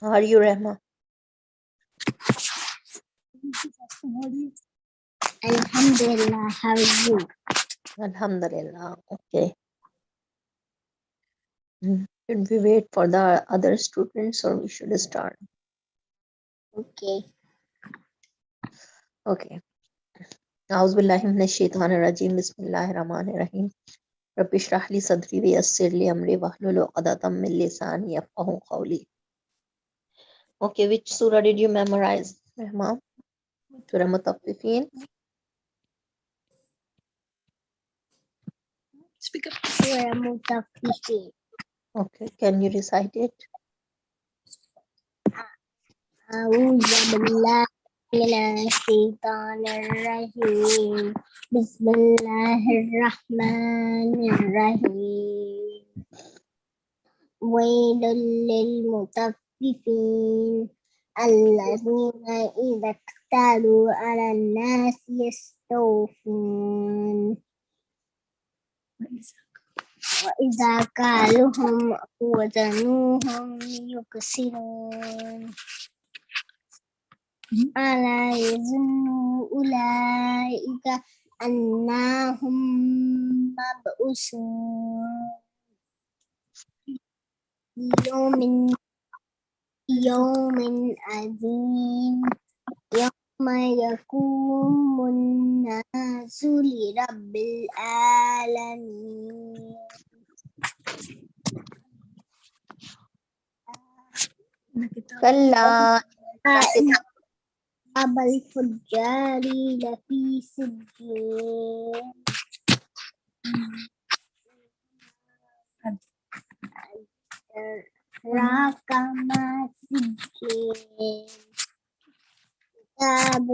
How are you, Rahma? Alhamdulillah, how are you? Alhamdulillah. Okay. Should we wait for the other students or we should start? Okay. Okay. أعوذ بالله من الشيطان الرجيم بسم الله الرحمن الرحيم رب اشرح لي صدري ويسر لي أمري واحلل عقدة من لساني يفقهوا قولي. Okay, which surah did you memorize, Rahma? Surah Mutaffifin. Speak up. Surah Mutaffifin. Okay, can you recite it? A'udhu billahi minash shaitanir rajim. Bismillahirrahmanirrahim. Wailul lil mutaffifin. Allazina idza iktalu 'alan nasi yastawfun. وإذا كالوهم أو وزنوهم يكسرون ألا يظن أولئك أنهم مبعوثون يوم عظيم يوم يقوم الناس لرب العالمين كلا أبا الفجار لفي سجين راك ما سجين كتاب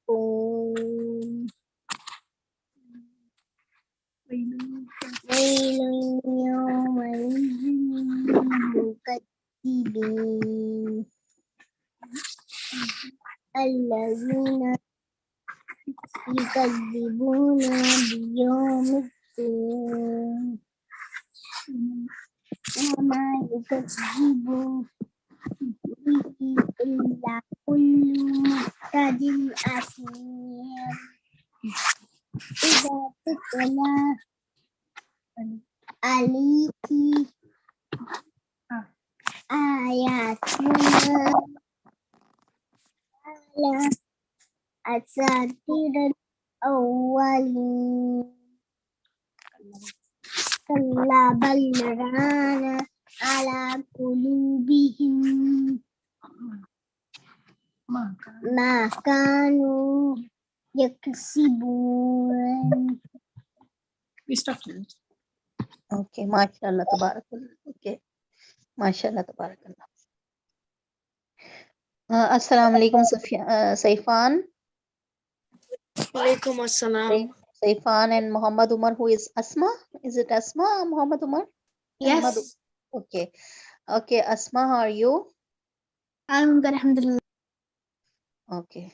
مرقوم ويل يومئذ للمكذبين الذين يكذبون بيوم الدين وما يكذب به إلا كل معتد أثيم إذا تتلى عليك آياتنا على أساطير الأولين كلا بل ران على قلوبهم ما كانوا يكسبون. We stopped it. Okay, mashallah, tabarakallah. Okay, mashallah, tabarakallah. Assalamu alaikum, Saifan. Walaikum assalam. Saifan and Muhammad Umar, who is Asma? Is it Asma or Muhammad Umar? Muhammad. Yes. Okay. Okay, Asma, how are you? I'm good, alhamdulillah. Okay.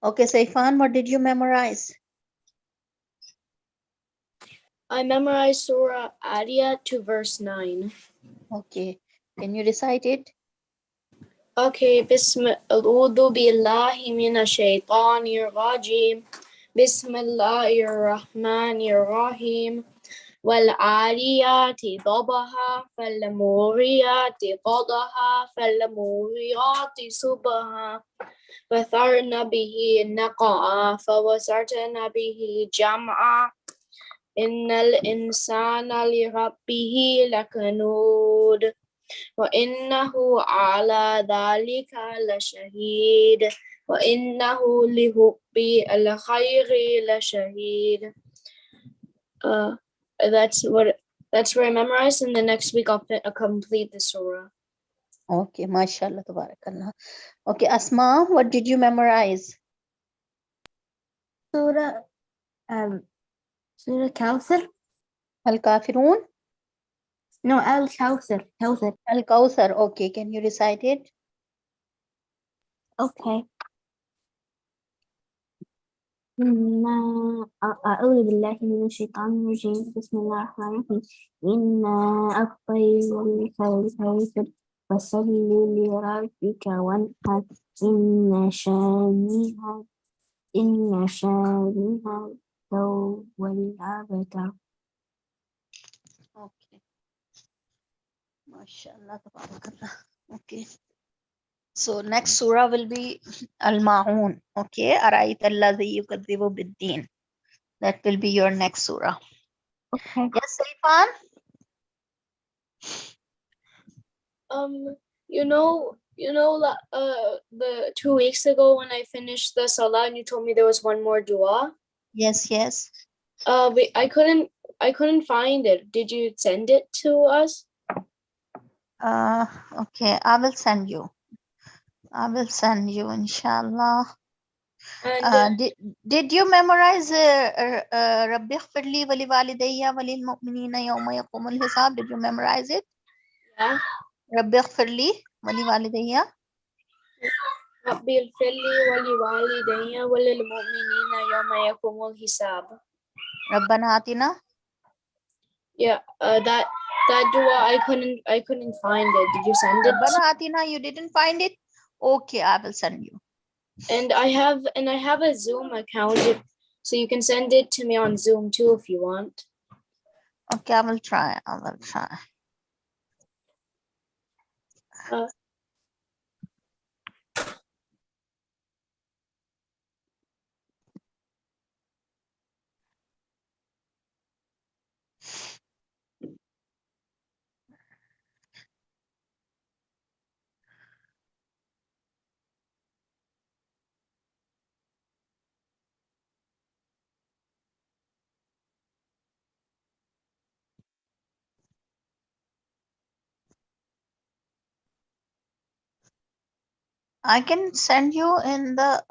Okay, Saifan, what did you memorize? I memorized Surah Adiyat to verse 9. Okay. Can you recite it? Okay, A'udhu billahi minash shaitanir rajim. Bismillahir rahmanir rahim. والعاديات ضبحا فالموريات قدحا فالموريات صبحا فثرن به نقعا فوسطن به جمعا إن الإنسان لربه لكنود وإنه على ذلك لشهيد وإنه لحب الخير لشهيد. That's where I memorized, and the next week I'll complete the surah. Okay, mashallah, tabarakallah. Okay, Asma, what did you memorize? Surah Kawthar. Al-Kafirun? No, Al-Kawthar. Al-Kawthar. Okay, can you recite it? Okay. أعوذ بالله من الشيطان الرجيم بسم الله الرحمن الرحيم إنا أعطيناك الكوثر فصل لربك وانحر إن شانئك هو الأبتر. Okay. MashaAllah. Tabarakallah. Okay. So next surah will be Al-Ma'un. Okay. Ara'ayta alladhi yukadhibu bid-din. That will be your next surah. Okay. Yes, Irfan? The 2 weeks ago when I finished the salah and you told me there was one more dua. Yes, yes. I couldn't find it. Did you send it to us? Okay. I will send you. Inshallah. And Did you memorize Rabbi ighfir li wa li walidayya wa lil mu'minina yawma yaqumul hisab? Did you memorize it? yeah. Rabbi ighfir li wa li walidayya. ربي اغفر لي ولوالدي وللمؤمنين يوم يقوم الحساب. Rabbana atina. Yeah, that dua I couldn't find it. Did you send it? Rabbana atina, you didn't find it? Okay, I will send you. And I have a Zoom account, so you can send it to me on Zoom too if you want. Okay, I will try. Uh, I can send you in the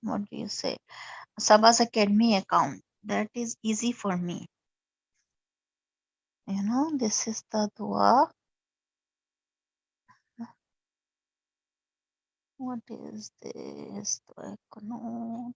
what do you say? Sabas Academy account. That is easy for me. You know, this is the dua. What is this? Dua Qunut.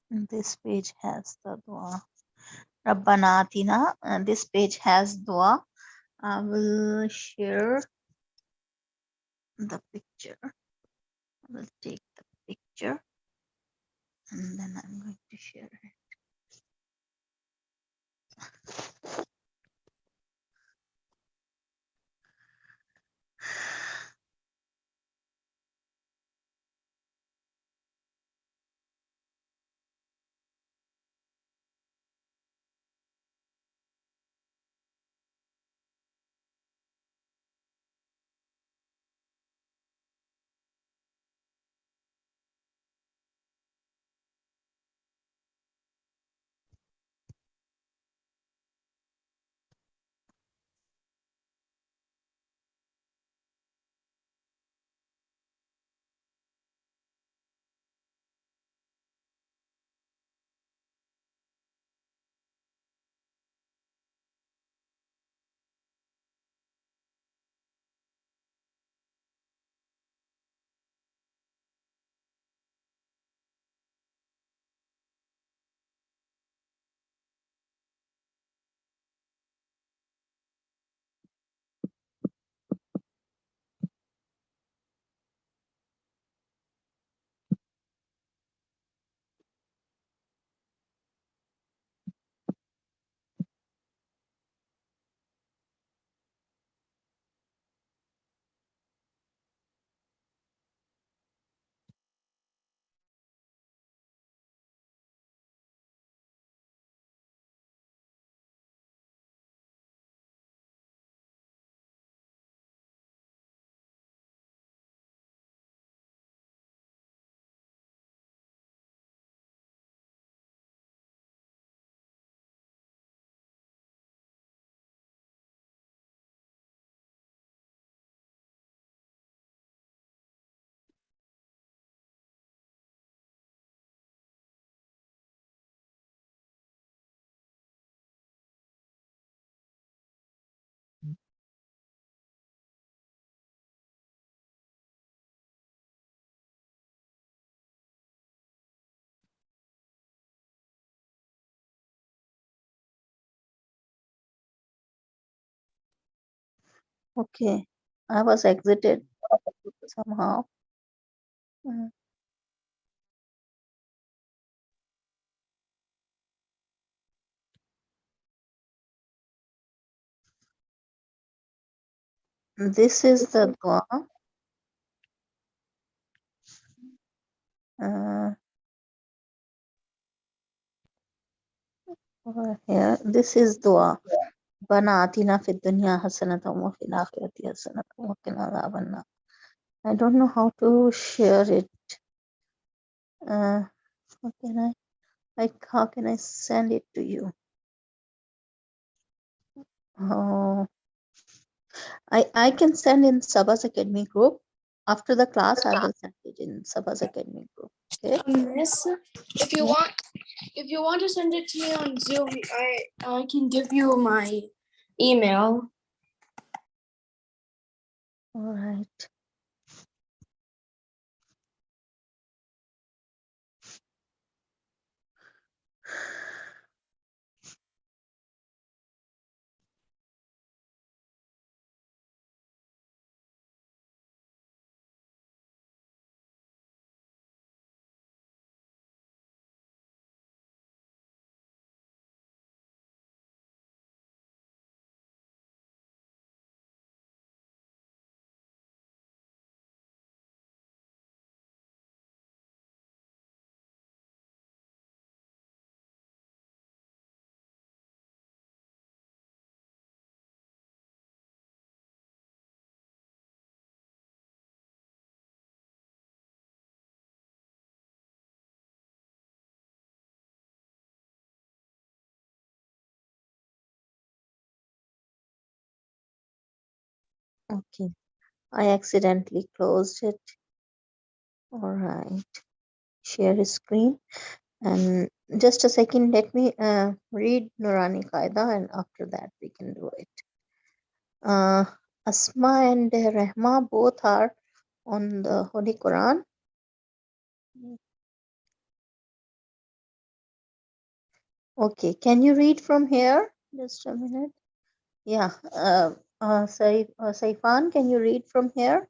This page has the dua. Rabbana atina. And this page has dua. I will share the picture. I will take the picture and then I'm going to share it. Okay, I was exited somehow. Uh, This is the dua. Over here, this is dua. Rabbana atina fid dunya hasanatan wa fil akhirati hasanatan wa qina adhaban nar. I don't know how to share it. How can how can I send it to you? Oh, I can send in Sabah's Academy group. After the class, I will send it in Sabah's Academy group. Okay. Miss, if you want, if you want to send it to me on Zoom, I can give you my email. All right. Okay. I accidentally closed it. All right. Share screen. And just a second, let me read Nurani Qaida, and after that we can do it. Asma and Rahma both are on the Holy Quran. Okay, can you read from here? Just a minute. Yeah, Saifan, can you read from here?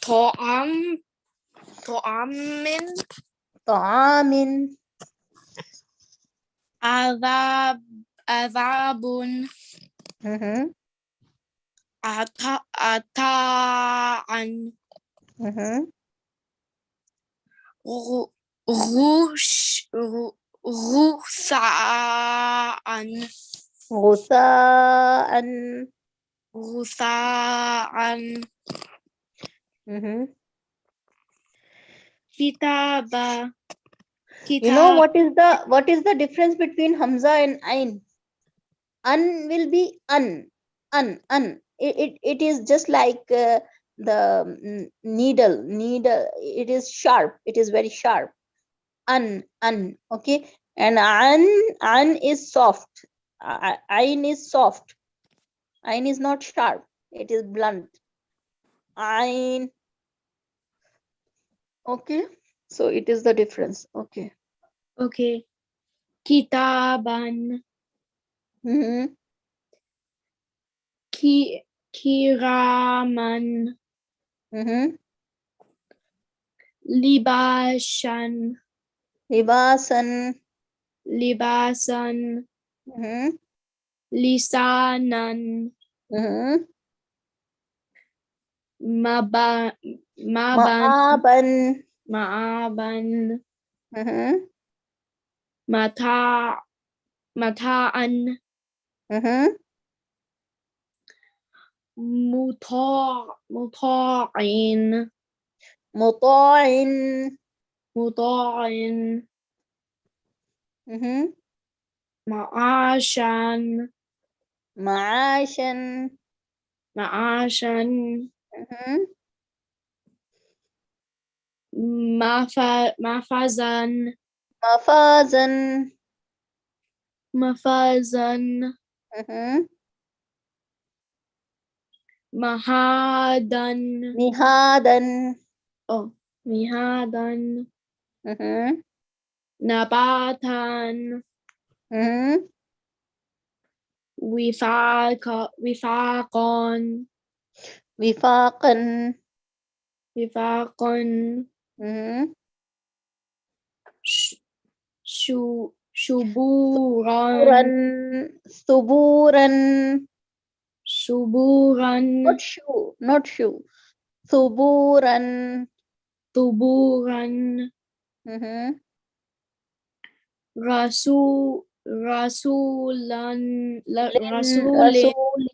To'am, to'amin, Ta'amin. azab, azabun, Mm-hmm. ata'an, Mm-hmm. rusa'an, Ghusa'an. rusa'an, Mm-hmm. kitaba, You know kitab, what is the difference between Hamza and Ain? An will be un. It is just like the needle. It is sharp. It is very sharp. An. Okay. And an is soft. Ain is soft. Ain is not sharp. It is blunt. Ain. Okay. So it is the difference. Okay. okay, kitaban, Mm-hmm. kiraman, Mm-hmm. libashan, Libasan. libasan, Mm-hmm. lisanan, Mm-hmm. maban, Ma'aban. maaban, Mm-hmm. mataan, Mm-hmm. muta'in, Muta'in. muta'in, Mm-hmm. ma'ashan, Ma'ashan. ma'ashan, Mm-hmm. mafazan, Mafazan. mafazan, Mm-hmm. mahadan, Mihadan. oh, mihadan, Mm-hmm. nabatan, Mhm. وفاقا وفاقا. وفاقا Mhm. شبورا ثبورا. ثبورا. شبورا not shoe. ثبورا. طبورا Mhm. رسولا لن رسول رسول.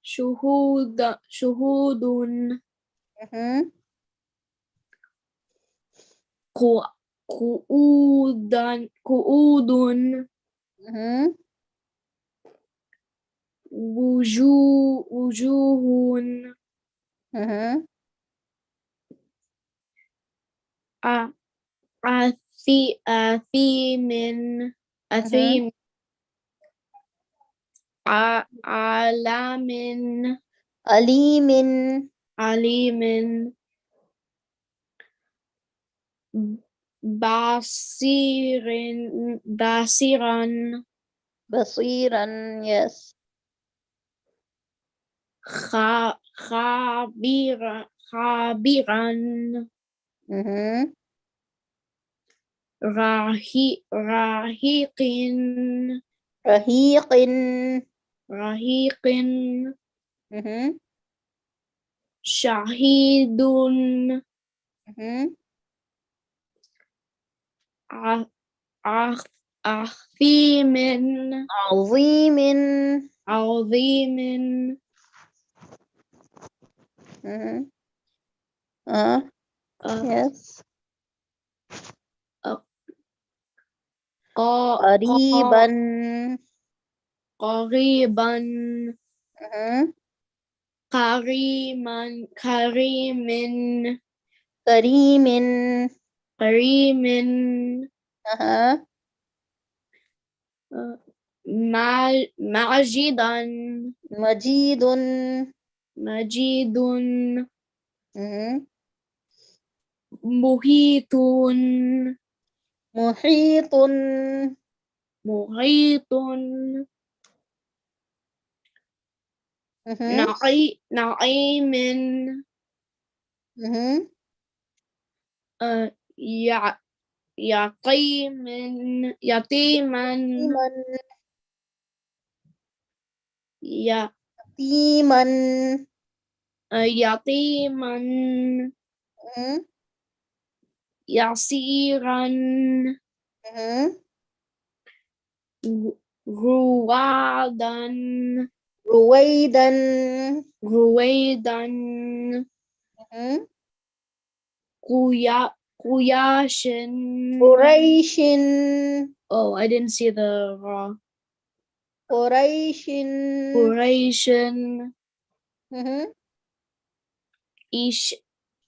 شهود Mhm. قعود Mhm. وجوه Mhm. أثيم Mhm. أثيم علام عليم. عليم بصير بصيرا بصيرا. yes. خبيرا Mhm. رهيق رهيق. رهيق Mhm. شهيد Mhm. عظيم عظيم. عظيم Mhm. آه، yes. آه، قا- قريبا. قا- قريبا Mhm. كريم كريم. كريم أها. ماجدا مجيد. مجيد Mhm. محيط محيط. محيط Mhm. نعيم Mhm. يقيم يتيما يتيما. ي- يتيما. يتيما Mhm. يسيرا Mhm. روادا رويدا. رويدا Mhm. قياش قريش. Oh, I didn't see the raw. قريش. قريش Mhm.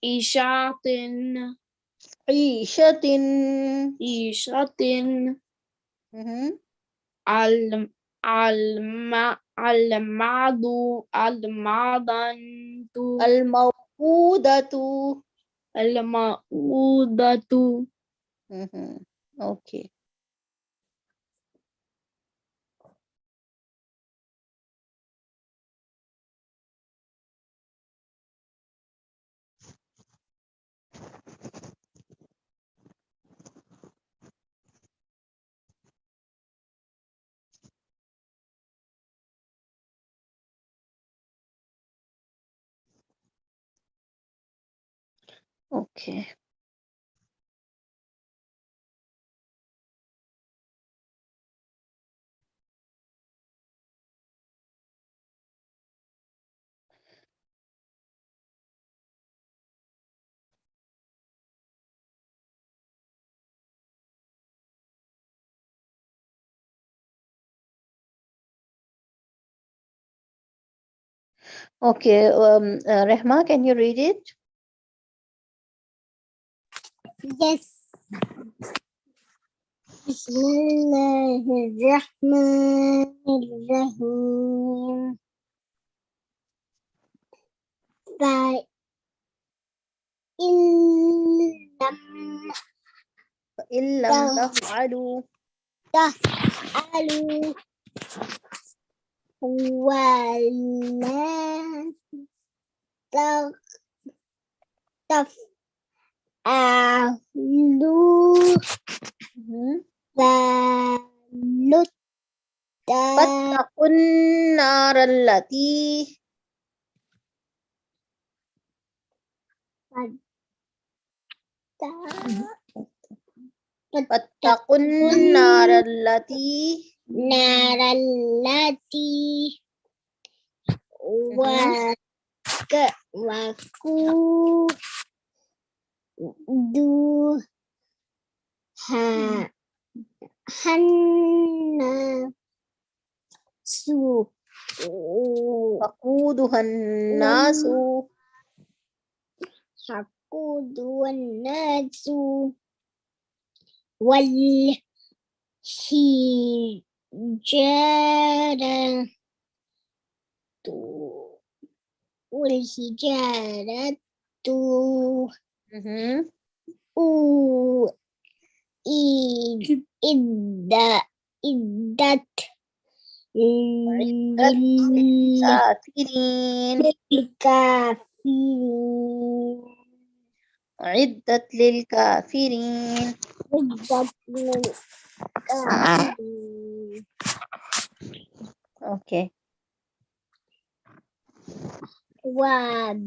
إشاط عيشة. إشاط Mhm. المعدن الموءودة. الموءودة Mhm. okay. Okay. Okay, Rehma, can you read it? Yes. بسم الله الرحمن الرحيم فإن لم فإن لم تفعلوا تفعلوا ولا تفعلوا فاتقوا النار التي فاتقوا النار التي وقودها الناس وقودها الناس والحجارة والحجارة إدت للكافرين للكافرين أعدت للكافرين. Okay. وبشر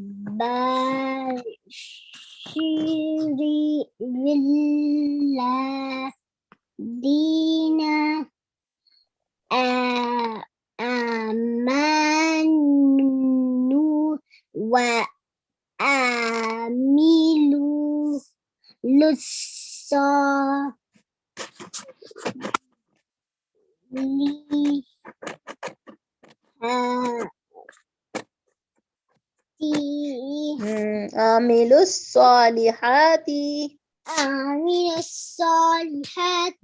الذين آمنوا وعملوا عملوا الصالحات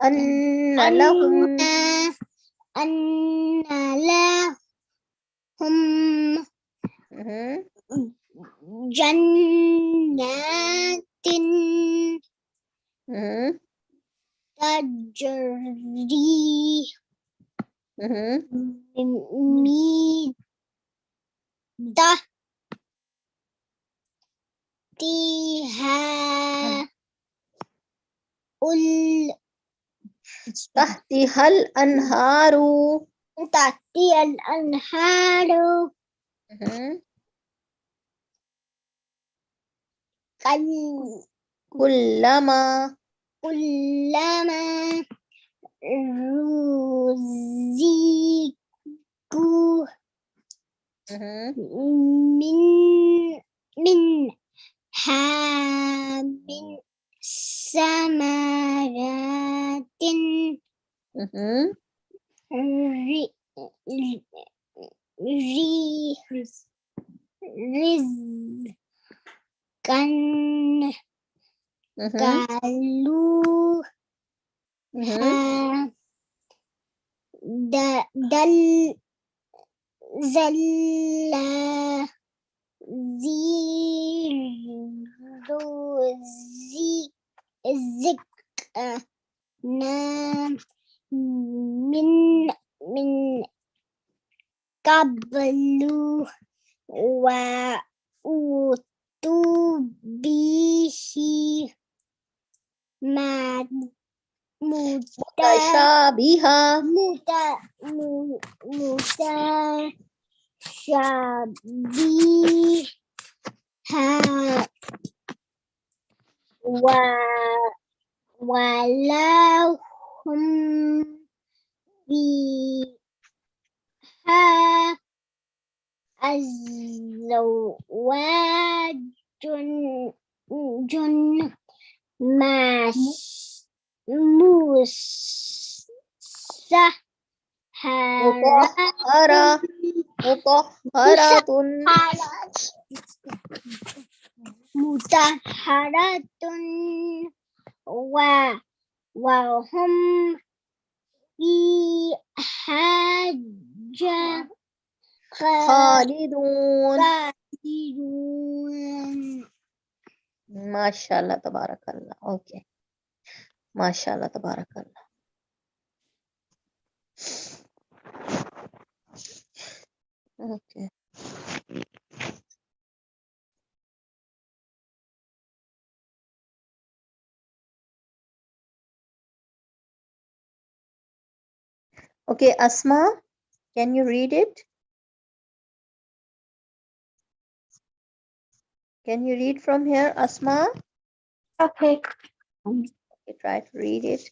أن لهم جنات تجري من تحتها الأنهار تحتها الأنهار كلما رزقوا منها من ثمرات رزقا قالوا رزقنا من قبل وأوتوا به متشابها متشابها ولهم فيها أزواج مطهرة وهم فيها خالدون. خالدون. MashaAllah, Tabarakallah. Okay. MashaAllah, Tabarakallah. Okay. Okay, Asma, can you read it? Can you read from here, Asma? Okay. Okay, try to read it.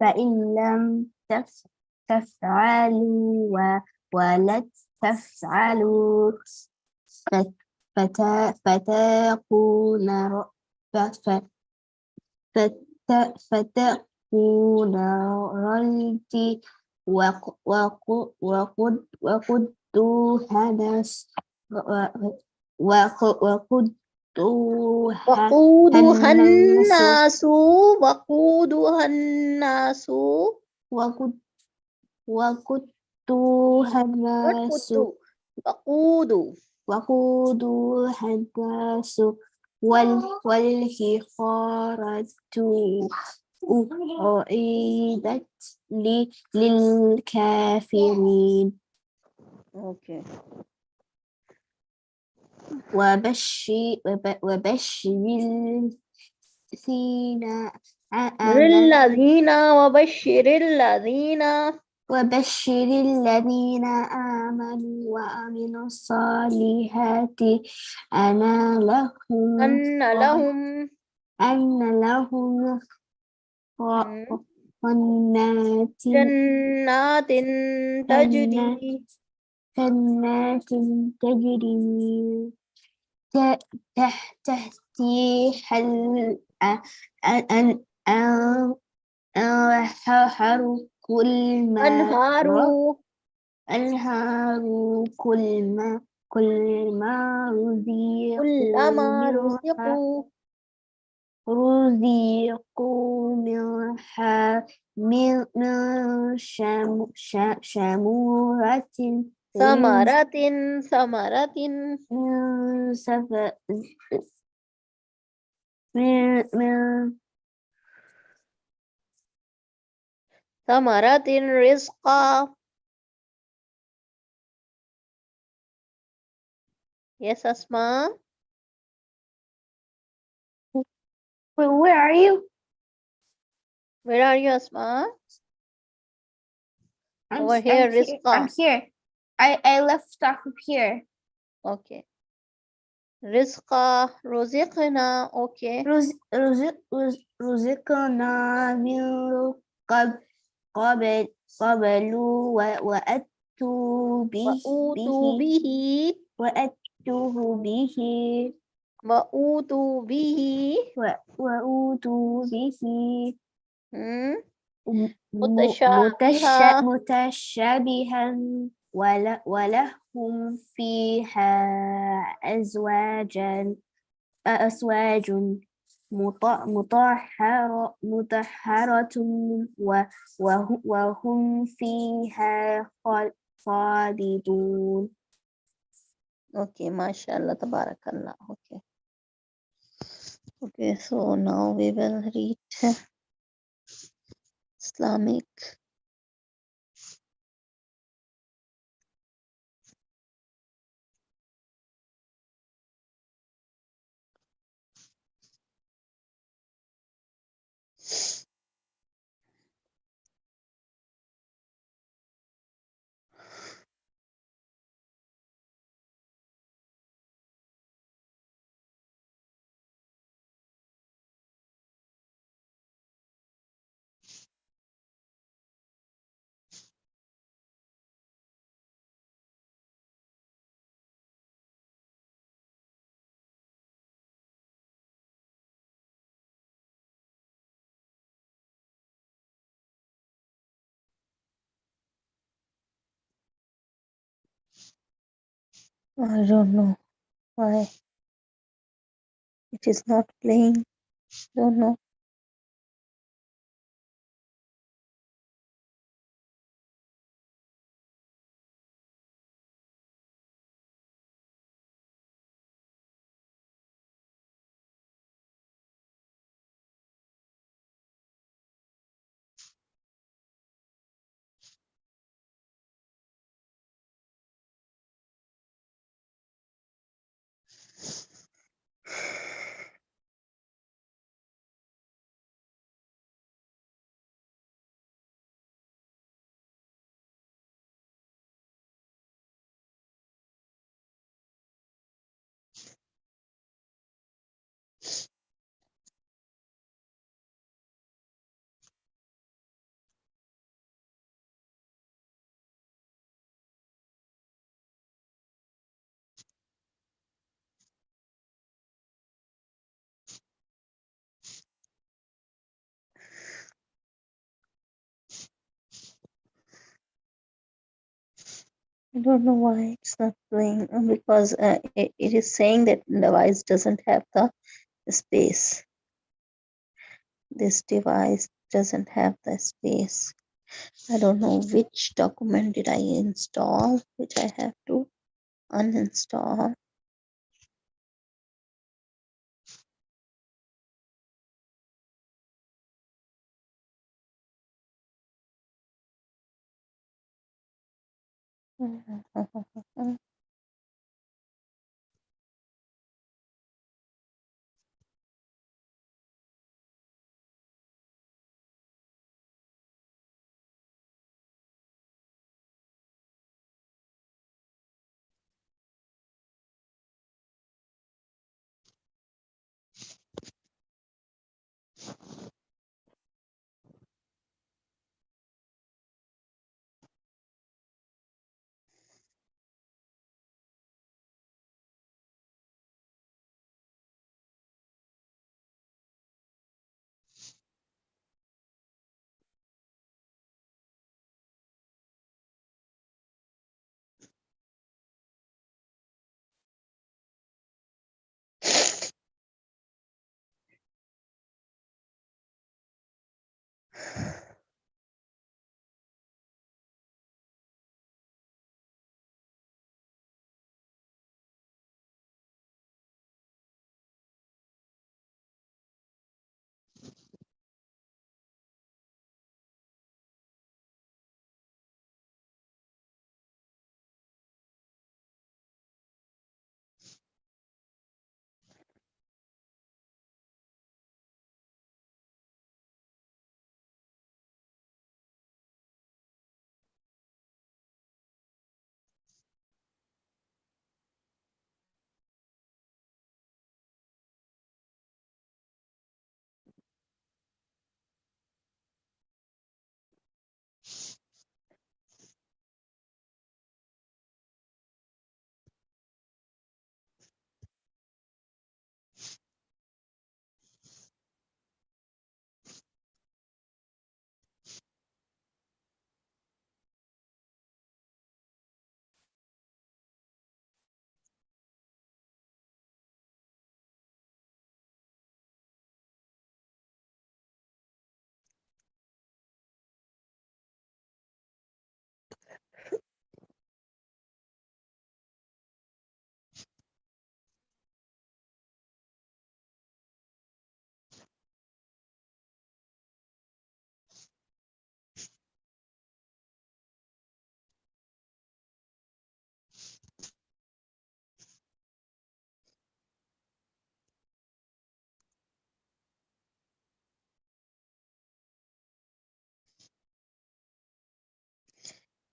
فإن لم تفعلوا ولن تفعلوا فتكون فتكون رأيتي وقدوها وقودها الناس الناس وقودها الناس وقدوها not الناس قدو وقود وقودها الناس والحجارة أعيدت للكافرين okay وبشر الذين للذين وبشر الذين وبشر الذين آمنوا وعملوا الصالحات أن لهم أن لهم جنات جنات تجري جنات تجري من تحتها الأنهار أنهار أنهار كل ما كلما رزقوا منها من شمورة ثمرة من سف- من ثمرة رزقا. Yes, Asma. Where are you? Where are you, Asma? Over I'm here, here. I'm Rizqa. here. I left off of here. Okay. Rizqa, رزقنا. Okay. رزقنا من قبل قبلوا وأتوا وأوتوا به وأتوا به وأوتوا به وأوتوا به hmm, متشابها متشابها ولهم فيها أزواج مطهرة وهم فيها خالدون. Okay, mashallah, tabarakallah. Okay. Okay, so now we will read Islamic. I don't know why it is not playing. Don't know. I don't know why it's not playing because it is saying that device doesn't have the space. This device doesn't have the space. I don't know which document did I install, which I have to uninstall.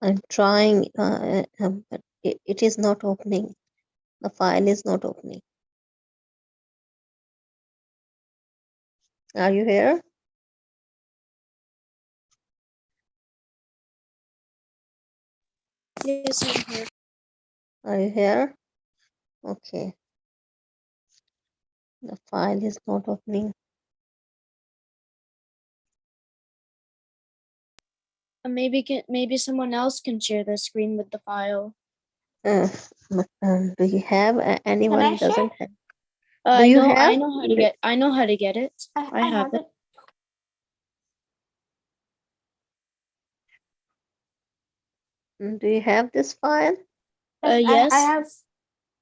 I'm trying, but it is not opening. The file is not opening. Are you here? Yes, I'm here. Are you here? Okay. The file is not opening. Maybe someone else can share the screen with the file. Do you have anyone I share? doesn't have? Do I you know have? I know how to get it. I have it. Do you have this file? Yes. I have.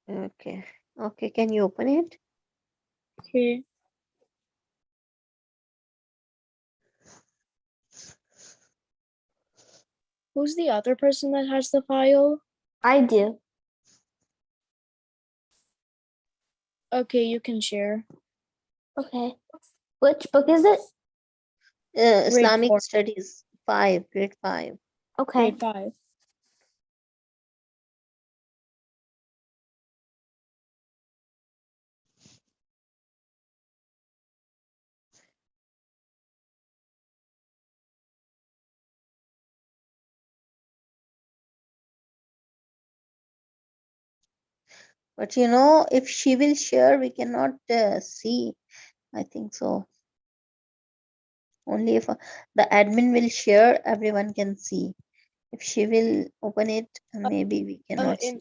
Okay. Okay, can you open it? Okay. Who's the other person that has the file? I do. Okay, you can share. Okay. Which book is it? Islamic 4. Studies 5, grade 5. Okay. Grade 5. But you know, if she will share, we cannot see. I think so. Only if the admin will share, everyone can see. If she will open it, maybe we cannot see.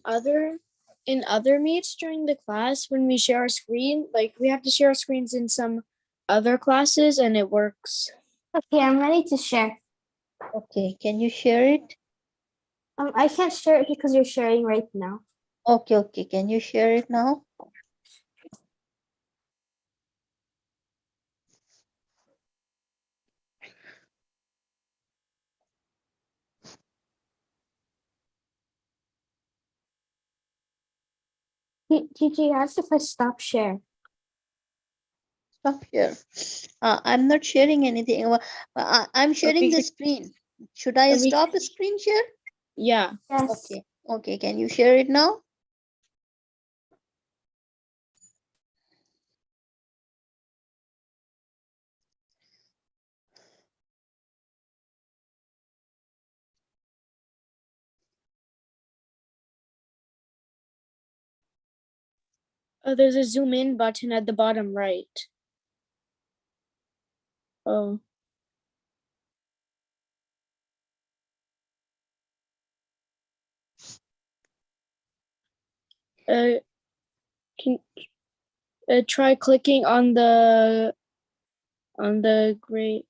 In other meets during the class, when we share our screen, like we have to share our screens in some other classes, and it works. Okay, I'm ready to share. Okay, can you share it? I can't share it because you're sharing right now. Okay, can you share it now? TG has to press stop share. Stop here. I'm not sharing anything. I'm sharing the screen. Should I we- stop the screen share? Yeah. Yes. Okay, can you share it now? There's a zoom in button at the bottom right. Oh. Can try clicking on the grade.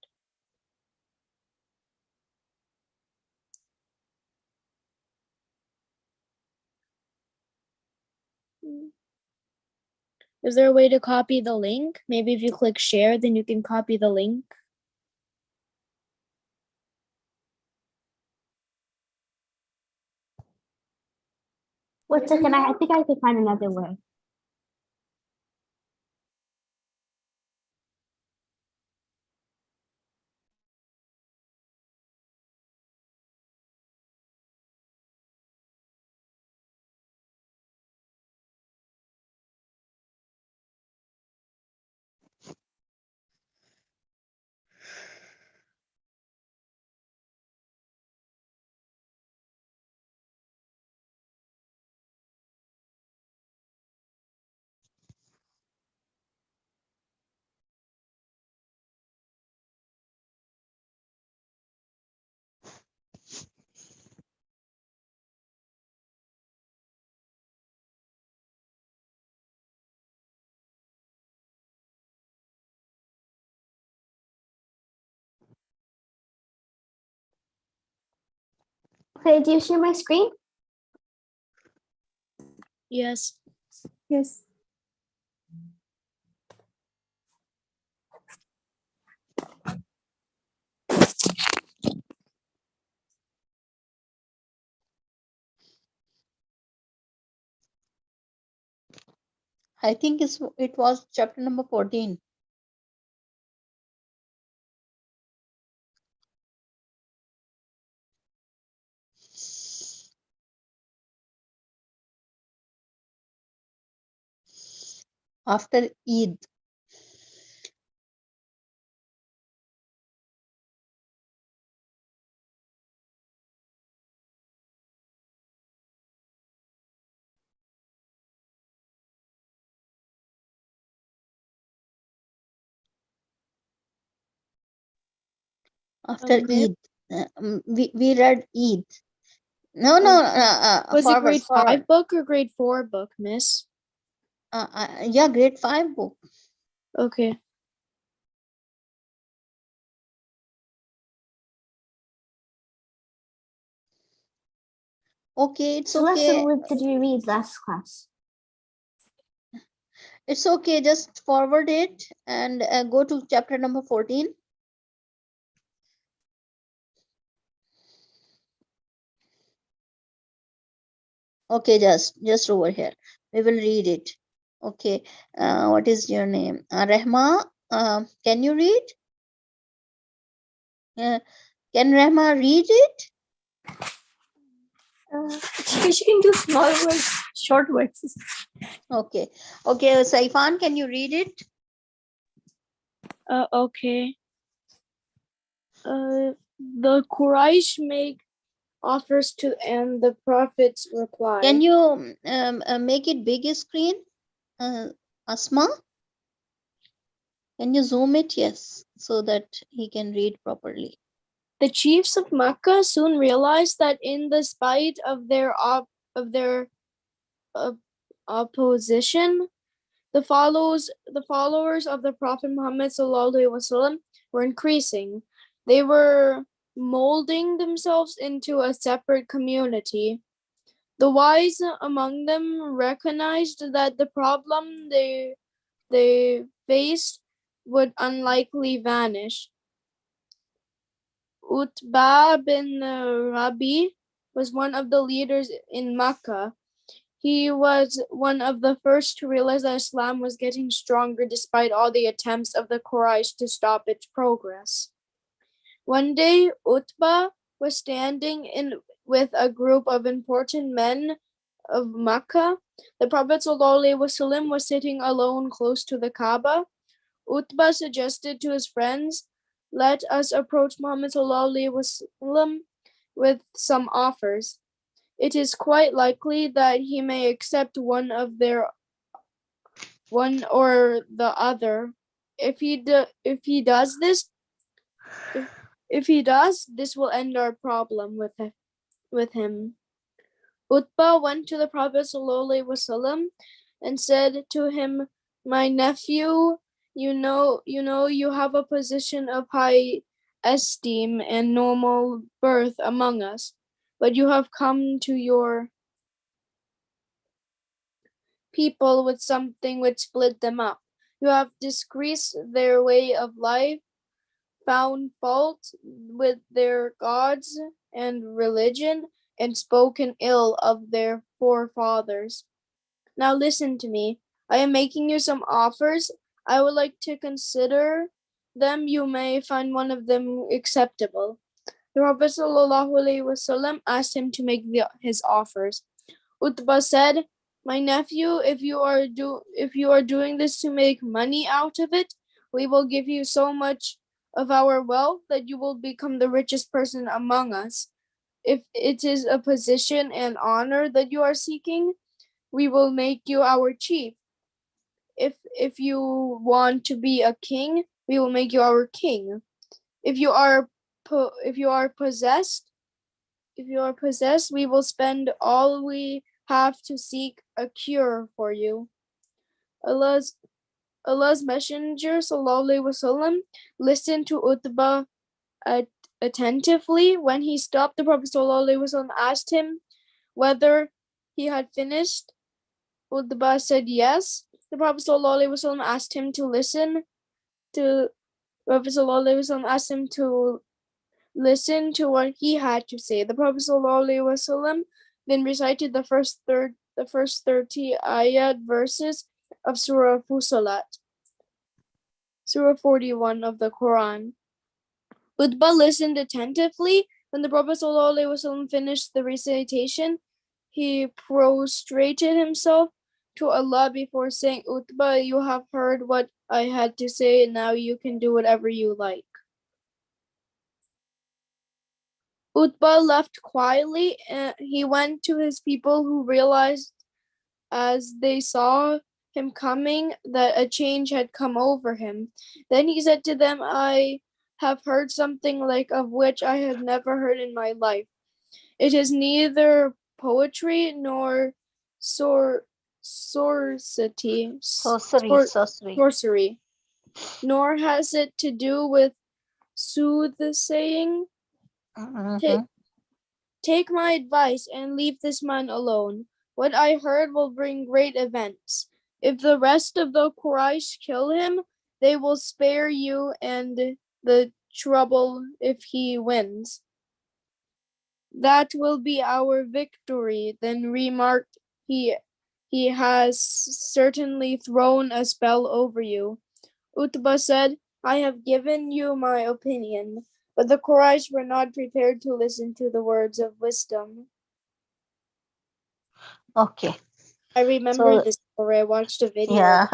Is there a way to copy the link? Maybe if you click share, then you can copy the link. One second, I think I can find another way. Okay, do you see my screen? Yes. Yes. I think it was chapter number 14. After Eid. After Okay. Eid. We read Eid. No, Was it forward, grade forward. 5 book or grade 4 book, miss? Yeah, grade 5 book. Okay. Okay, it's So lesson okay. what did you read last class? It's okay. Just forward it and go to chapter number 14. Okay, just over here. We will read it. Okay. What is your name? Rehma. Can you read? Can Rehma read it? She can do small words, short words. Okay. Saifan, can you read it? Okay. The Quraysh make offers to and the prophets reply. Can you make it big screen? Asma? Can you zoom it? Yes, so that he can read properly. The chiefs of Makkah soon realized that, in the spite of their opposition, the followers of the Prophet Muhammad ﷺ were increasing. They were molding themselves into a separate community. The wise among them recognized that the problem they faced would unlikely vanish. Utbah bin Rabi was one of the leaders in Makkah. He was one of the first to realize that Islam was getting stronger despite all the attempts of the Quraysh to stop its progress. One day, Utbah was standing with a group of important men of Makkah. The Prophet ﷺ was sitting alone close to the Kaaba. Utbah suggested to his friends, "Let us approach Muhammad ﷺ with some offers. It is quite likely that he may accept one or the other. If he does, this will end our problem with him." Utbah went to the Prophet ﷺ and said to him, "My nephew, you know you have a position of high esteem and normal birth among us, but you have come to your people with something which split them up. You have disgraced their way of life, found fault with their gods and religion, and spoken ill of their forefathers. Now listen to me. I am making you some offers. I would like to consider them. You may find one of them acceptable." The Prophet ﷺ asked him to make his offers. Utbah said, "My nephew, if you are doing this to make money out of it, we will give you so much of our wealth that you will become the richest person among us. If it is a position and honor that you are seeking, we will make you our chief. If you want to be a king, we will make you our king. If you are possessed, we will spend all we have to seek a cure for you." Allah's Messenger ﷺ listened to Utbah attentively. When he stopped, the Prophet ﷺ asked him whether he had finished. Utbah said yes. The Prophet ﷺ asked him to listen to what he had to say. The Prophet ﷺ then recited the first 30 ayat verses of Surah Fusilat, Surah 41 of the Quran. Utbah listened attentively. When the Prophet ﷺ finished the recitation, he prostrated himself to Allah before saying, "Utbah, you have heard what I had to say, and now you can do whatever you like." Utbah left quietly, and he went to his people, who realized as they saw him coming that a change had come over him. Then he said to them, "I have heard something like of which I have never heard in my life. It is neither poetry nor sorcery, nor has it to do with soothsaying. Take my advice and leave this man alone. What I heard will bring great events. If the rest of the Quraysh kill him, they will spare you and the trouble if he wins. That will be our victory." Then remarked, he has certainly thrown a spell over you." Utbah said, "I have given you my opinion." But the Quraysh were not prepared to listen to the words of wisdom. Okay. I remember this story. I watched a video. Yeah,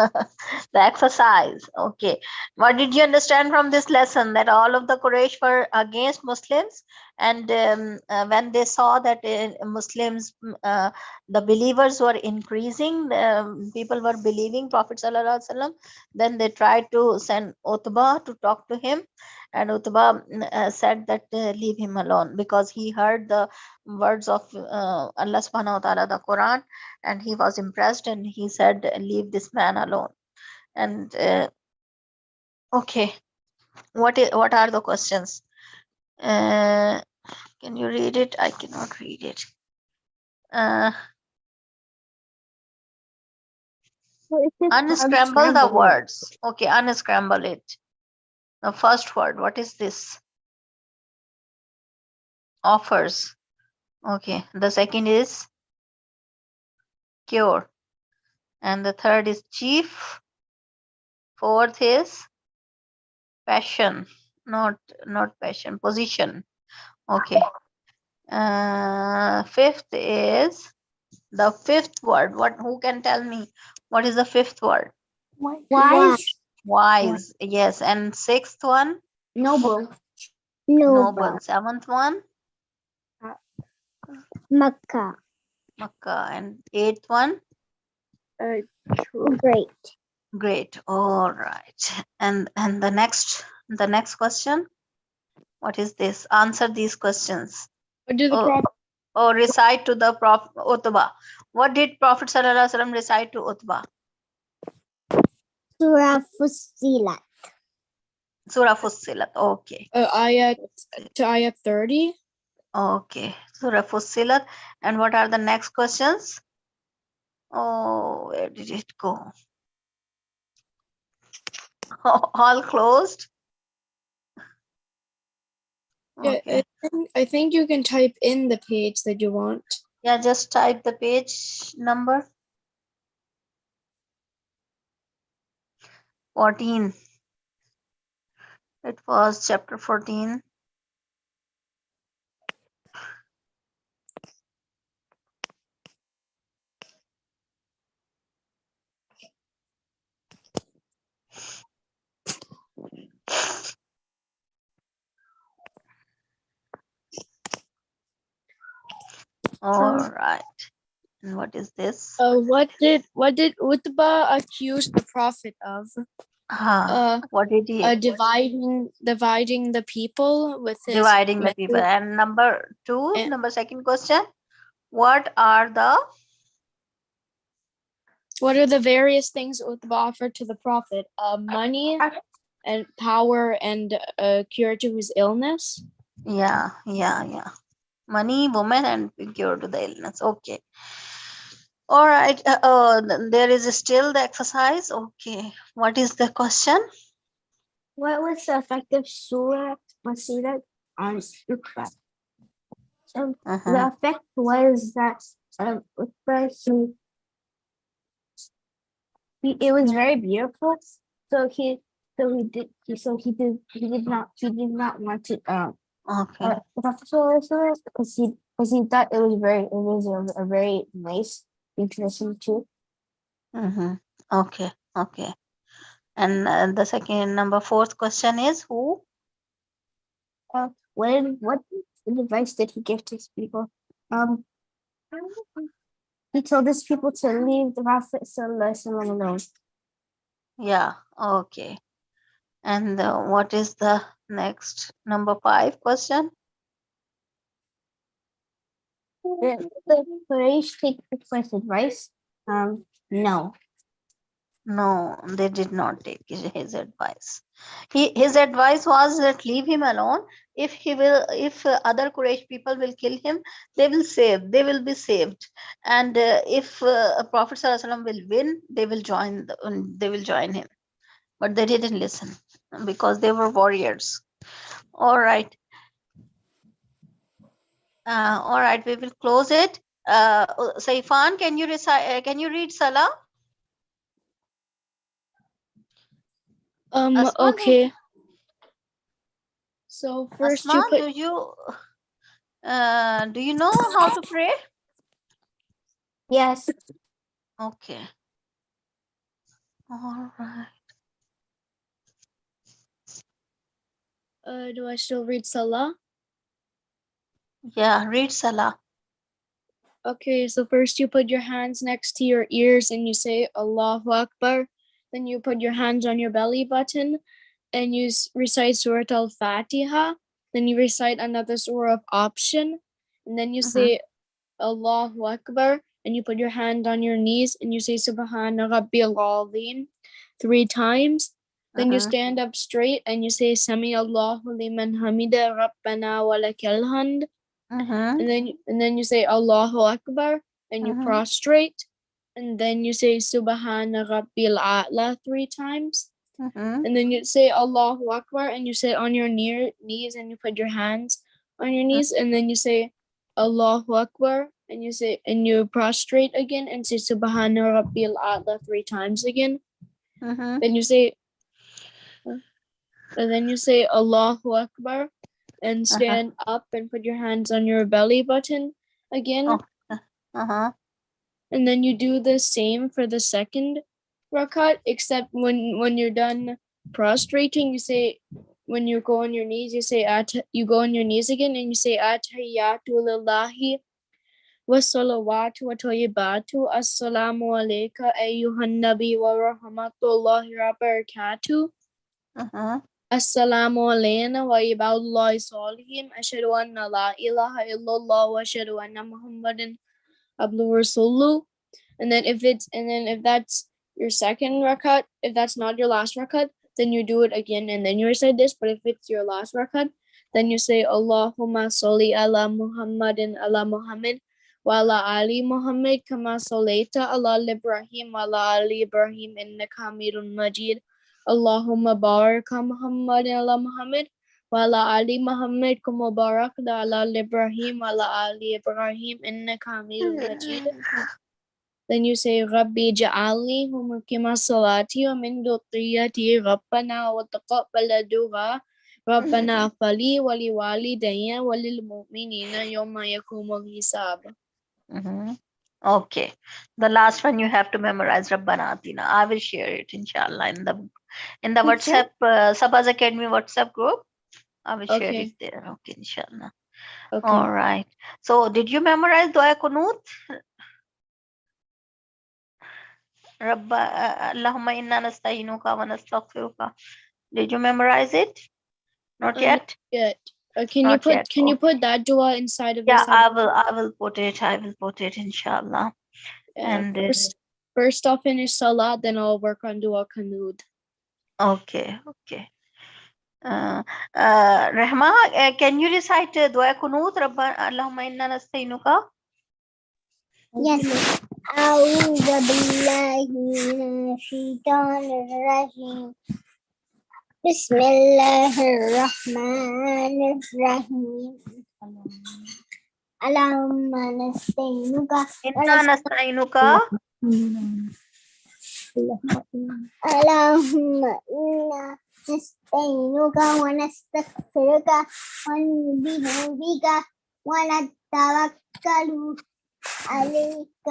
the exercise. Okay. What did you understand from this lesson? That all of the Quraysh were against Muslims, and when they saw that Muslims, the believers were increasing, people were believing Prophet ﷺ, then they tried to send Utbah to talk to him, And Utbah said that leave him alone, because he heard the words of Allah subhanahu wa ta'ala, the Quran, and he was impressed, and he said, leave this man alone. And okay, what are the questions? Can you read it? I cannot read it. Well, it says Unscramble the unscramble it. words. Okay, unscramble it. The first word, what is this? Offers. Okay, the second is cure, and the third is chief. Fourth is passion, not passion, position. Okay. Fifth is the fifth word. Who can tell me what is the fifth word? Wise. Wise. Yes. And sixth one? Noble. Noble. Seventh one? Makkah. Makkah. And eighth one? Great. Great. All right. And the next question. What is this? Answer these questions. What do the Or recite to the Prophet Utbah. What did Prophet Sallallahu Alaihi Wasallam recite to Utbah? Surah Fussilat. Surah Fussilat. Okay. ayat to ayat 30? Okay. Surah Fussilat. And what are the next questions? Oh, where did it go? All closed? Okay. I think you can type in the page that you want. Yeah, just type the page number. 14. It was chapter 14. All right. And what is this? What did Utbah accuse the prophet of? What did he? Dividing the people with his Dividing the people. And number two, second question. What are the various things Utbah offered to the prophet? Money and power and a cure to his illness. Yeah. Money, woman, and cure to the illness. Okay. All right. There is still the exercise. Okay. What is the question? What was the effect of Surah Fussilat on Utbah? So the effect was that Utbah, it was very beautiful. So he did not want to Okay. because he thought it was a very nice thing to listen to. Okay. And the second, fourth question is who? What advice did he give to his people? He told his people to leave the Prophet alone. Yeah. Okay. And what is the next, number 5 question? The Quraysh take his advice? No. No, they did not take his advice. His advice was that leave him alone. If other Quraysh people will kill him, they will be saved. And if Prophet Sallallahu Alaihi Wasallam will win, they will join him. But they didn't listen because they were warriors. All right. All right, we will close it. Saifan, can you recite? Can you read Salah? Asma, Okay. So first Asma, you put. do you know how to pray? Yes. Okay. All right. Do I still read Salah? Yeah, read Salah. Okay, so first you put your hands next to your ears and you say Allahu Akbar. Then you put your hands on your belly button and you recite Surah Al-Fatiha. Then you recite another surah of option, and then you say Allahu Akbar, and you put your hand on your knees and you say Subhana Rabbil Azim 3 times. Then you stand up straight and you say Sami Allahu liman hamida Rabbana wa lakal hamd. And then you say Allahu Akbar and you prostrate, and then you say Subhana Rabbil A'la 3 times. And then you say Allahu Akbar and you sit on your knees and you put your hands on your knees, and then you say Allahu Akbar and you prostrate again and say Subhana Rabbil A'la 3 times again. Then you say Allahu Akbar and stand up and put your hands on your belly button again. And then you do the same for the second rakat, except when you're done prostrating, you say, when you go on your knees, you go on your knees again and you say Atahiyatu lillahi wa salawatu wa tayyibatu assalamu alayka ayyuhan nabi wa rahmatullahi wa barakatuh. Assalamu alayna wa ibadullahi salihin ashhadu anna la ilaha illallah wa ashhadu anna muhammadan abduhu rasuluh. And then if that's your second rakat, if that's not your last rakat, then you do it again and then you recite this. But if it's your last rakat, then you say Allahumma salli ala Muhammadin ala Muhammad wa ala ali Muhammad kama sallaita ala Ibrahim wa ala ali Ibrahim innaka Hamidun Majid. Allahumma barik Muhammadin ala Muhammad wa ala ali Muhammad kama barakta ala Ibrahim wa ala ali Ibrahim innaka Hamidun Majid. Then you say Rabbi ja'alni muqima salati wa min dhurriyyati Rabbana wa taqabbal du'a Rabbana fali wa li walidayya wa lil mu'minina yawma yaqumul hisab. Okay, the last one you have to memorize Rabbana Atina. I will share it inshallah in the WhatsApp Sabaz Academy WhatsApp group. I will share it there. Okay, inshallah. All right. So did you memorize Dua Kunut? Allahumma inna nasta'inuka wa nastaghfiruka. Did you memorize it? Not yet? Yet. Can you put that dua inside of this? I will put it inshallah. And first I'll finish salah, then I'll work on dua Qanud. Okay. Rahma, can you recite Dua Kunut? Allahumma inna nasta'inuka? Yes. أعوذ بالله من الشيطان الرجيم بسم الله الرحمن الرحيم اللهم نستعينك Inna nasta'inuka. اللهم إنا نستعينك ونستغفرك ونؤمن بك ونتوكل عليك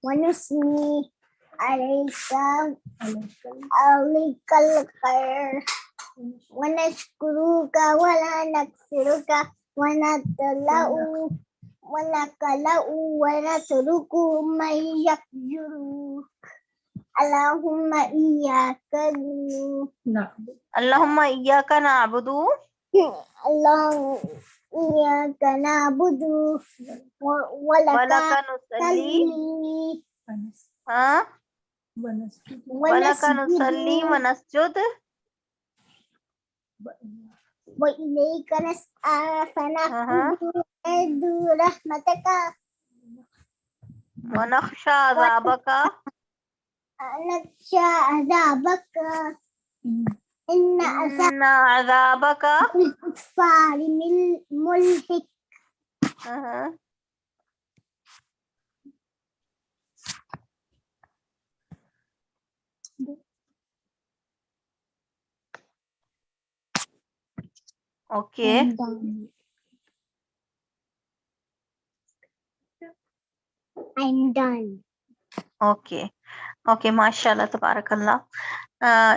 ونثني عليك الخير ونشكرك ولا نكفرك ونتلأ ونكلأ ونترك من يفجرك اللهم إياك نعبد اللهم إياك نعبد ولك نصلي ولك نصلي ونسجد وإليك نسعى فنرجو رحمتك ونخشى عذابك إن عذابك الكفار ملحق. Okay. I'm done. Okay, mashallah, tabarakallah.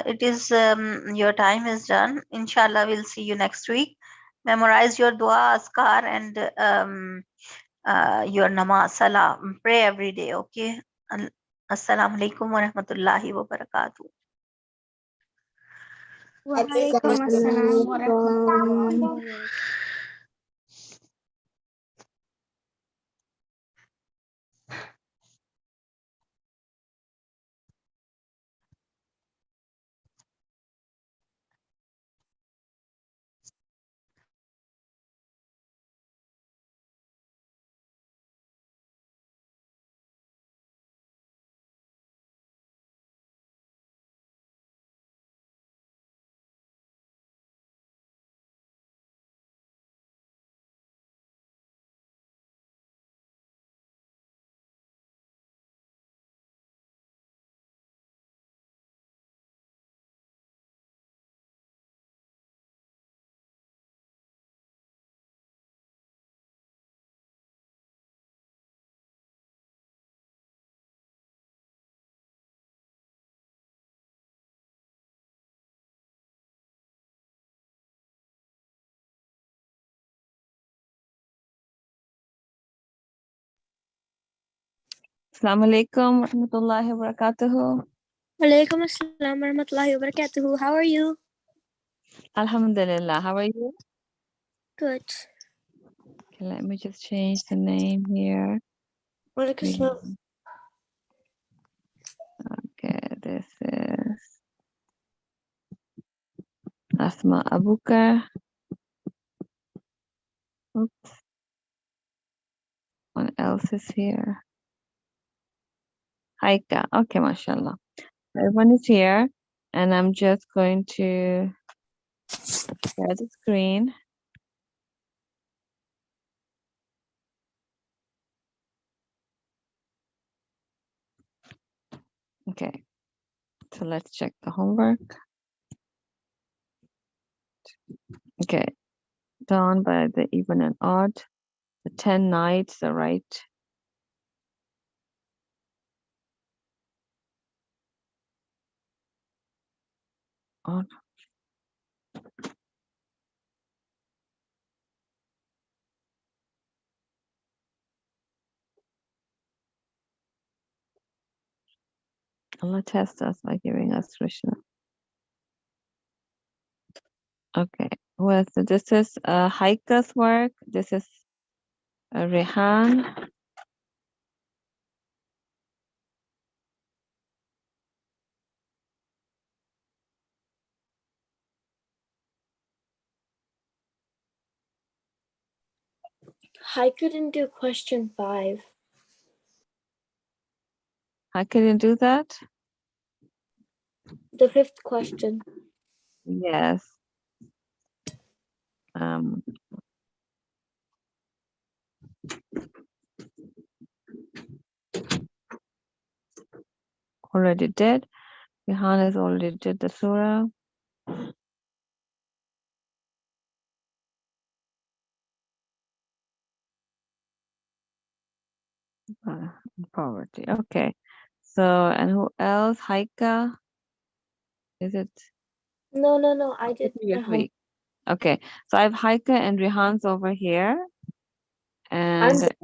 It is your time is done. Inshallah, we'll see you next week. Memorize your dua, askar, and your namaz, salah. Pray every day, okay? Assalamu alaikum wa rahmatullahi wa barakatuh. Waalaikum assalam warahmatullahi wabarakatuh. Assalamu alaikum warahmatullahi wabarakatuh. Walaikum assalam warahmatullahi wabarakatuh. How are you? Alhamdulillah. How are you? Good. Okay, let me just change the name here. Walaikum assalam. Okay, this is Asma Abukar. Oops. One else is here. Haika. Okay, mashallah. Everyone is here, and I'm just going to share the screen. Okay, so let's check the homework. Okay, dawn by the even and odd. The 10 nights, the right. On. Allah test us by giving us Krishna. Okay, well, so this is Haika's work. This is Rehan. I couldn't do question 5. Haika didn't do that? The 5th question. Yes. Already did. Rehan has already did the surah. Poverty. Okay. So, and who else? Haika? Is it No. I the did previous week? Okay. So I have Haika and Rehan's over here. And let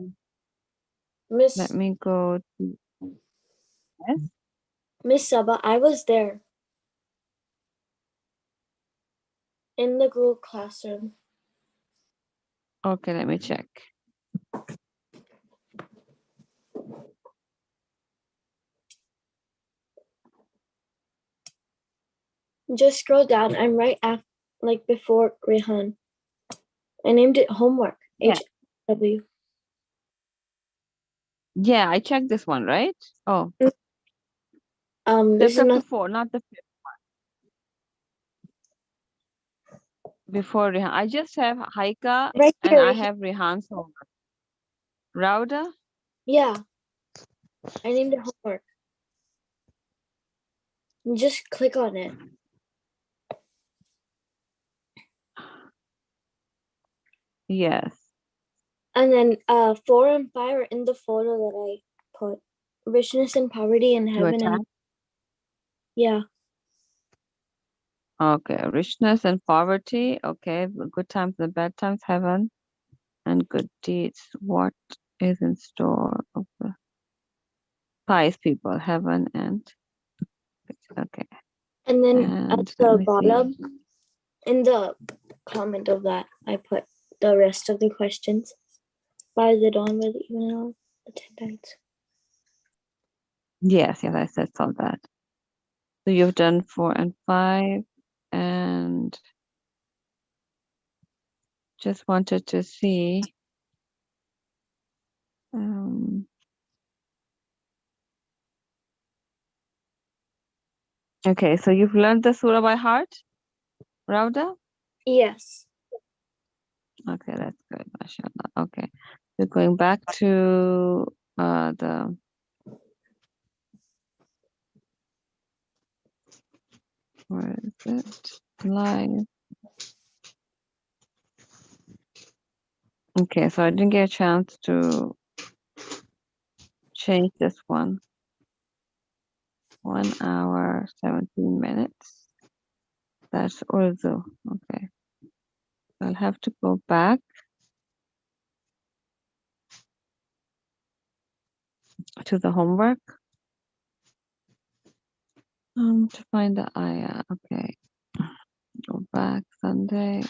Miss me go to yes. Miss Saba. I was there in the Google Classroom. Okay, let me check. Just scroll down. I'm right after, like before Rehan. I named it homework. Yeah. HW. Yeah, I checked this one, right? Oh, This the is fifth not to 4, not the fifth one. Before Rehan. I just have Haika right and I here. have Rehan's homework. Rauda? Yeah. I named it homework. Just click on it. Yes. And then 4 and 5 are in the photo that I put. Richness and poverty in To heaven attack. and yeah. Okay, richness and poverty. Okay, good times and bad times, heaven and good deeds. What is in store of the pious people, heaven and okay. And then And at let the me see. bottom, in the comment of that, I put the rest of the questions. By the dawn with the evening hour, the 10 nights. Yes, I saw that. So you've done 4 and 5, and just wanted to see. Okay, so you've learned the surah by heart, Rauda? Yes. Okay, that's good, mashallah. Okay, so going back to the where is it? Live. Okay, so I didn't get a chance to change this one. 1 hour, 17 minutes. That's Urdu. Okay. I'll have to go back to the homework to find the ayah. Okay. Go back Sunday.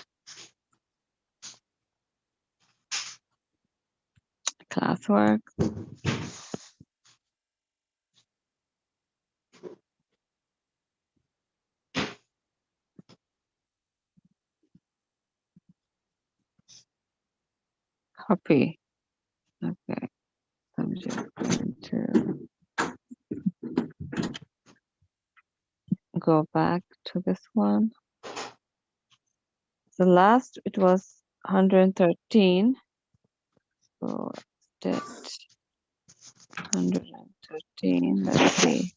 Classwork. Copy. Okay. I'm just going to go back to this one. The last, it was 113. So did 113. Let's see.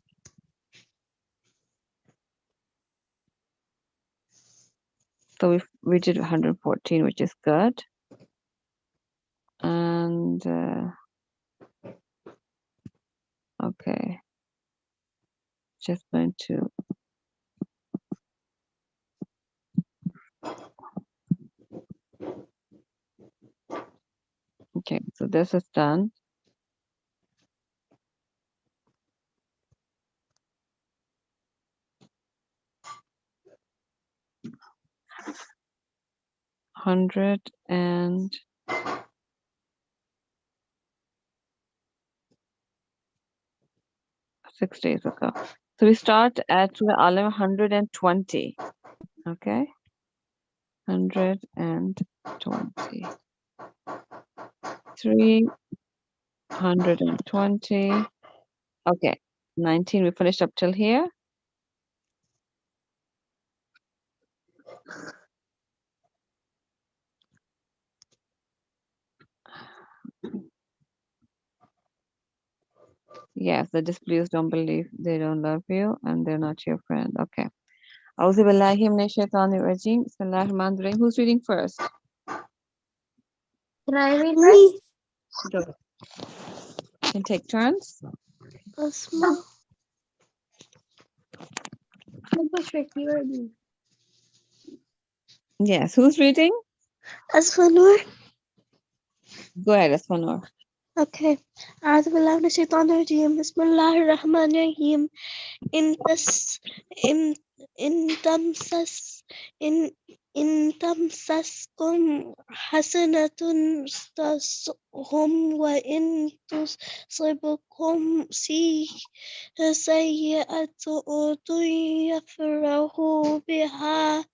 So we did 114, which is good. And okay. Just going to okay, so this is done. Hundred and 6 days ago. So we start at Surah Al 120. Okay. 120. 320. Okay. 19. We finished up till here. Yes, the disbelievers don't believe, they don't love you, and they're not your friend. Okay. Auzu billahi minash shaitanir rajim. Bismillahir rahmanir rahim. Who's reading first? Can I read first? Go. Can take turns. Asma. Tricky already. Yes. Who's reading? Asfanur. Go ahead, Asfanur. Okay. أعوذ بالله من الشيطان الرجيم بسم الله الرحمن الرحيم إن تس إن إن تمسس إن إن تمسسكم حسنة تسؤهم وإن تصبكم سيئة يفرحوا بها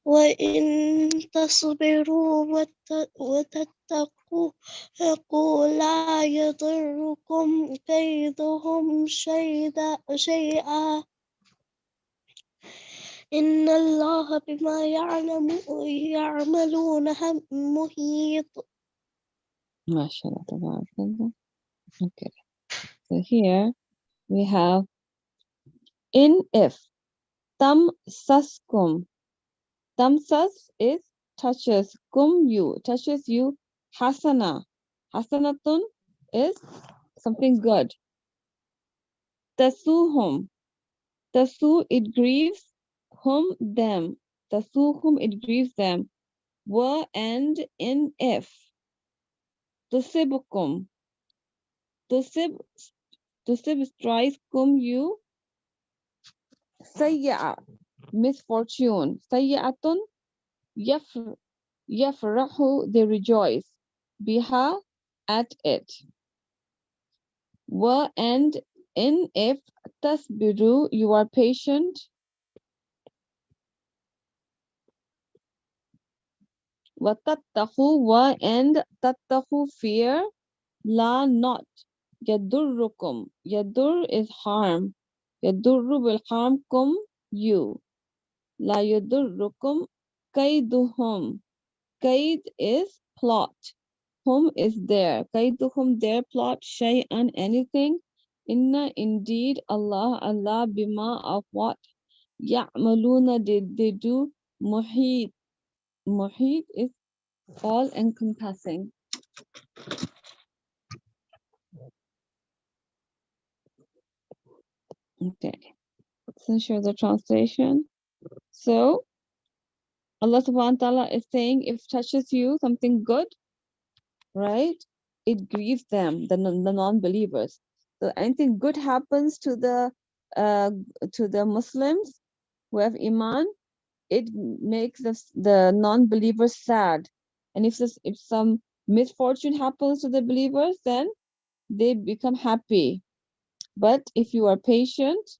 وإن تصبروا وتتقوا لا يضركم كيدهم شيئا إن الله بما يعملون محيط. MashaAllah. Tabarakallah. Okay. So here we have in if. Tamsaskum. Tamsas is touches. Kum you. Touches you. Hasana. Hasanatun is something good. Tasuhum. Tasu it grieves. Hum them. Tasuhum it grieves them. Wa and in if. Tusibukum. Tusib strikes kum you. سيئة misfortune. سيئة يفرح they rejoice بها at it. And in if تصبروا you are patient. وتتقوا and تتقوا fear لا not يضركم. يضر is harm. يضر بالحرمكم you. لا يضركم كيدهم. كيد is plot. Hum is there. كيدهم their plot. شيئا anything. Inna indeed Allah. Allah bima of what يعملون they do. محيط. محيط is all encompassing. Okay. Let's show the translation. So Allah subhanahu wa ta'ala is saying if touches you something good, right? It grieves them, the non-believers. So anything good happens to the Muslims who have iman, it makes the non-believers sad. And if some misfortune happens to the believers, then they become happy. But if you are patient,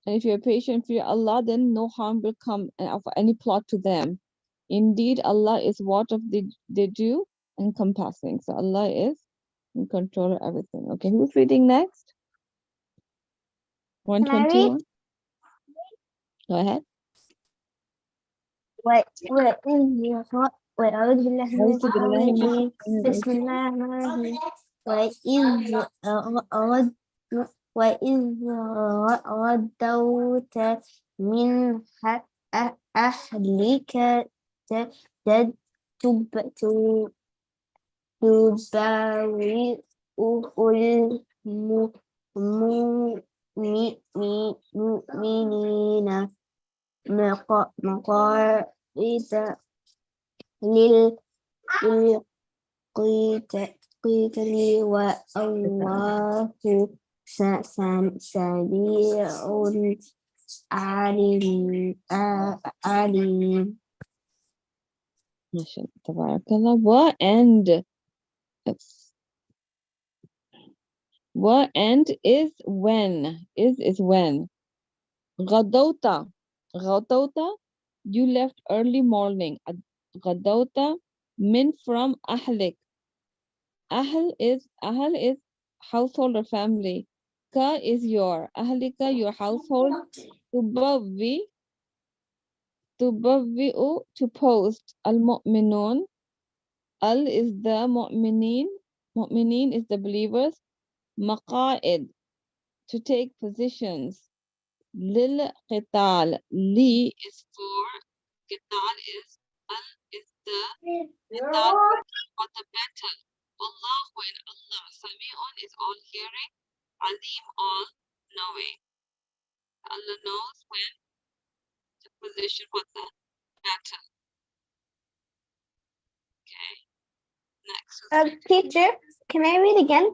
and if you are patient for Allah, then no harm will come of any plot to them. Indeed, Allah is what of they do encompassing. So Allah is in control of everything. Okay, who's reading next? Can I read? 121. Go ahead. وأعوذ بالله من أعوذ الشيطان بالله من الرجيم الشيطان بسم الرجيم. الله الرحمن الرحيم وإذ غدوت من أهلك تبوئ المؤمنين مقاعد للقتال والله سريع عليم. ما شاء الله تبارك الله. And is when. Is when. غدوت. You left early morning. غدوت من from أهلك. أهل is household or family. Ka is your. أهلك your household. تبوئ to post. المؤمنون. Al is the mu'mineen. Mu'mineen is the believers. مقاعد to take positions. للقتال. Li is for. Qital is. Al is the. Qital for the battle. Allahu and Allah. Sami'un is all hearing. Alim all knowing. Allah knows when to position for the battle. Okay. Next. Teacher, can I read again?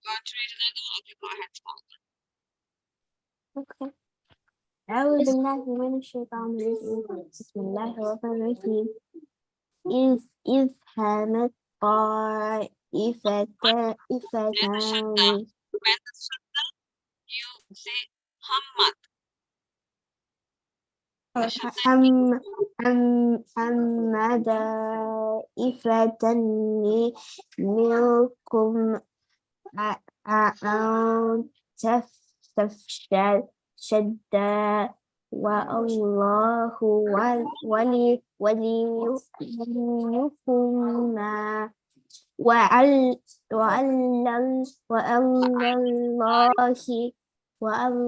You want to read another one? Okay, go ahead. Okay. أعوذ بالله من الشيطان الرجيم بسم الله الرحمن الرحيم إذ همت طائفتان When the shadda, you say hammat. هم دائفتان منكم أن تفشل شدا والله وليكما وعلى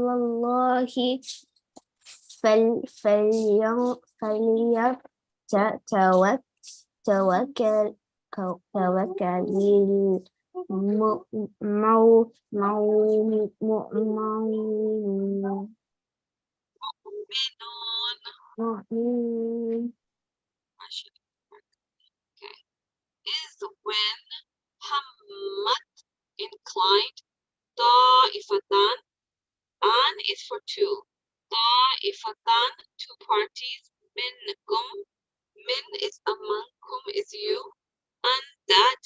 الله فليتوكل المؤمنون. Okay. Is when hammat inclined ta'ifatan an is for two. Ta'ifatan, two parties. Minkum, min is among, kum is you. And that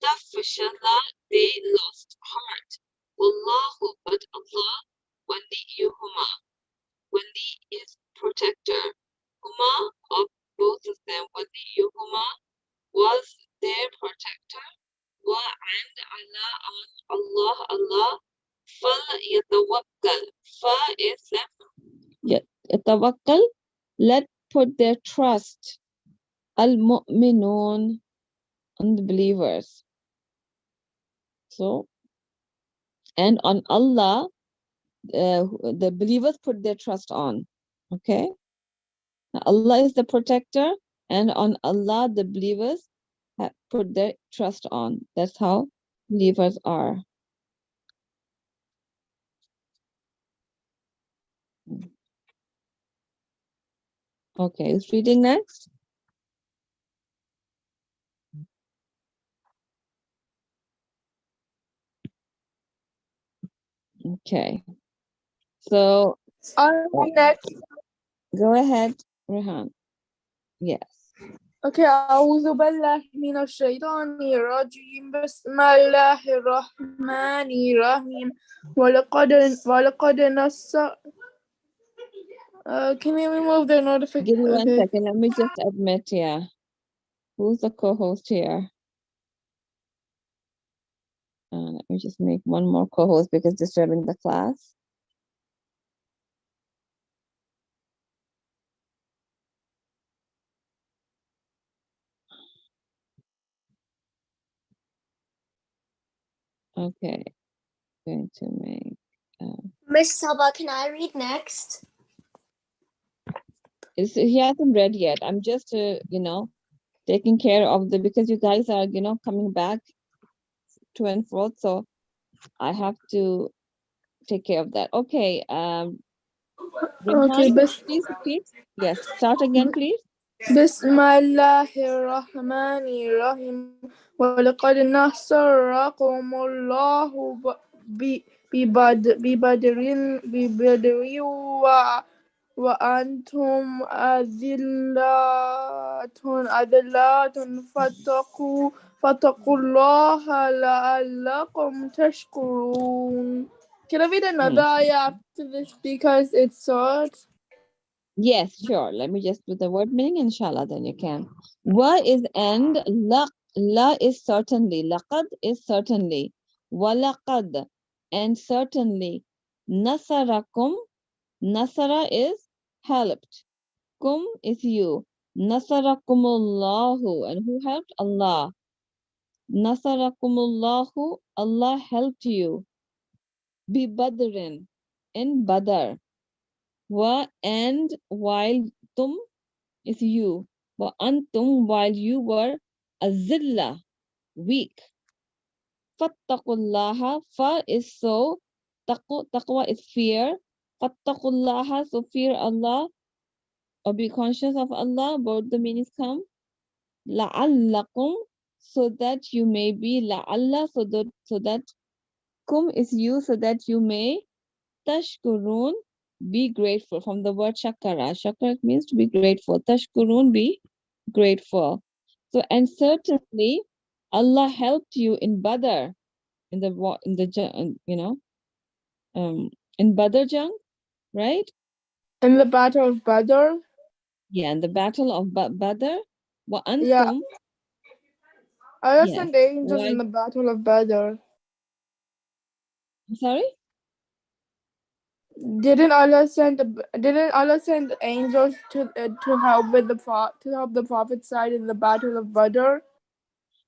tafshala, they lost heart. Wallahu, but Allah, waliyuhuma. Wali is protector. Huma, of both of them. Waliyuhuma was their protector. Wa and Allah, on Allah, fal yatawakkal. Fa is yatawakkal, let put their trust. Al-mu'minun, on the believers. So, and on Allah, the believers put their trust on. Okay? Allah is the protector, and on Allah, the believers put their trust on. That's how believers are. Okay, who's reading next? Okay. So I'll be next. go ahead, Rehan. Yes. Okay, أعوذ بالله من الشيطان الرجيم بسم الله الرحمن الرحيم ولقد نصر can we remove the notification? Give me 1 Okay. second. Let me just admit here. Who's the co-host here? Let me just make one more co-host because disturbing the class. Okay, going to make. Miss Saba, can I read next? He hasn't read yet. I'm just, taking care of because you guys are, coming back to and forth. So I have to take care of that. Okay. Okay, Rehan, please repeat. Yes, start again, please. بسم الله الرحمن الرحيم ولقد نصركم الله ببدر وأنتم أذلات فاتقوا الله لعلكم تشكرون. Can I read another ayah after this because it's short? Yes, sure. Let me just do the word meaning, inshallah, then you can. Wa is and, la is certainly, laqad is certainly, walaqad, and certainly, nasarakum, nasara is helped, kum is you, nasarakumullahu, and who helped? Allah. Nasarakumullahu, Allah helped you. Bi badrin, in Badr. Wa and while tum is you. Wa antum, while you were azilla, weak. Fattaqullaha, fa is so, taqwa is fear. Fattaqullaha, so fear Allah, or be conscious of Allah, both the meanings come. La'allakum, so that you may be, la'alla, so that kum is you, so that you may tashkurun, be grateful, from the word shakara. Shakara means to be grateful. Tashkurun, be grateful. So, and certainly Allah helped you in Badr, in Badr jang, right? In the Battle of Badr? Yeah, in the battle of Badr. Wa antum, Yeah. Allah yes. sent angels in the Battle of Badr. I'm sorry? Didn't Allah send angels to help the Prophet's side in the Battle of Badr?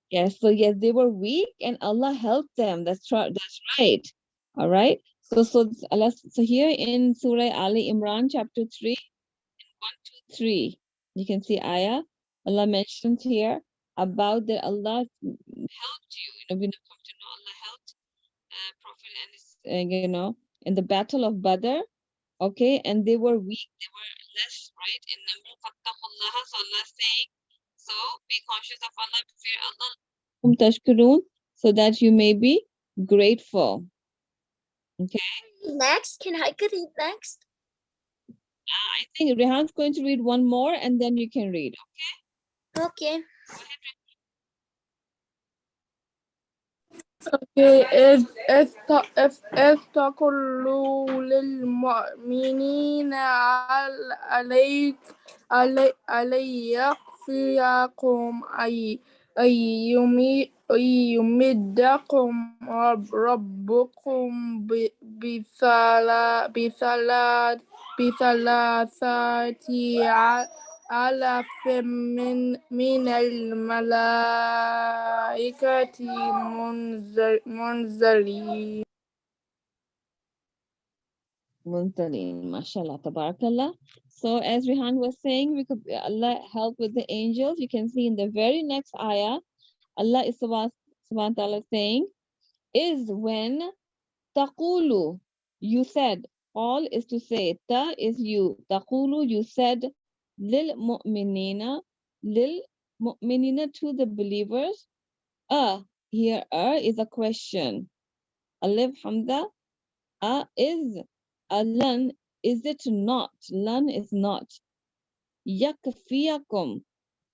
Yes, so yes, they were weak and Allah helped them. That's right. That's right. All right. So Allah, so here in Surah Ali Imran, chapter 3, 1 to 3, you can see ayah. Allah mentions here about that Allah helped you. We come to know Allah helped Prophet and his, in the battle of Badr. Okay, and they were weak. They were less, right, in number. Fattakullah, so Allah is saying, so be conscious of Allah, fear Allah, tashkurun, so that you may be grateful. Okay. next? Can I read next? I think Rehan's going to read one more and then you can read. Okay. Okay, إذ تقول للمؤمنين علي يكفيكم أن يمدكم ربكم بثلاثة آلاف من الملائكة منزلين. Muntaleen, mashallah, tabarakallah. So as Rehan was saying, we could Allah help with the angels. You can see in the very next ayah, Allah is subhanahu wa ta'ala saying, is when taqulu, you said, all is to say, ta is you, taqulu, you said, lil mu'minina to the believers. Here is a question. Alif hamza, is lan, is it not? Lan is not. Yakfiyakum,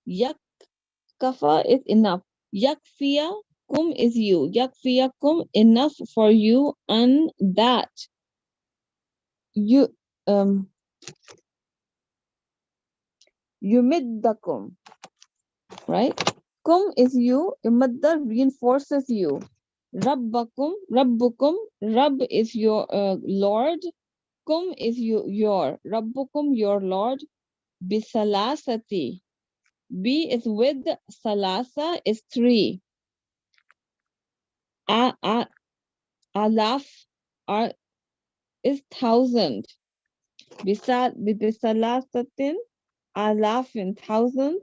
yakkafa is enough. Yakfiyakum is you. Yakfiyakum, enough for you, and that you yumiddakum, right? Kum is you, imadda reinforces you. Rabbukum, Rabb is your Lord. Kum is your, Rabbukum, your Lord. Bisalasati. B is with, salasa is 3. Alaf is 1,000. Bisalasatin, alafin, thousands.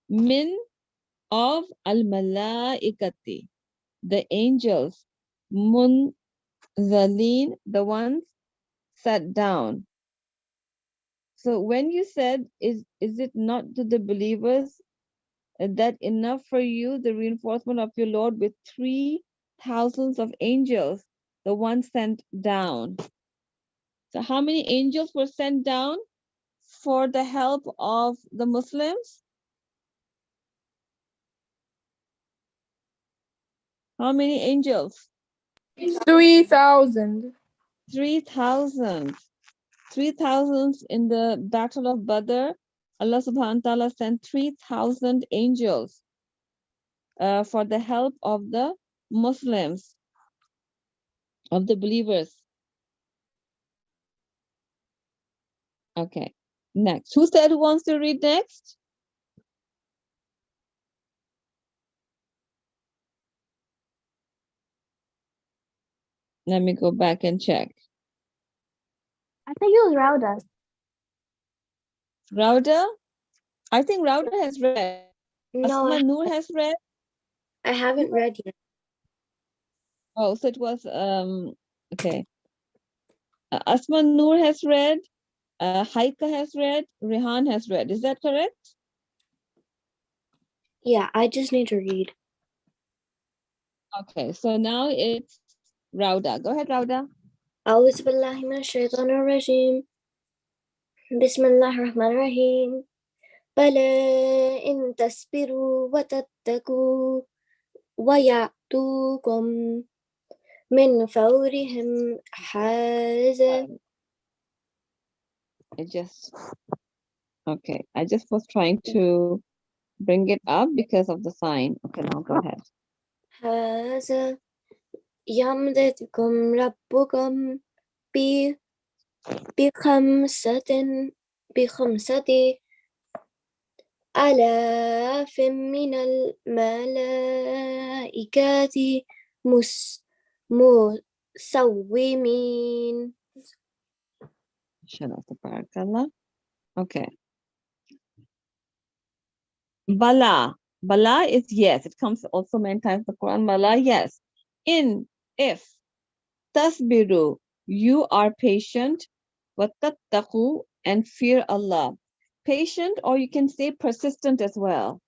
Min, of al-malaikati, the angels. Munzalin, the ones sat down. So when you said, is it not to the believers that enough for you, the reinforcement of your Lord with 3,000 of angels, the ones sent down? So how many angels were sent down for the help of the Muslims? How many angels? 3,000. 3,000. 3,000 in the Battle of Badr. Allah subhanahu wa ta'ala sent 3,000 angels for the help of the Muslims, of the believers. Okay, next. Who said who wants to read next? Let me go back and check. I think it was Rauda. Rauda? I think Rauda has read. No, Asma Noor has read. I haven't read yet. Oh, so it was, okay. Asma Noor has read. Haika has read. Rehan has read. Is that correct? Yeah, I just need to read. Okay, so now it's Rauda. Go ahead, Rauda. أعوذ بالله من الشيطان الرجيم بسم الله الرحمن الرحيم بلى إن تصبروا وتتقوا ويأتوكم من فورهم هذا. Okay, I just was trying to bring it up because of the sign. Okay, now go ahead. هذا يمددكم ربكم بخمسة آلاف من الملائكة مسومين. Tabarakallah. Okay. Bala. Bala is yes. It comes also many times in the Quran. Bala, yes. If. Tasbiru, you are patient. Wattattaqu, and fear Allah. Patient, or you can say persistent as well.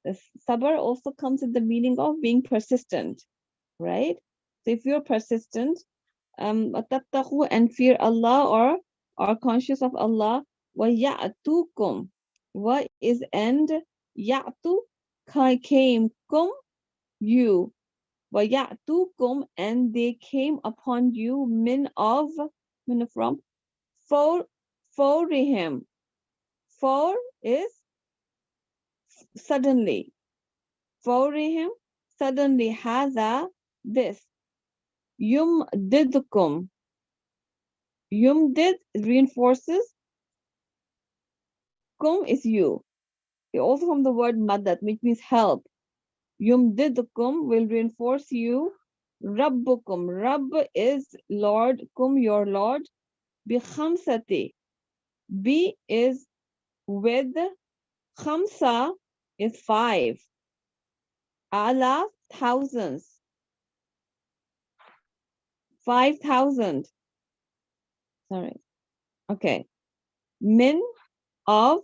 The sabr also comes in the meaning of being persistent, right? So if you're persistent, وَتَتَّقُوا, and fear Allah, or are conscious of Allah. وَيَأْتُوكُمْ, what is end? يَأْتُ, came, kum, you. وَيَأْتُوكُمْ, and they came upon you, min from, for him. For is suddenly. For him, suddenly, haza, this. Yumdidkum. Yumdid reinforces. Kum is you. It also from the word madad, which means help. Yumdidkum will reinforce you. Rabbukum. Rabb is Lord. Kum, your Lord. Bi khamsati. Bi is with. Khamsa is 5. Ala, thousands. 5,000. Sorry. Okay. Min of,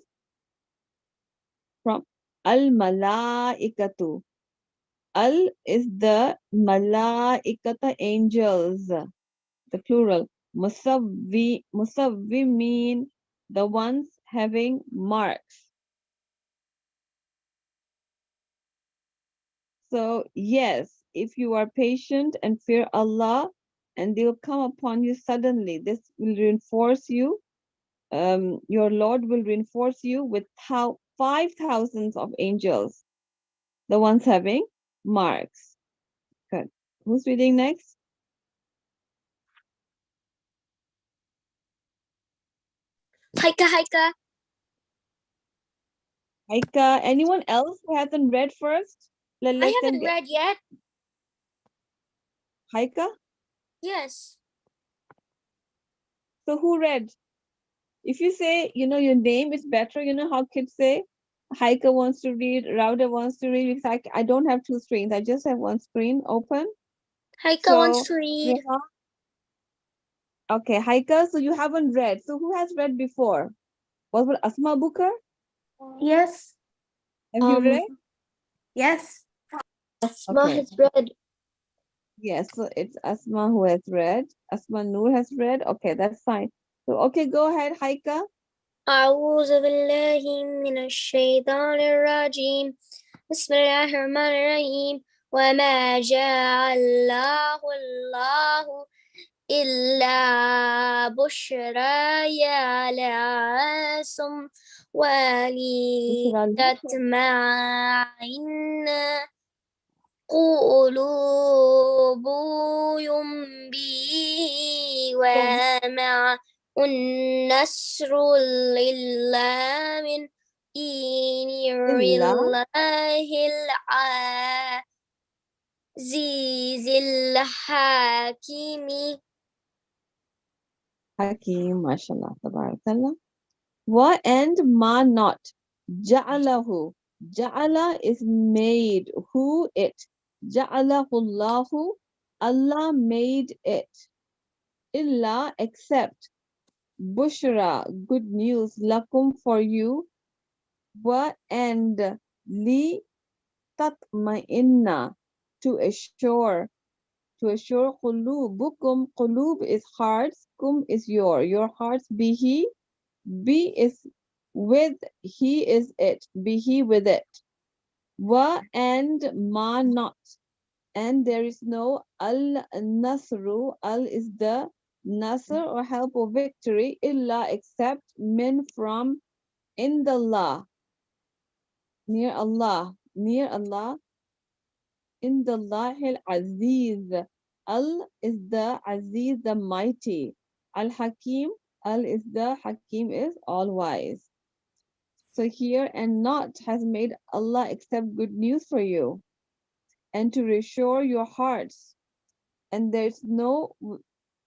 from al-malaikatu. Al is the malaikata, angels, the plural. Musavvi mean the ones having marks. So yes, if you are patient and fear Allah, and they will come upon you suddenly, this will reinforce you. Your Lord will reinforce you with 5,000 of angels, the ones having marks. Good. Who's reading next? Haika. Aika, anyone else who hasn't read first? I haven't read yet. Haika? Yes. So who read? If you say, your name is better, how kids say, Haika wants to read, Rauda wants to read, because I don't have 2 screens. I just have 1 screen open. Haika wants to read. Okay, Haika, so you haven't read. So who has read before? Was it Asma Booker? Yes. Have you read? Yes. Asma Okay. has read. Yes, so it's Asma who has read. Asma Noor has read. Okay, that's fine. So, okay, go ahead, Haika. أعوذ بالله من الشيطان الرجيم بسم الله الرحمن الرحيم وما جعله الله إلا بشرى لعاصم ولتطمئن قلوبهم به ومع النصر لله من الله العزيز الحكيم. Hakim, mashallah, tabarakallah. Wa and ma not. Ja'alahu. Ja'ala is made. Who it. Ja'alahu Allahu. Allah made it. Illa except. Bushra, good news. Lakum, for you. Wa and li tatma'inna, to assure. To assure qulubukum. Qulub is hearts. Kum is your hearts. Bihi. Be is with, he is it. Be he with it. Wa and ma not. And there is no al-nasru. Al is the nasr or help or victory. Illa except min from indallah. Near Allah. Near Allah. Indallah al-aziz. Al is the aziz, the mighty. Al-hakim. Al is the hakim, is all wise. So here, and not has made Allah accept good news for you and to reassure your hearts. And there's no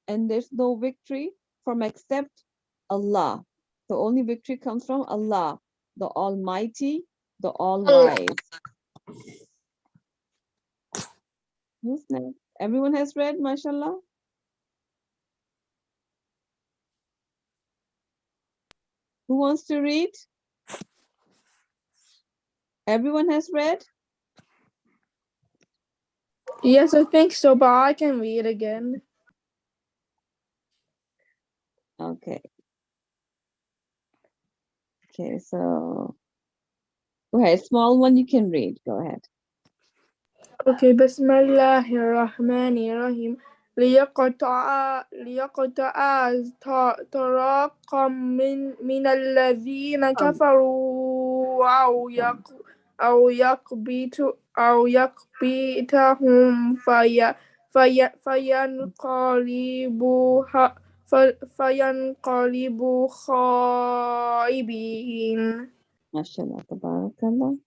victory from except Allah. The only victory comes from Allah, the Almighty, the All-Wise. Who's next? Everyone has read, mashallah? Who wants to read? Everyone has read? Yes, I think so, but I can read again. Okay. Okay, so go ahead. Small one you can read. Go ahead. Okay, Bismillahirrahmanirrahim. ليقطع طرقا من الذين كفروا أو يقبتهم فينقلبوا خائبين. MashaAllah, tabarakallah.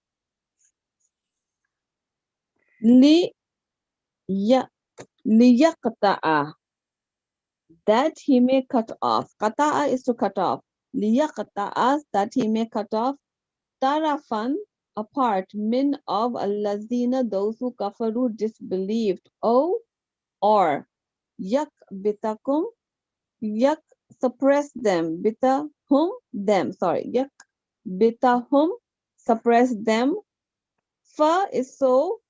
Liyaqta'a, that he may cut off. Qata'a is to cut off. Liyaqta'a, that he may cut off. Tarafan, a part, min of allazina, those who kafaru, disbelieved. Or yak bitakum, yak, suppress them. Bitahum, them. Sorry, yak bitahum, suppress them. Fa is so.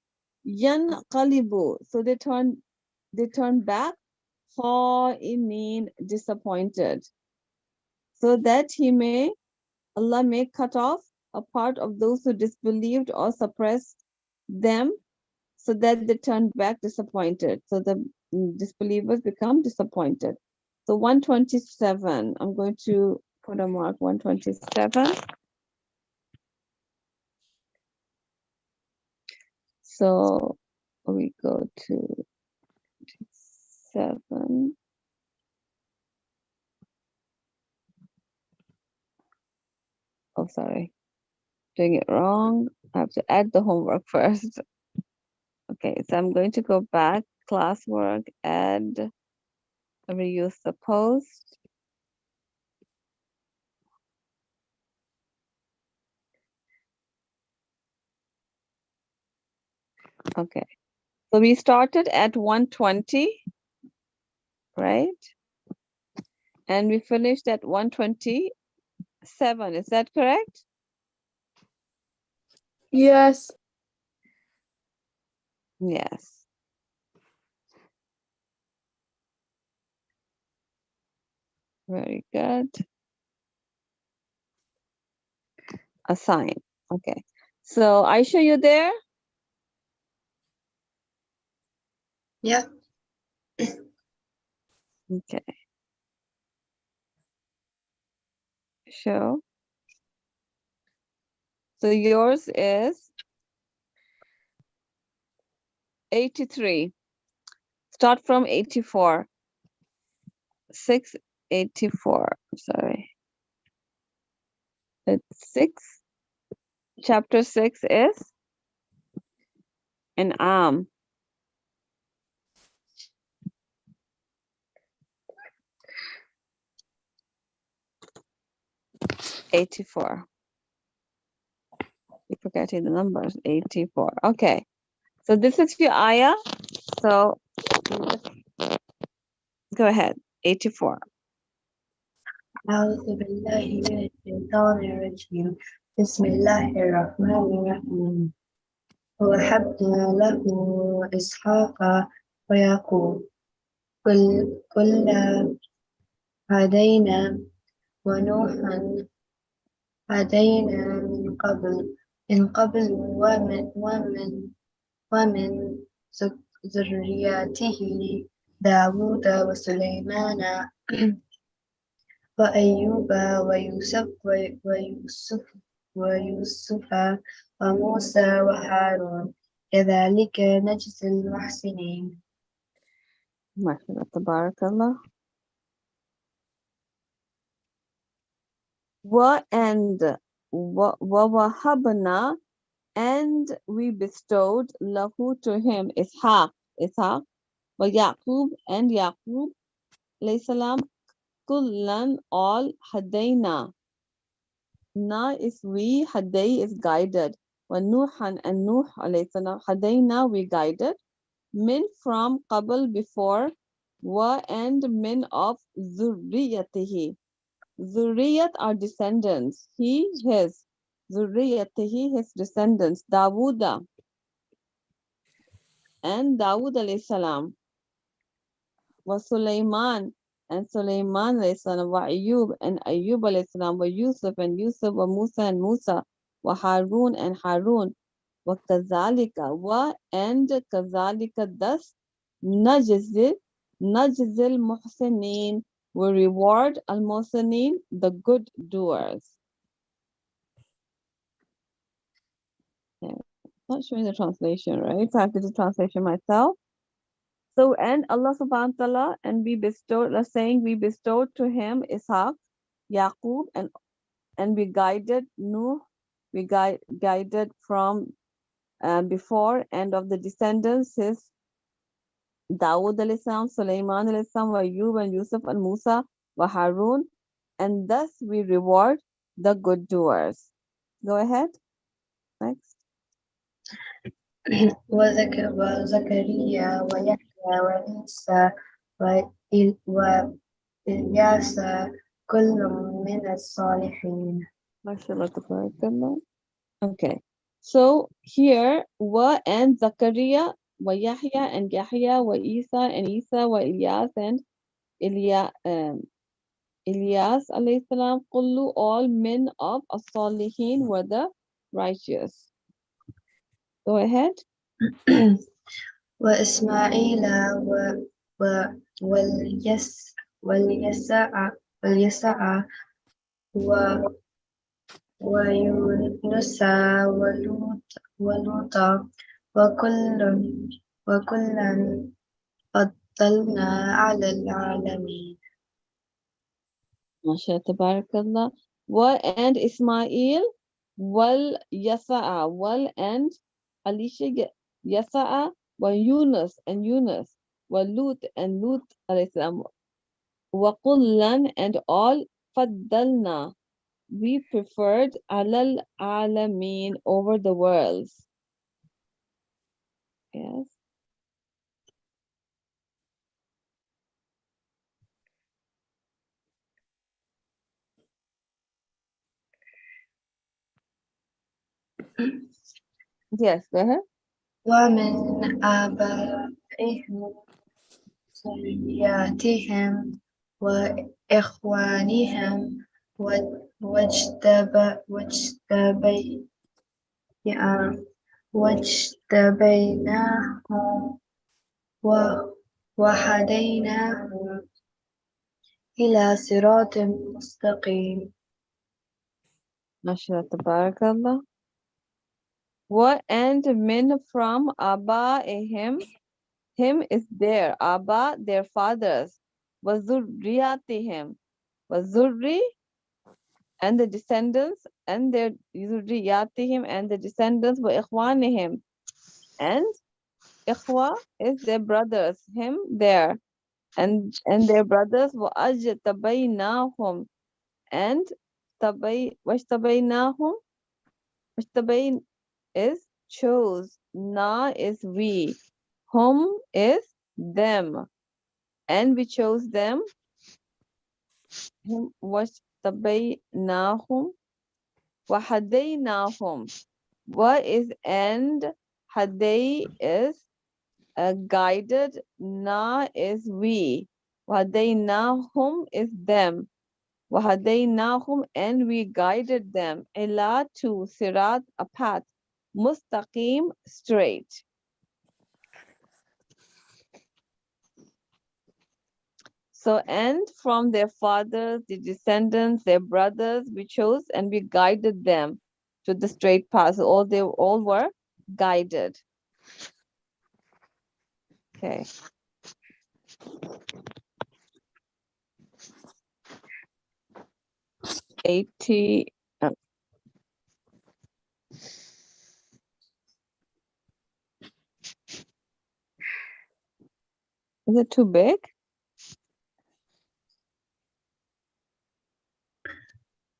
Yanqalibu, so they turn back. Mean disappointed. So that Allah may cut off a part of those who disbelieved or suppressed them, so that they turn back disappointed. So the disbelievers become disappointed. So 127, I'm going to put a mark 127. So we go to 7. Oh, sorry, doing it wrong. I have to add the homework first. Okay, so I'm going to go back, classwork, add, reuse the post. Okay, so we started at 120, right? And we finished at 127, is that correct? Yes. Yes. Very good. Assign. Okay. So Aisha, you there? Yeah. Okay. Show. So yours is 83. Start from 84. 684. Sorry. It's 6. Chapter 6 is an arm. 84. Keep forgetting the numbers. 84. Okay. So this is your ayah. So go ahead. 84. أعوذ بالله من الشيطان الرجيم بسم الله الرحمن الرحيم ووهبنا له إسحاق ويعقوب كلا هدينا ونوحا هدينا من قبل ومن ذريته داود وسليمان وأيوب ويوسف وموسى وهارون كذلك نجزي المحسنين. MashaAllah, tabarakallah. Wahabna, and we bestowed lahu to him Ishaq, wa Yaqub, and Yaqub, alayhi salam, kullan, all, hadayna. Na is we, haday is guided. Wa Nuhan, and Nuh, alayhi salam, hadayna, we guided. Min, from, qabl, before. Wa, and min, of, zurriyatihi. Zurriyat are descendants. He, his. Zurriyatihi, his descendants. Dawuda, and Dawud alayhi salam. Wa Sulaiman, and Sulaiman alayhi salam, wa Ayub and Ayub alayhi salam, wa Yusuf and Yusuf, wa Musa and Musa, wa Harun and Harun, wa kazalika, wa and kazalika, thus, najzil muhsinin, we reward al muhsinin, the good doers. Okay. Not showing the translation, right? So I have to do translation myself. So, and Allah subhanahu wa ta'ala, and we bestowed, saying we bestowed to him Ishaq, Yaqub, and we guided Nuh, we guided from before, and of the descendants his Dawood alayhi salam, Sulaiman alayhi salam, wa Ayub and Yusuf and Musa, wa Harun, and thus we reward the good doers. Go ahead. Next. وزكريا ويحيى وعيسى وإلياس كل من الصالحين. MashaAllah, tabarakallah. Okay. So here, wa and Zakaria, wa Yahya and Yahya, wa Isa and Isa, wa Ilyas and Ilyas alayhi salam, kullu, all men of as-salihin were the righteous. Go ahead. وإسماعيل واليسع ويونس ولوطا وكلا فضلنا على العالمين. MashaAllah, tabarakallah. Wa and Ismail, wal Yasa'a, wal and Alicia Yasa'a, wa Yunus and Yunus, wa Lut and Lut alayhi salam, wa kullan and all, faddalna, we preferred alal alameen, over the worlds. Yes. Yes, go ahead. ومن آبائهم ذرياتهم وإخوانهم واجتبيناهم وهديناهم إلى صراط مستقيم. MashaAllah, tabarakallah. Wa and min from Aba'ihim, him is their, Aba, their fathers, wa zurriyatihim, wa zurri, and the descendants, and their zurriyatihim, and the descendants, wa ikhwanihim, and ikhwa is their brothers, him, their, and their brothers, wa ajtabainahum, and wajtabainahum, wajtabain is chose, na is we, hum is them, and we chose them, hum wajtabainahum, wa hadaynahum, wa is and, haday is guided, na is we, wa hadaynahum is them, wa hadaynahum, and we guided them, ila, to sirat, a path, mustaqim, straight. So, and from their fathers, the descendants, their brothers, we chose and we guided them to the straight path. So they all were guided. Okay. Is it too big?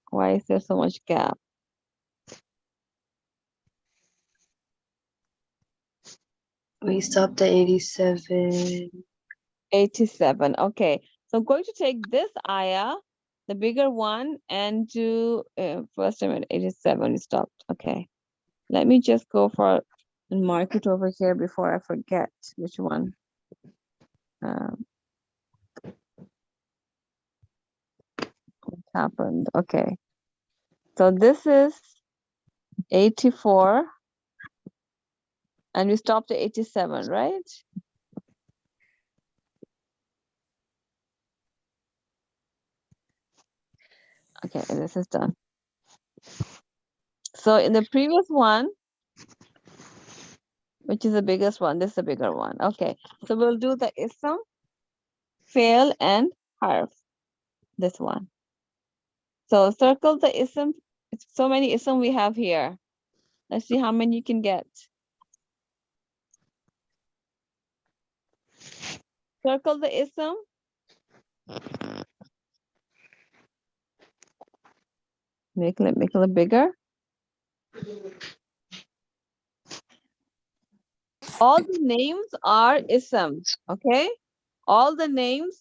Why is there so much gap? We stopped at 87. 87. Okay. So I'm going to take this ayah, the bigger one, and do first time at 87. We stopped. Okay. Let me just go for and mark it over here before I forget which one. happened. Okay. So this is 84. And we stopped at 87, right? Okay, this is done. So in the previous one, which is the biggest one, this is the bigger one. Okay, so we'll do the ism, fi'l, and harf. This one. So circle the ism. It's so many ism we have here. Let's see how many you can get. Circle the ism. Make it a little bigger. All the names are ism, okay? All the names,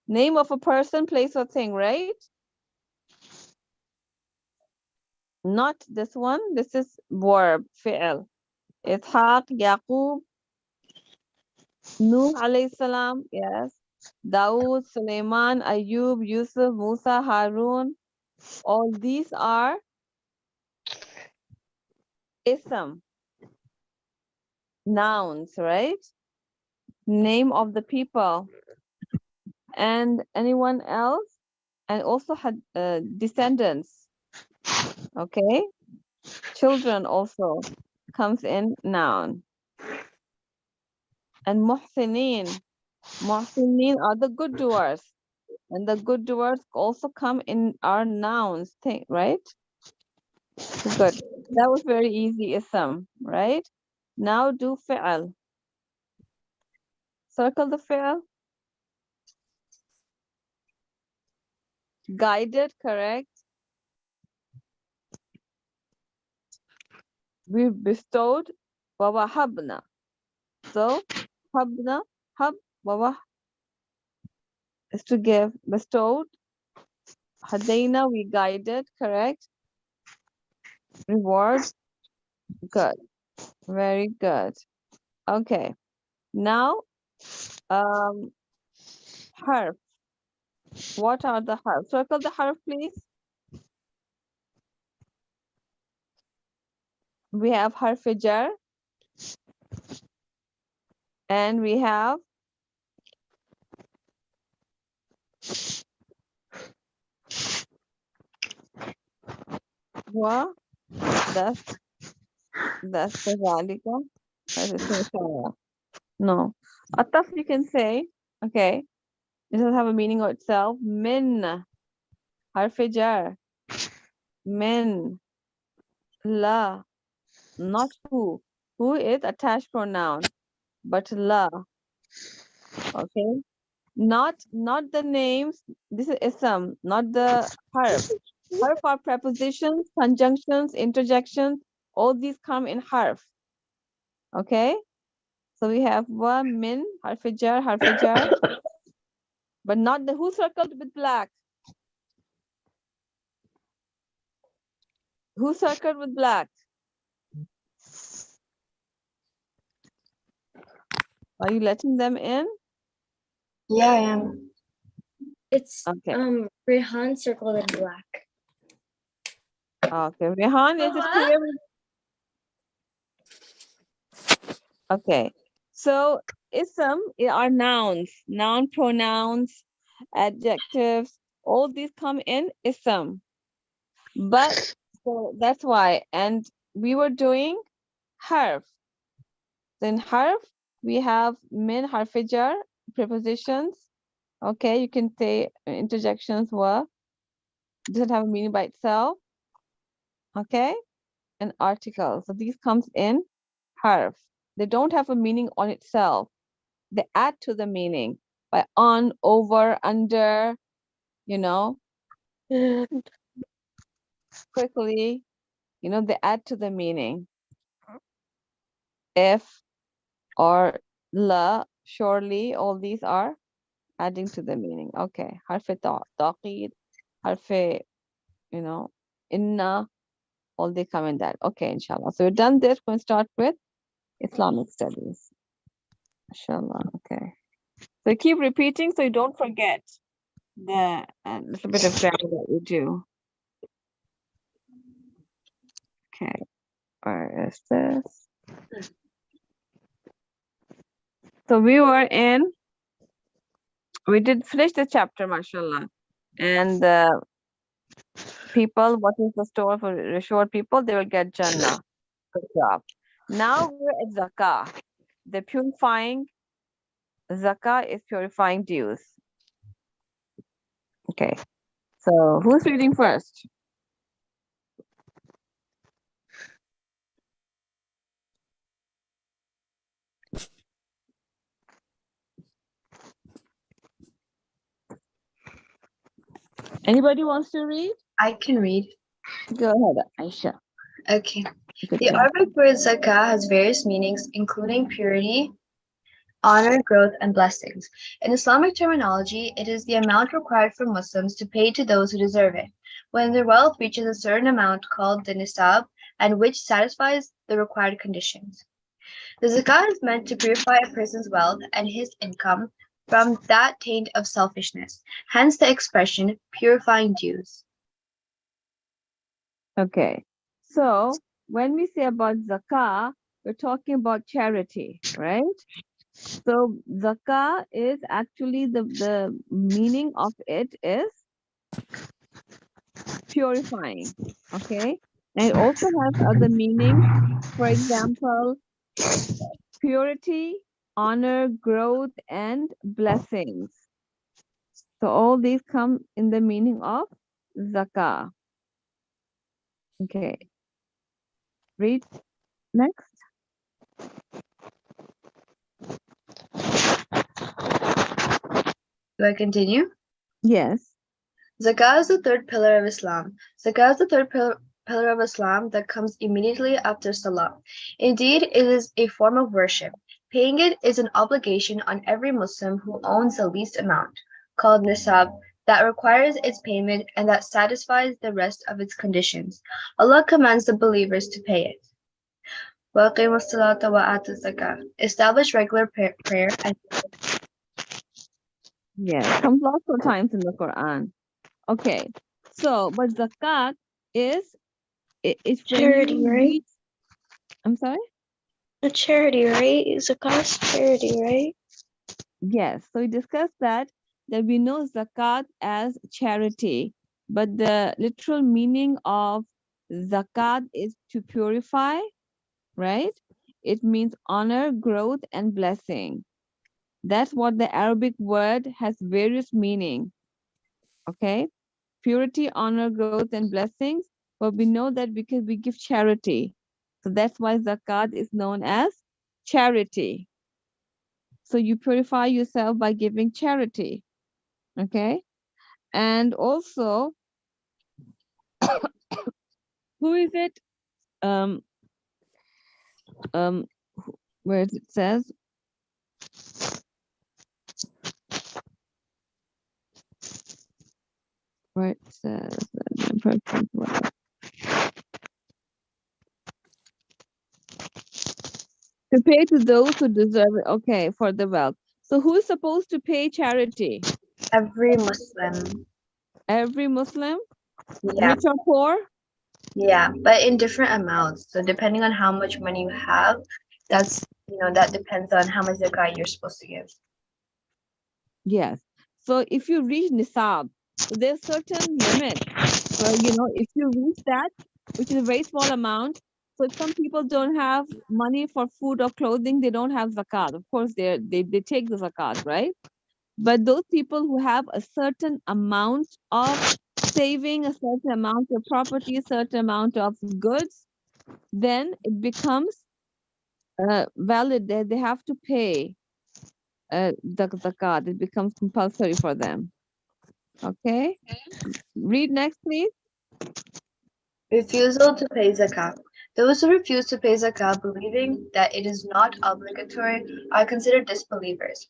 name of a person, place, or thing, right? Not this one. This is verb, fi'l. Ishaq, Yaqub, Nuh alayhi salam, yes. Dawood, Sulaiman, Ayub, Yusuf, Musa, Harun. All these are ism, nouns, right? Name of the people. And anyone else? And also had descendants, okay? Children also comes in noun. And muhsinin. Muhsinin are the good doers. And the good doers also come in our nouns thing, right? Good. That was very easy, ism, right? Now do fi'al. Circle the fi'al. Guided, correct. We bestowed wa wahabna. So habna, hab, wa is to give, bestowed. Hadaina, we guided, correct. Reward, good. Very good. Okay. Now, harf. What are the harf? Circle the harf, please. We have harf jar. And we have wa. That's the zalika. That is inshallah. No. Ataf you can say, okay. It doesn't have a meaning of itself. Min. Harf jar. Min. La. Not who. Who is attached pronoun. But la. Okay. Not the names. This is ism, not the harf. Harf are prepositions, conjunctions, interjections. All these come in harf. Okay. So we have wa, min, harf jar, but not the who circled with black. Who circled with black? Are you letting them in? Yeah, I am. It's Okay. Rehan circled in black. Okay. Rehan, is it clear? Okay. So ism are nouns, noun pronouns, adjectives, all these come in ism. But so that's why. And we were doing harf. In harf, we have min, harf jar, prepositions. Okay, you can say interjections were. Doesn't have a meaning by itself. Okay, and articles. So these comes in harf. They don't have a meaning on itself. They add to the meaning by on, over, under, you know, quickly, you know, they add to the meaning. If or la, surely, all these are adding to the meaning. Okay, harf taqid, harf, you know, inna, all they come in that. Okay, inshallah. So we've done this. We're going to start with Islamic studies. Inshallah. Okay. So keep repeating so you don't forget. the little bit of grammar that we do. Okay, where is this? So we did finish the chapter, mashallah. And people, what is the store for reassured people? They will get Jannah. Good job. Now we're at zakah. The purifying, zakah is purifying dues. Okay. So who's reading first? Anybody wants to read? I can read. Go ahead, Aisha. Okay. Good The job. Arabic word zakah has various meanings, including purity, honor, growth, and blessings. In Islamic terminology, it is the amount required for Muslims to pay to those who deserve it, when their wealth reaches a certain amount called the nisab, and which satisfies the required conditions. The zakah is meant to purify a person's wealth and his income from that taint of selfishness, hence the expression purifying dues. Okay. So when we say about zakah, we're talking about charity, right? So zakah is actually the meaning of it is purifying. Okay. And it also has other meanings. For example, purity, honor, growth, and blessings. So all these come in the meaning of zakah. Okay. Read next. Do I continue? Yes. Zakah is the third pillar of Islam. Zakah is the third pillar of Islam that comes immediately after Salah. Indeed, it is a form of worship. Paying it is an obligation on every Muslim who owns the least amount, called nisab, that requires its payment and that satisfies the rest of its conditions. Allah commands the believers to pay it. وَأَقِيمُوا الصَّلَاةَ وَآتُوا الزَّكَاةَ. Establish regular prayer and Yes. Comes lots of times in the Quran. Okay. So, but zakat is it's when Charity, you right? reach. I'm sorry. A charity, right? Zakat's charity, right? Yes. So we discussed that we know zakat as charity, but the literal meaning of zakat is to purify, right? It means honor, growth, and blessing. That's what the Arabic word has various meaning. Okay, purity, honor, growth, and blessings. But we know that because we give charity, so that's why zakat is known as charity. So you purify yourself by giving charity. Okay, and also, who is it? Um, um, where it says. Where it says. To pay to those who deserve it. Okay, for the wealth. So who is supposed to pay charity? every Muslim. Every Muslim, Yeah. rich or poor? Yeah, but in different amounts. So depending on how much money you have, that depends on how much zakat you're supposed to give. Yes. So if you reach nisab, so there's certain limit. So if you reach that, which is a very small amount. So if some people don't have money for food or clothing, they don't have zakat. Of course, they take the zakat, right? But those people who have a certain amount of saving, a certain amount of property, a certain amount of goods, then it becomes valid. They have to pay the zakat. It becomes compulsory for them. Okay. Read next, please. Refusal to pay zakat. Those who refuse to pay zakat, believing that it is not obligatory, are considered disbelievers.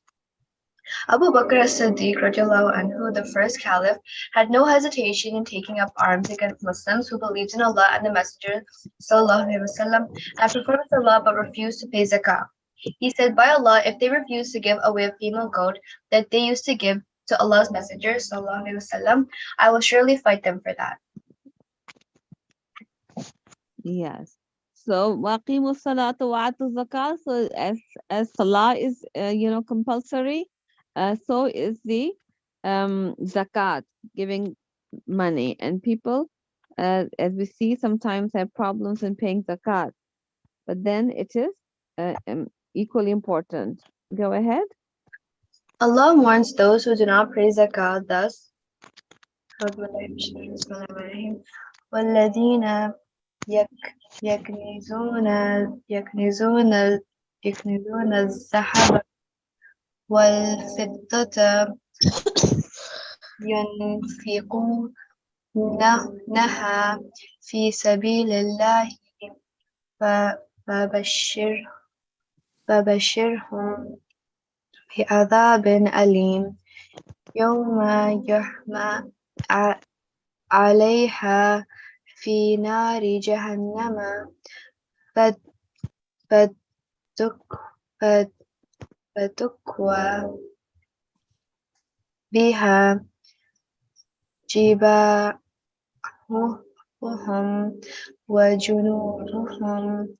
Abu Bakr as-Siddiq anhu, the first caliph, had no hesitation in taking up arms against Muslims who believed in Allah and the Messenger وسلم, and performed Salah but refused to pay zakah. He said, by Allah, if they refuse to give away a female goat that they used to give to Allah's Messenger, sallallahu alaihi wasallam, I will surely fight them for that. Yes. So waqimu salata wa atu zakat. So as salah is compulsory, so is the zakat, giving money. And people, as we see, sometimes have problems in paying zakat, but then it is equally important. Go ahead. Allah warns those who do not pay zakat thus. والذين يكنزون يكنزون يكنزون الذهب والفضة ينفقونها في سبيل الله فبشر فبشرهم بعذاب أليم يوم يحمى عليها في نار جهنم فتكوى بها جباههم وجنوبهم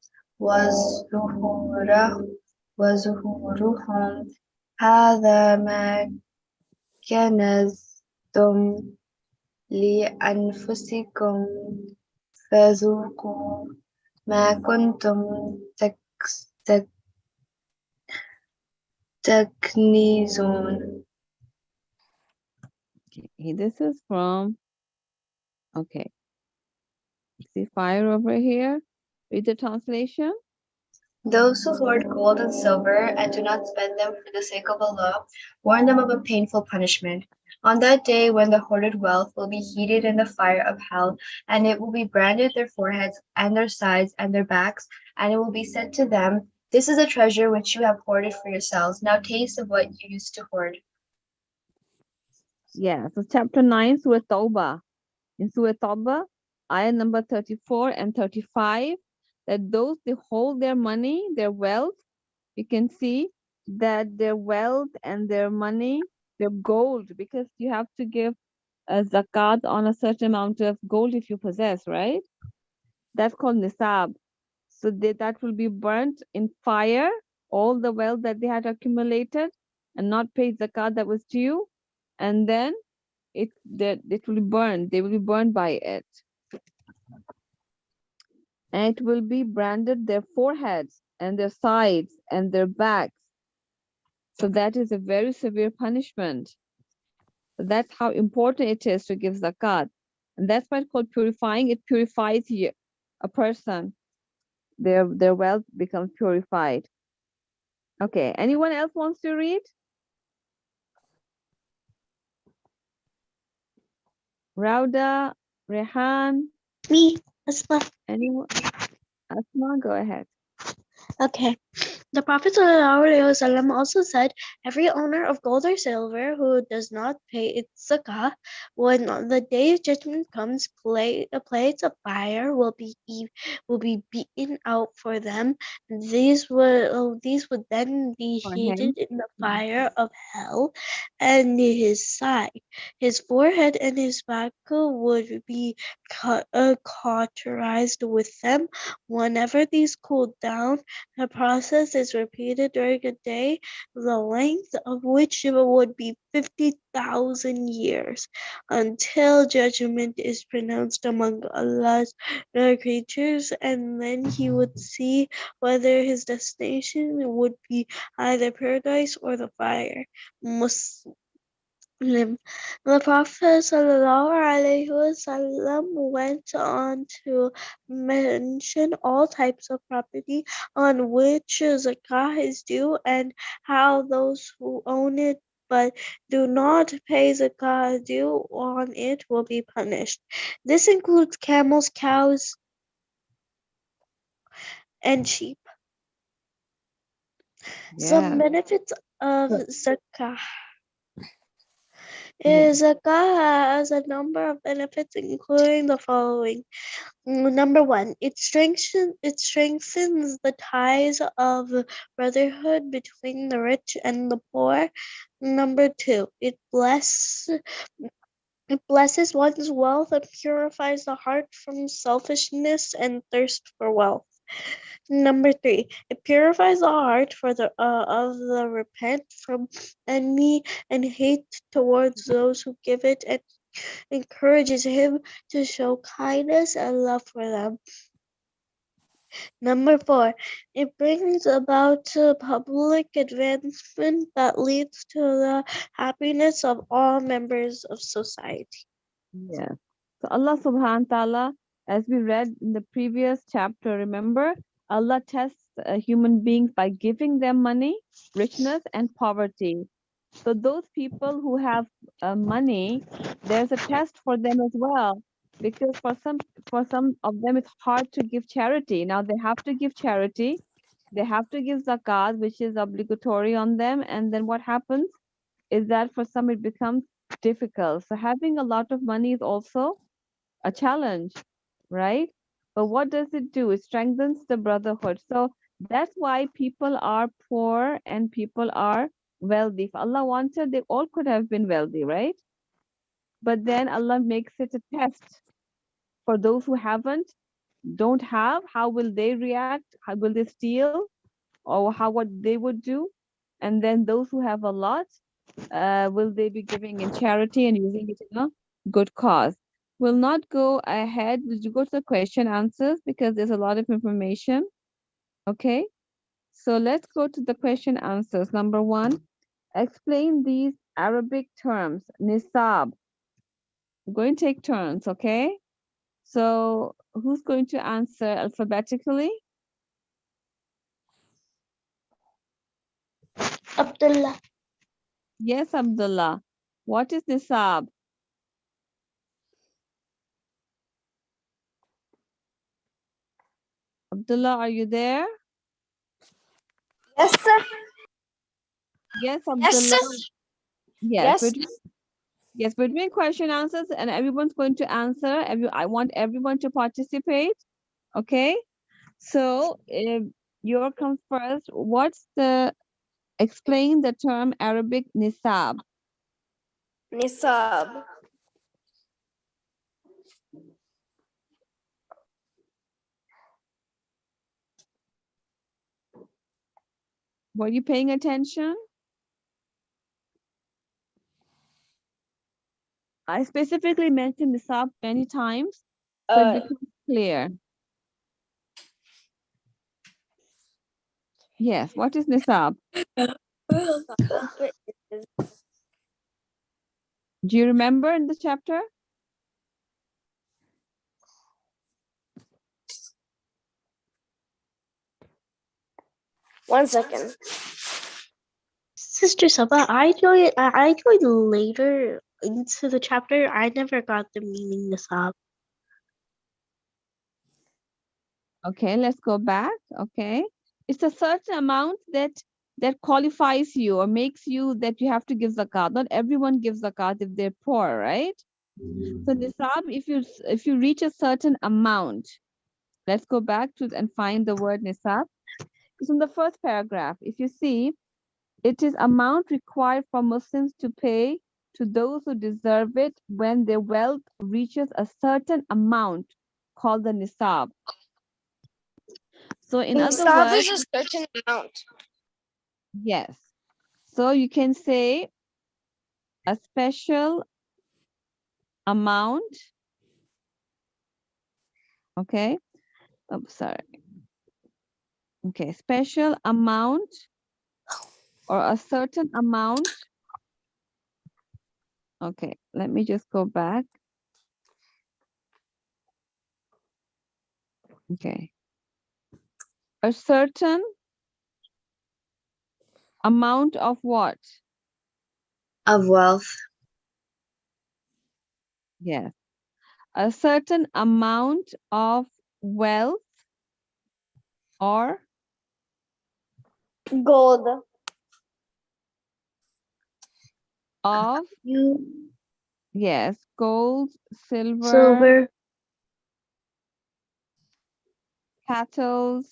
وظهورهم هذا ما كنزتم لأنفسكم فذوقوا ما كنتم تكنزون. Okay, this is from, okay, see fire over here. Read the translation. Those who hoard gold and silver and do not spend them for the sake of Allah, warn them of a painful punishment. On that day when the hoarded wealth will be heated in the fire of hell, and it will be branded their foreheads and their sides and their backs, and it will be said to them, "This is a treasure which you have hoarded for yourselves. Now taste of what you used to hoard." Yeah, so chapter 9, Surah Tawbah. In Surah Tawbah, ayah number 34 and 35, that those they hold their money, their wealth, you can see that their wealth and their money, their gold, because you have to give a zakat on a certain amount of gold if you possess, right? That's called nisab. So that will be burnt in fire, all the wealth that they had accumulated and not paid zakat that was due, and then it will be burned. They will be burned by it, and it will be branded their foreheads and their sides and their backs. So that is a very severe punishment. So that's how important it is to give zakat, and that's why it's called purifying. It purifies you, a person. Their wealth becomes purified. Okay, anyone else wants to read? Rauda, Rehan, Me, Asma. anyone? Asma, go ahead. Okay. The Prophet ﷺ also said, every owner of gold or silver who does not pay its zakah, when the day of judgment comes, plates of fire will be beaten out for them. These would then be For heated him. in the fire of hell, and his side, his forehead, and his back would be cauterized with them. Whenever these cooled down, the process is repeated during a day, the length of which would be 50,000 years, until judgment is pronounced among Allah's creatures, and then he would see whether his destination would be either paradise or the fire. The Prophet ﷺ went on to mention all types of property on which zakah is due and how those who own it but do not pay zakah due on it will be punished. This includes camels, cows, and sheep. Some Yeah. benefits of zakah. Zakah has a number of benefits, including the following. Number one, it strengthens the ties of brotherhood between the rich and the poor. Number two, it blesses one's wealth and purifies the heart from selfishness and thirst for wealth. Number three, it purifies the heart of the repent from envy and hate towards those who give it, and encourages him to show kindness and love for them. Number four, it brings about public advancement that leads to the happiness of all members of society. Yes. So Allah subhanahu wa ta'ala, as we read in the previous chapter, remember, Allah tests human beings by giving them money, richness, and poverty. So those people who have money, there's a test for them as well, because for some of them it's hard to give charity. Now they have to give charity, they have to give zakat, which is obligatory on them, and then what happens is that for some it becomes difficult. So having a lot of money is also a challenge, right? But what does it do? It strengthens the brotherhood. So that's why people are poor and people are wealthy. If Allah wanted, they all could have been wealthy, right? But then Allah makes it a test for those who don't have. How will they react? How will they steal? Or what they would do? And then those who have a lot, will they be giving in charity and using it in a good cause? We'll not go ahead. We'll go to the question answers because there's a lot of information. Okay, so let's go to the question answers. Number one, explain these Arabic terms. Nisab. We're going to take turns, okay? So who's going to answer alphabetically? Abdullah. Yes, Abdullah. What is Nisab? Abdullah, are you there? Yes, sir. Yes, Yes, Abdullah. sir. Yes, we're doing question answers and everyone's going to answer. I want everyone to participate. Okay. So your comes first. Explain the term Arabic nisab. Nisab. Were you paying attention? I specifically mentioned nisab many times, so it becomes clear. Yes, what is nisab? Do you remember in the chapter? One second. Sister Saba, I joined later into the chapter. I never got the meaning of Sab. Okay, let's go back. Okay. It's a certain amount that qualifies you or makes you that you have to give zakat. Not everyone gives zakat if they're poor, right? So nisab, if you reach a certain amount, let's go back to and find the word nisab. It's in the first paragraph. If you see, it is amount required for Muslims to pay to those who deserve it when their wealth reaches a certain amount called the nisab. So in other Nisab words, is a certain amount. yes. So you can say a special amount. Okay. Oh, sorry. Okay. Special amount or a certain amount. Okay. Let me just go back. Okay. A certain amount of what? Of wealth. Yes. A certain amount of wealth or Gold. of You Yes, gold, silver, cattle.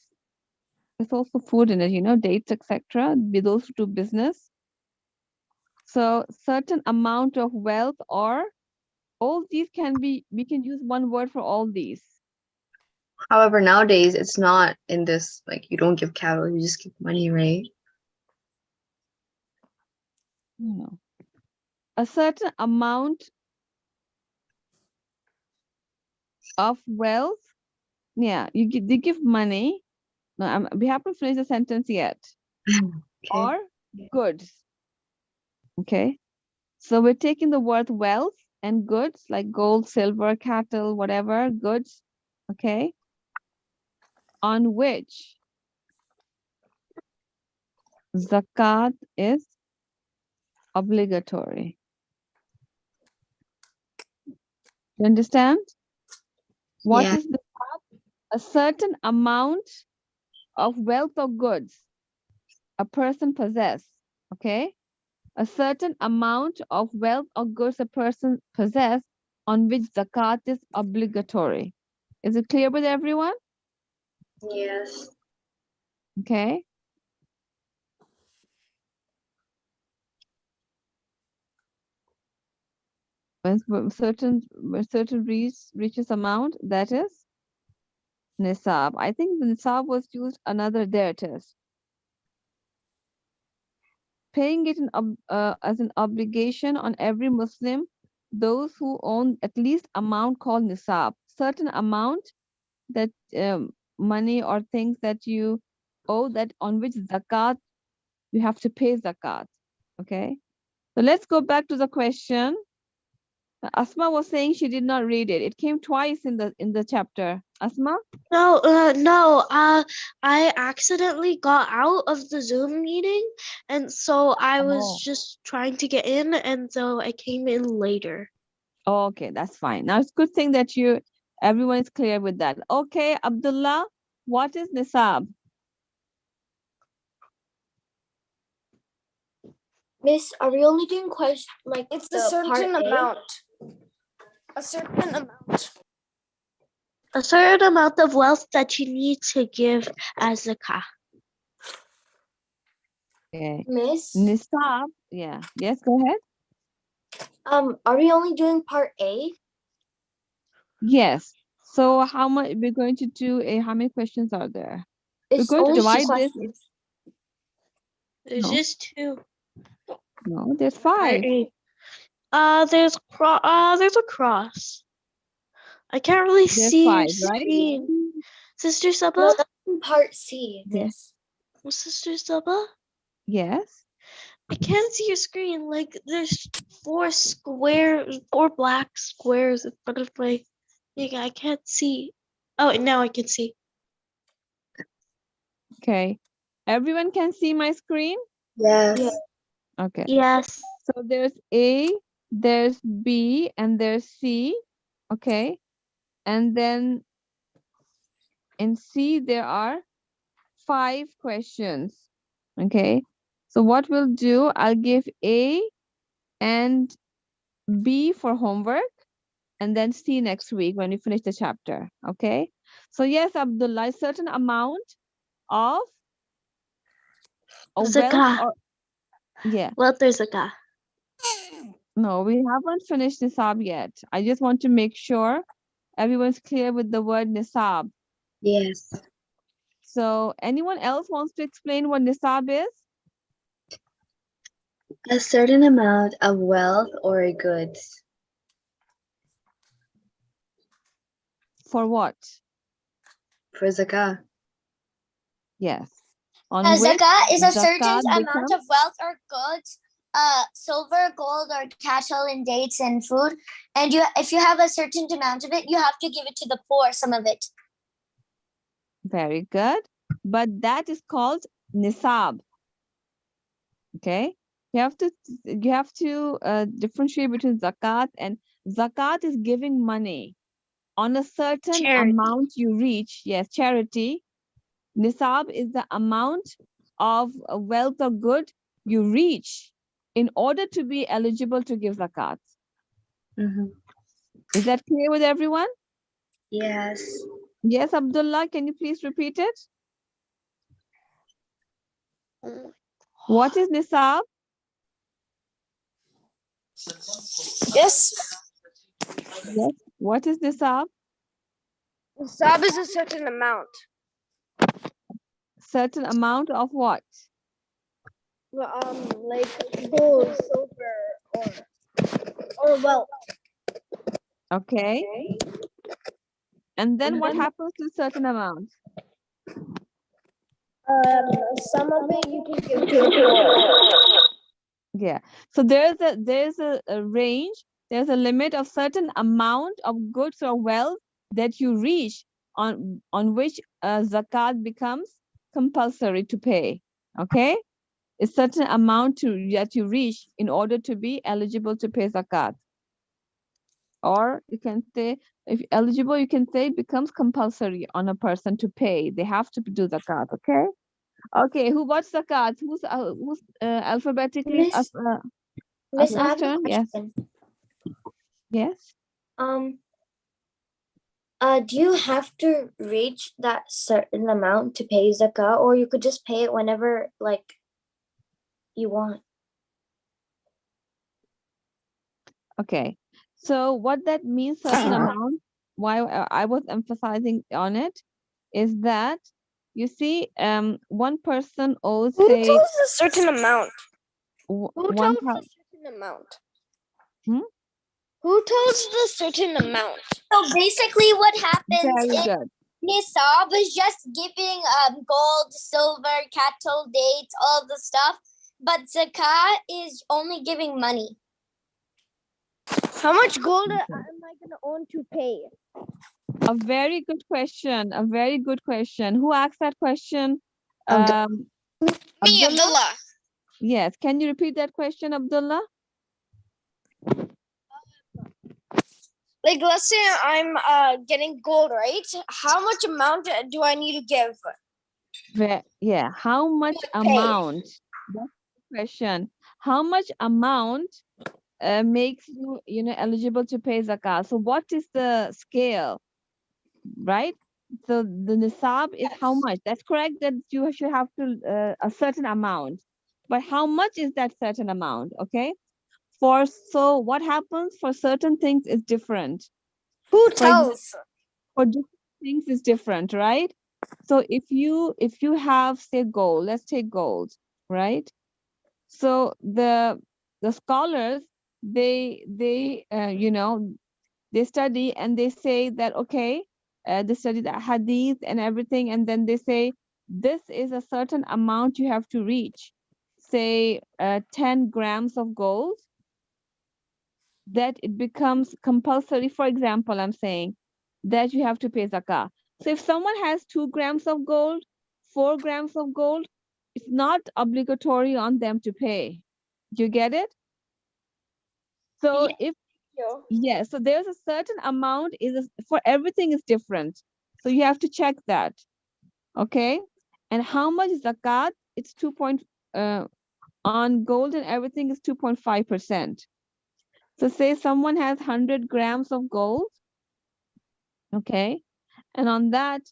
There's also food in it, you know, dates, etc. Be those who do business. So certain amount of wealth, or all these can be, we can use one word for all these. However, nowadays it's not in this, like, you don't give cattle, you just give money, right? No. A certain amount of wealth. Yeah, they give money. No, we haven't finished the sentence yet. Okay. Or goods. Okay. So we're taking the word wealth and goods like gold, silver, cattle, whatever, goods. Okay. On which zakat is obligatory. You understand? What Yeah. is the a certain amount of wealth or goods a person possess? Okay. A certain amount of wealth or goods a person possess on which zakat is obligatory. Is it clear with everyone? Yes. Okay. When certain reaches amount, that is nisab. I think the nisab was used another, there it is. Paying it as an obligation on every Muslim, those who own at least amount called nisab, certain amount that money or things that you owe, that on which zakat you have to pay zakat. Okay, so let's go back to the question. Asma was saying she did not read it. It came twice in the chapter. Asma? no, I accidentally got out of the Zoom meeting, and so I was Oh. just trying to get in, and so I came in later. Okay, that's fine. Now it's good thing that everyone is clear with that. Okay, Abdullah, what is nisab? Miss, are we only doing questions like It's the a certain part A? amount. A certain amount. A certain amount of wealth that you need to give as zakah. Okay. Miss, Nisab, yeah. Yes, go ahead. are we only doing part A? Yes. So how much we're going to do how many questions are there? It's going to only two divide this. questions. There's No. just two. No, there's 5. There's a cross. I can't really There's see 5, your right? screen. Sister Saba? No, that's in part C, Yeah. Miss. Sister Saba? Yes. I can't see your screen. Like, there's 4 black squares in front of my thing. I can't see. Oh, now I can see. Okay. Everyone can see my screen? Yes. Yeah. Okay. Yes. So there's A, there's B, and there's C. Okay. And then in C, there are 5 questions. Okay. So what we'll do, I'll give A and B for homework, and then C next week when we finish the chapter. Okay. So yes, Abdullah, a certain amount of wealth Zakah. or yeah. Well, there's zakah. No, we haven't finished nisab yet. I just want to make sure everyone's clear with the word nisab. Yes. So anyone else wants to explain what nisab is? A certain amount of wealth or goods. For what? For zakah. Yes. On which Zakah is a certain zakat amount becomes of wealth or goods, silver, gold, or cattle and dates and food. And if you have a certain amount of it, you have to give it to the poor, some of it. very good. But that is called nisab. Okay. You have to differentiate between zakat, and zakat is giving money on a certain Charity. amount you reach. Yes, charity. Nisab is the amount of wealth or good you reach in order to be eligible to give zakat. Is that clear with everyone? Yes. Yes, Abdullah, can you please repeat it? What is nisab? Yes. Yes. What is nisab? Nisab is a certain amount. Certain amount of what? Like gold, silver, or wealth. Okay. And then what happens to certain amount? Some of it you can give to the poor. Yeah. So there's a range, there's a limit of certain amount of goods or wealth that you reach on which zakat becomes compulsory to pay. Okay? A certain amount that you reach in order to be eligible to pay zakat. Or you can say, if eligible, you can say it becomes compulsory on a person to pay. They have to do zakat. Okay? Okay, who got zakat? Who's alphabetically Miss, Miss, I Asma's have a turn? Yes. question. Yes. Do you have to reach that certain amount to pay zakah, or you could just pay it whenever like you want? Okay. So what that means, certain amount, why I was emphasizing on it, is that you see, one person owes, Who say, tells a certain amount? Who one tells a certain amount? Hmm? Who tells the certain amount? So basically, what happens Very is good. Nisab is just giving gold, silver, cattle, dates, all the stuff, but Zakah is only giving money. How much gold am I gonna own to pay? A very good question. A very good question. Who asked that question? Me, Abdullah. Yes. Can you repeat that question, Abdullah? Like, let's say I'm getting gold, right? How much amount do I need to give? Yeah. How much Pay. amount? That's the question. How much amount makes you, eligible to pay zakat? So what is the scale, right? So the nisab is how much? That's correct that you should have to a certain amount, but how much is that certain amount? Okay. So what happens for certain things is different. Who For example, tells? for different things is different, right? So if you have, say, gold, let's take gold, right? So the scholars, they they study and they say that, okay, they study the hadith and everything, and then they say this is a certain amount you have to reach, say 10 grams of gold, that it becomes compulsory. For example, I'm saying that you have to pay zakah. So if someone has 2 grams of gold, 4 grams of gold, it's not obligatory on them to pay. Do you get it? So if so there's a certain amount for everything is different. So you have to check that. Okay. And how much zakat? It's on gold and everything is 2.5%. So say someone has 100 grams of gold. Okay. And on that,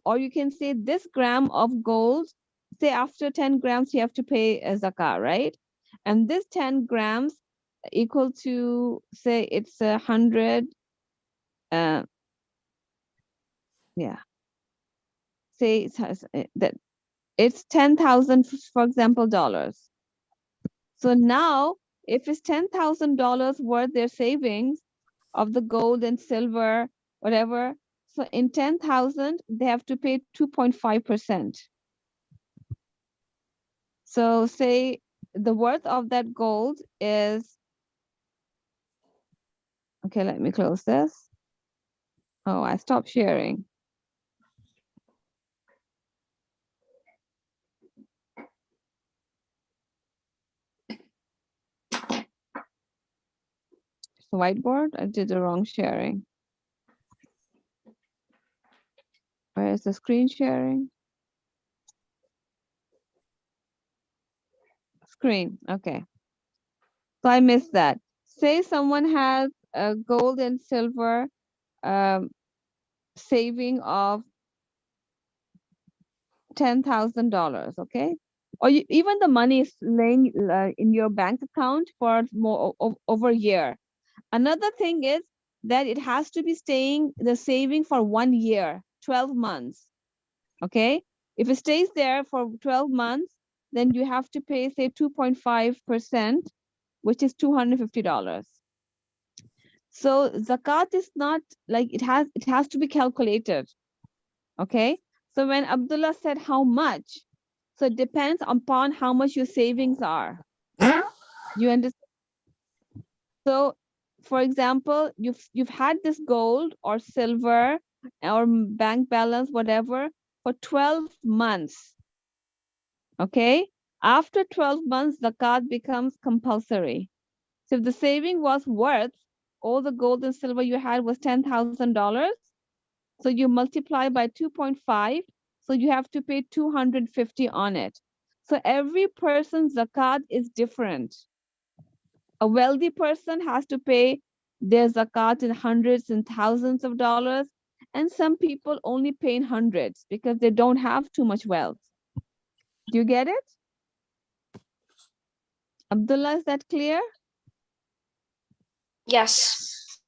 or you can say this gram of gold, say after 10 grams, you have to pay a zakah, right? And this 10 grams equal to, say it's 100, yeah, say that it's 10,000, for example, dollars. So now if it's $10,000 worth their savings of the gold and silver, whatever, so in 10,000 they have to pay 2.5%. So say the worth of that gold is, okay, let me close this. Oh, I stopped sharing. The whiteboard, I did the wrong sharing. Where is the screen sharing? Screen, okay. So I missed that. Say someone has a gold and silver um, saving of $10,000, okay? Or even the money is laying in your bank account for more over a year. Another thing is that it has to be staying the saving for 1 year, 12 months, okay? If it stays there for 12 months, then you have to pay, say, 2.5%, which is $250. So zakat is not like it has to be calculated. Okay. So when Abdullah said how much, so it depends upon how much your savings are. You understand? So for example, you've had this gold or silver or bank balance, whatever, for 12 months. Okay. After 12 months, zakat becomes compulsory. So if the saving was worth, all the gold and silver you had was $10,000, so you multiply by 2.5, so you have to pay 250 on it. So every person's zakat is different. A wealthy person has to pay their zakat in hundreds and thousands of dollars, and some people only pay in hundreds because they don't have too much wealth. Do you get it? Abdullah, is that clear? Yes.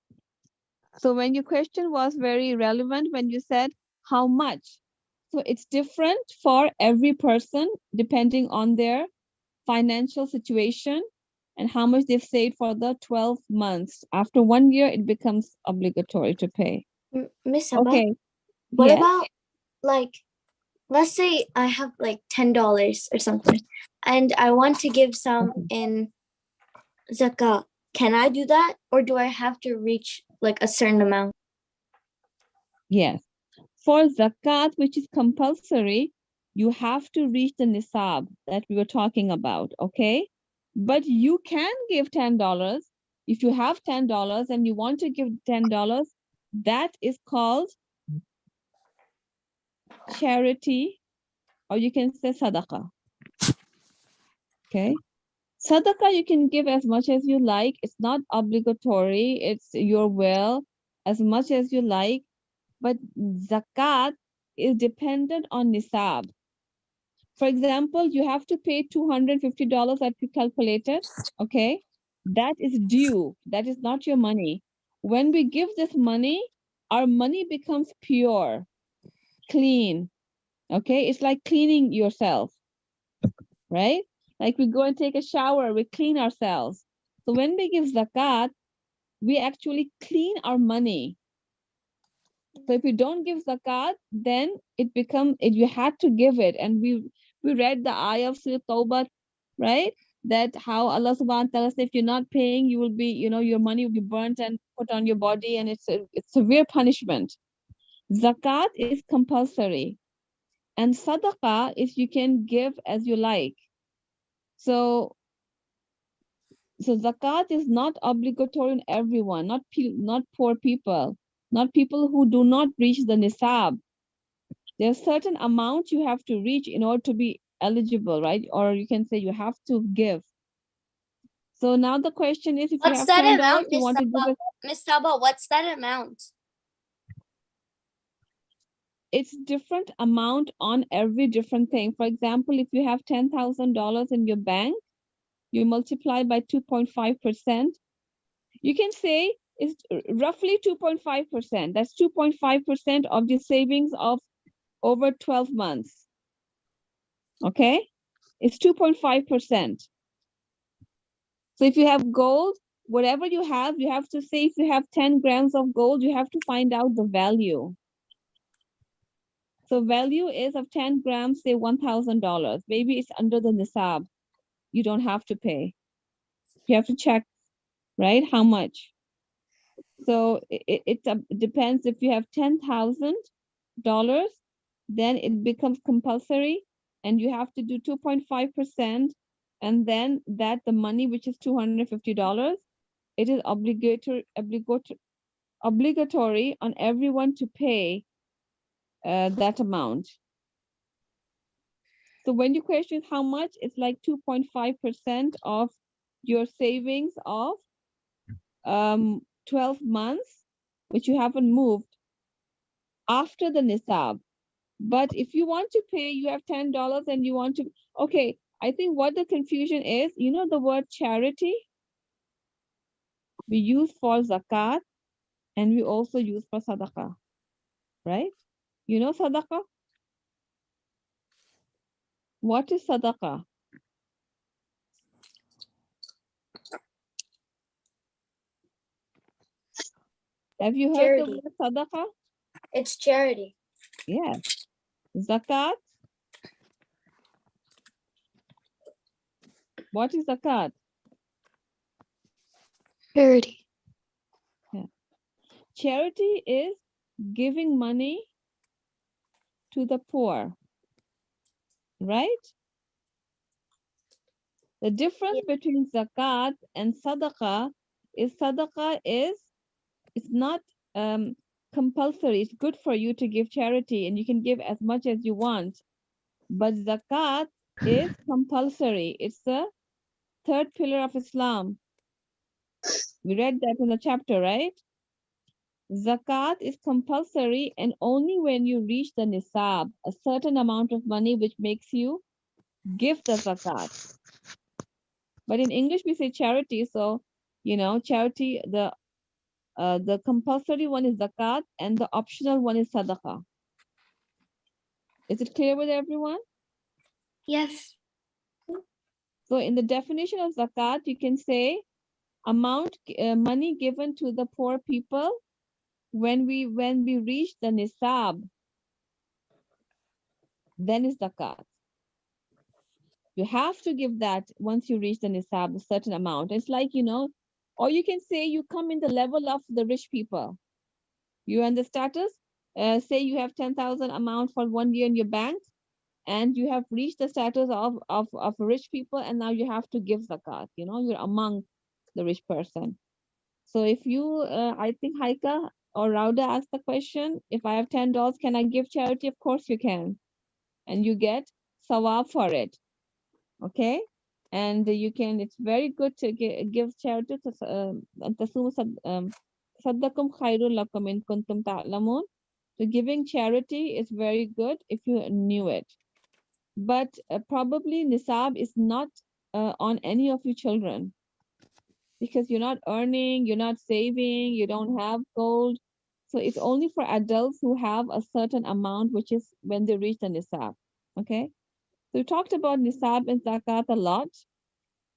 So when your question was very relevant when you said how much. So it's different for every person depending on their financial situation and how much they've saved for the 12 months. After 1 year, it becomes obligatory to pay. Miss Saba, Okay. what Yes. about like, let's say I have like $10 or something, and I want to give some in zakah. Can I do that, or do I have to reach like a certain amount? Yes. For zakat, which is compulsory, you have to reach the nisab that we were talking about, okay? But you can give $10. If you have $10 and you want to give $10, that is called charity, or you can say sadaqah, okay? Sadaqah, you can give as much as you like. It's not obligatory. It's your will, as much as you like. But zakat is dependent on nisab. For example, you have to pay $250 that we calculated, okay? That is due. That is not your money. When we give this money, our money becomes pure, clean, okay? It's like cleaning yourself, right? Like we go and take a shower, we clean ourselves. So when we give zakat, we actually clean our money. So if you don't give zakat, then you had to give it. And we read the ayah of Surah Tawbah, right? That how Allah subhanahu wa ta'ala says, if you're not paying, you will be, your money will be burnt and put on your body, and it's severe punishment. Zakat is compulsory. And sadaqah is you can give as you like. So zakat is not obligatory on everyone, not poor people, not people who do not reach the nisab. There's certain amount you have to reach in order to be eligible, right? Or you can say you have to give. So now the question is, if you What's have that $10, amount, you Miss want to give Saba? it, Miss Saba, what's that amount? it's different amount on every different thing. For example, if you have $10,000 in your bank, you multiply by 2.5%. You can say it's roughly 2.5%. That's 2.5% of the savings of over 12 months. Okay? It's 2.5%. So if you have gold, whatever you have to say if you have 10 grams of gold, you have to find out the value. So value is of 10 grams, say $1,000. Maybe it's under the nisab. You don't have to pay. You have to check, right? How much? So it depends. If you have $10,000, then it becomes compulsory and you have to do 2.5%. And then the money, which is $250, it is obligatory on everyone to pay that amount. So when you question how much, it's like 2.5% of your savings of 12 months, which you haven't moved after the nisab. But if you want to pay, you have $10 and you want to, okay, I think what the confusion is, you know the word charity? We use for zakat and we also use for sadaqah, right? You know sadaqah? What is sadaqah? Have you heard Charity. the word sadaqah? It's charity. Yes. Zakat? What is zakat? Charity. Charity is giving money to the poor, right? The difference between zakat and sadaqah is it's not compulsory. It's good for you to give charity and you can give as much as you want. But zakat is compulsory. It's the third pillar of Islam. We read that in the chapter, right? Zakat is compulsory and only when you reach the nisab, a certain amount of money which makes you give the zakat. But in English we say charity, so you know charity, the compulsory one is zakat and the optional one is sadaqah. Is it clear with everyone? Yes. So in the definition of zakat, you can say amount money given to the poor people when we reach the nisab, then is zakat. You have to give that once you reach the nisab, a certain amount. It's like, you know, or you can say you come in the level of the rich people. You and the status, say you have 10,000 amount for 1 year in your bank, and you have reached the status of rich people, and now you have to give zakat. You know, you're among the rich person. So if you, I think Haika or Rauda asked the question, if I have $10, can I give charity? Of course you can. And you get sawab for it. Okay? And you can, it's very good to give charity to Saddakum khairul lakum in kuntum ta'lamun. So giving charity is very good if you knew it. But probably nisab is not on any of your children because you're not earning, you're not saving, you don't have gold. So it's only for adults who have a certain amount, which is when they reach the nisab. Okay. So we talked about nisab and zakat a lot.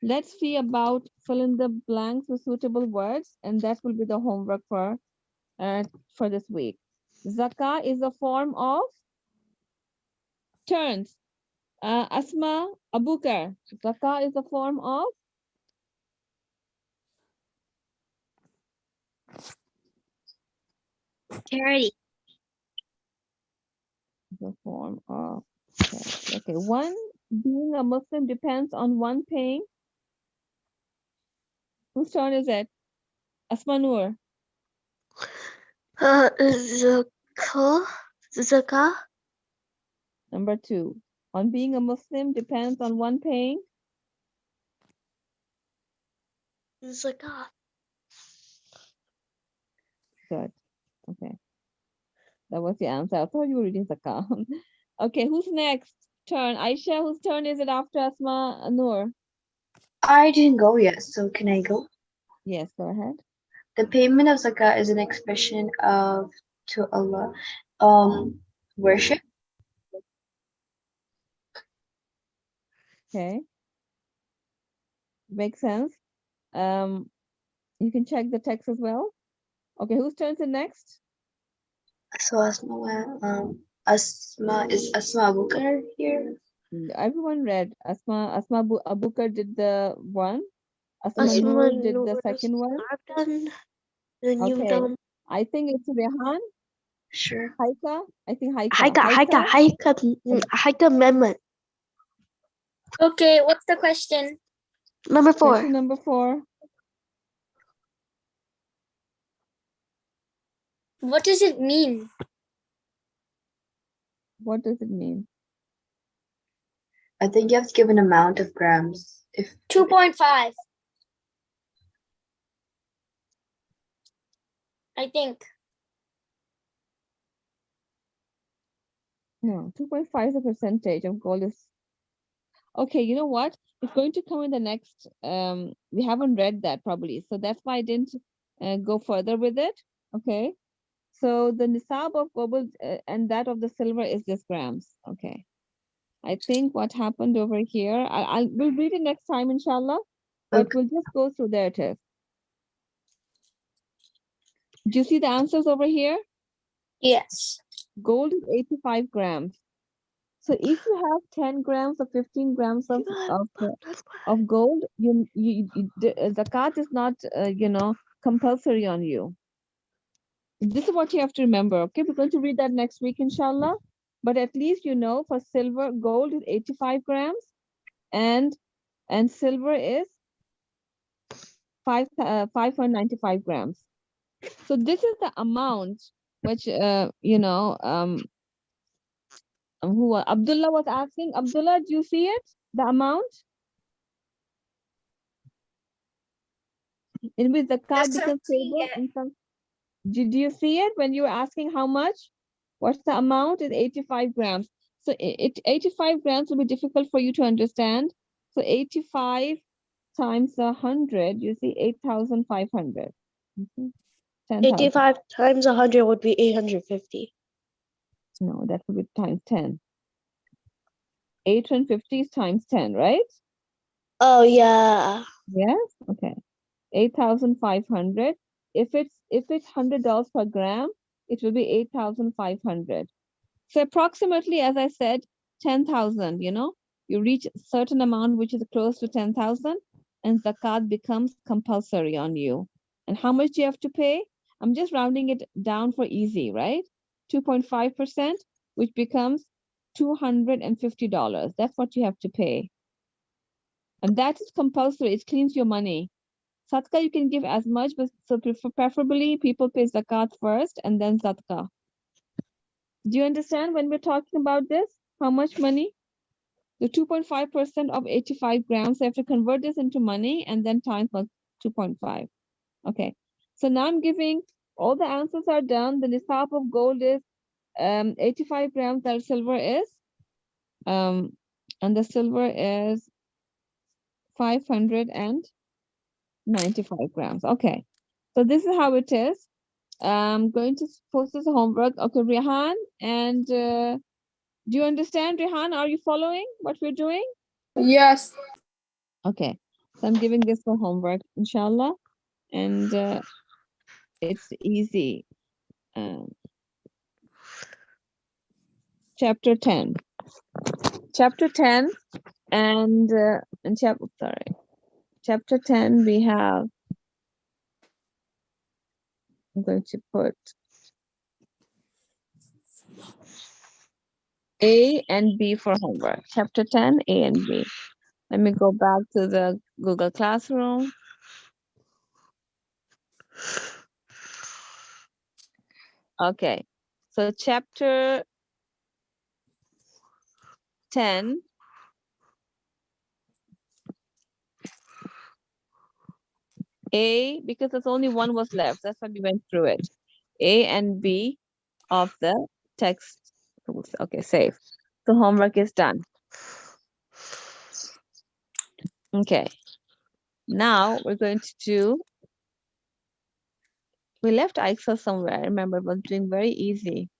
Let's see about fill in the blanks with suitable words, and that will be the homework for this week. Zakah is a form of turns. Asma Abukar. Zakah is a form of Charity. the form of charity. Okay, one being a Muslim depends on one paying. Whose turn is it? Asma Noor. Zakah. Number 2. On being a Muslim depends on one paying. Zakah. Good. Okay. That was the answer. I thought you were reading Zakah. Okay, who's next? Turn. Aisha, whose turn is it after Asma Noor? I didn't go yet, so can I go? Yes, go ahead. The payment of zakah is an expression of to Allah worship. Okay. Makes sense. You can check the text as well. Okay, whose turn is it next? So Asma is Asma Abukar here. Everyone read. Asma Abukar did the one. Asma Asma Noor did the Noor, second one. I've done. Then you've Okay. done. I think it's Rehan. Sure. Haika. I think Haika. Haika amendment. Okay, what's the question? Number 4. Question number 4. What does it mean? What does it mean? I think you have to give an amount of grams. If 2.5. I think. No, 2.5 is a percentage of gold is okay. You know what? It's going to come in the next. We haven't read that probably, so that's why I didn't go further with it. Okay. So the nisab of gold and that of the silver is this grams. Okay. I think what happened over here, we'll read it next time, inshallah, but Okay. we'll just go through there it is. Do you see the answers over here? Yes. Gold is 85 grams. So if you have 10 grams or 15 grams of gold, the zakat is not, compulsory on you. This is what you have to remember, okay? We're going to read that next week, inshallah. But at least you know for silver, gold is 85 grams and silver is 5.95 grams. So this is the amount which, who Abdullah was asking. Abdullah, do you see it? The amount in which the card becomes payable in some. Did you see it when you were asking how much? What's the amount? Is 85 grams. So 85 grams will be difficult for you to understand. So 85 times 100, you see 8,500. 10,000. 85 times 100 would be 850. No, that would be times 10. 850 is times 10, right? Oh yeah. Yes. Okay. 8,500. If it's $100 per gram, it will be 8,500. So approximately, as I said, 10,000. You reach a certain amount which is close to 10,000, and zakat becomes compulsory on you. And how much do you have to pay? I'm just rounding it down for easy, right? 2.5%, which becomes $250. That's what you have to pay. And that is compulsory. It cleans your money. Sadaqah you can give as much, but so preferably people pay zakat first and then sadaqah. Do you understand when we're talking about this? How much money? The 2.5% of 85 grams. So I have to convert this into money and then times by 2.5. Okay. So now I'm giving all the answers are done. The nisab of gold is 85 grams. That silver is and the silver is 595 grams. Okay. So this is how it is. I'm going to post this homework. Okay, Rehan, and do you understand, Rehan? Are you following what we're doing? Yes. Okay, so I'm giving this for homework, inshallah, and it's easy. Chapter 10. Chapter 10 and chapter 10 we have, I'm going to put A and B for homework. Chapter 10, A and B. Let me go back to the Google Classroom. Okay, so chapter 10, A, because there's only one was left, that's why we went through it. A and B of the text. Okay, save. The homework is done. Okay, now we're going to do, we left IXL somewhere. I remember it was doing very easy.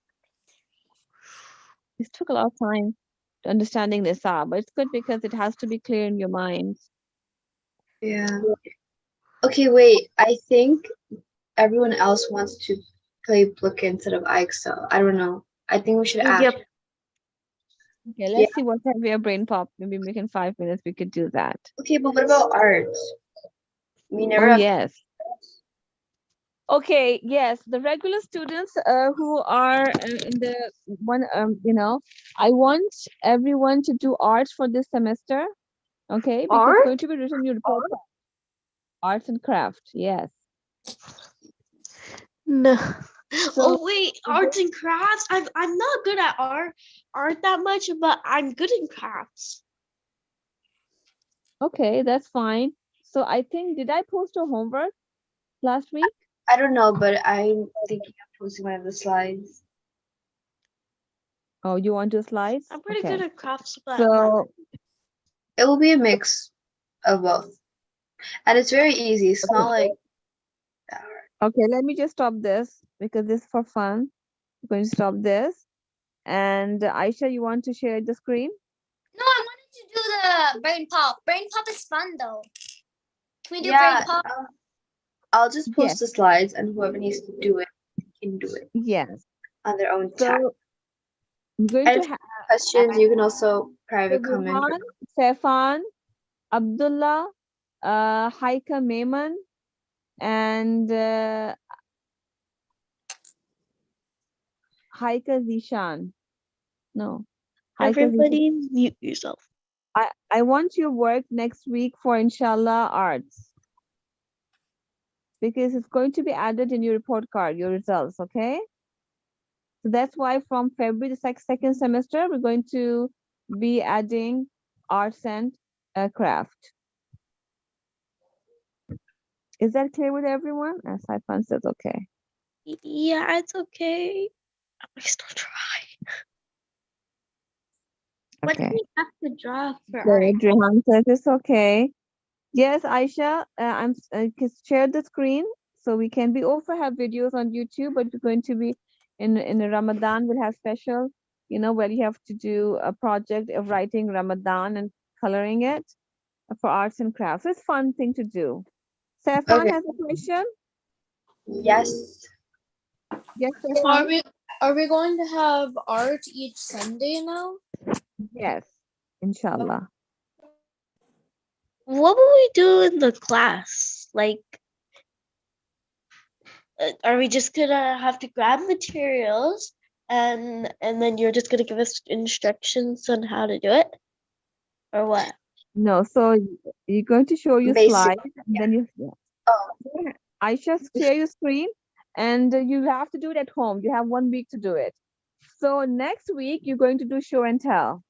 This took a lot of time to understanding this but it's good because it has to be clear in your mind. Yeah. Okay, wait. I think everyone else wants to play Book instead of IXL. I don't know. I think we should ask. Yep. Okay, let's see what time we have Brainpop. Maybe in 5 minutes we could do that. Okay, but what about art? We never Oh, have. yes. Okay, yes, the regular students who are in the one, I want everyone to do arts for this semester. Okay, because it's going to be written in your report. Arts and craft, yes. No. So, Oh wait, arts and crafts. I'm not good at art that much, but I'm good in crafts. okay, that's fine. So I think, did I post a homework last week? I don't know, but I'm thinking of posting one of the slides. Oh, you want to slides? I'm pretty Okay. good at crafts, but I'm not. So It will be a mix of both. And it's very easy. It's not like that hard. okay, let me just stop this because this is for fun. I'm going to stop this. And Aisha, you want to share the screen? No, I wanted to do the brain pop. Brain pop is fun though. Can we do Yeah, brain pop? I'll just post Yes. the slides and whoever needs to do it can do it Yes. on their own time. So I'm going And to if you have have questions, you can also private comment. Burhan, Stefan, Abdullah, Haika Maiman, and Haika Zishan. No, Haika Zishan. Everybody mute yourself. I want your work next week for Inshallah Arts because it's going to be added in your report card, your results, okay? So that's why from February, the second semester, we're going to be adding arts and craft. Is that clear with everyone? Saifan says okay. Yeah, it's okay. I still try. What do Okay. we have to draw for So art? Rehan says it's okay. Yes, Aisha, share the screen so we can. We also have videos on YouTube, but we're going to be in Ramadan. We'll have special, where you have to do a project of writing Ramadan and coloring it for arts and crafts. It's a fun thing to do. Stefan Okay. has a question. Yes. Yes, Are Stefan. we going to have art each Sunday now? Yes, inshallah. What will we do in the class? Like, are we just gonna have to grab materials and then you're just gonna give us instructions on how to do it, or what? No, so you're going to show you Basic. slides, and then you. Oh, Aisha, share your screen, and you have to do it at home. You have 1 week to do it. So next week you're going to do show and tell.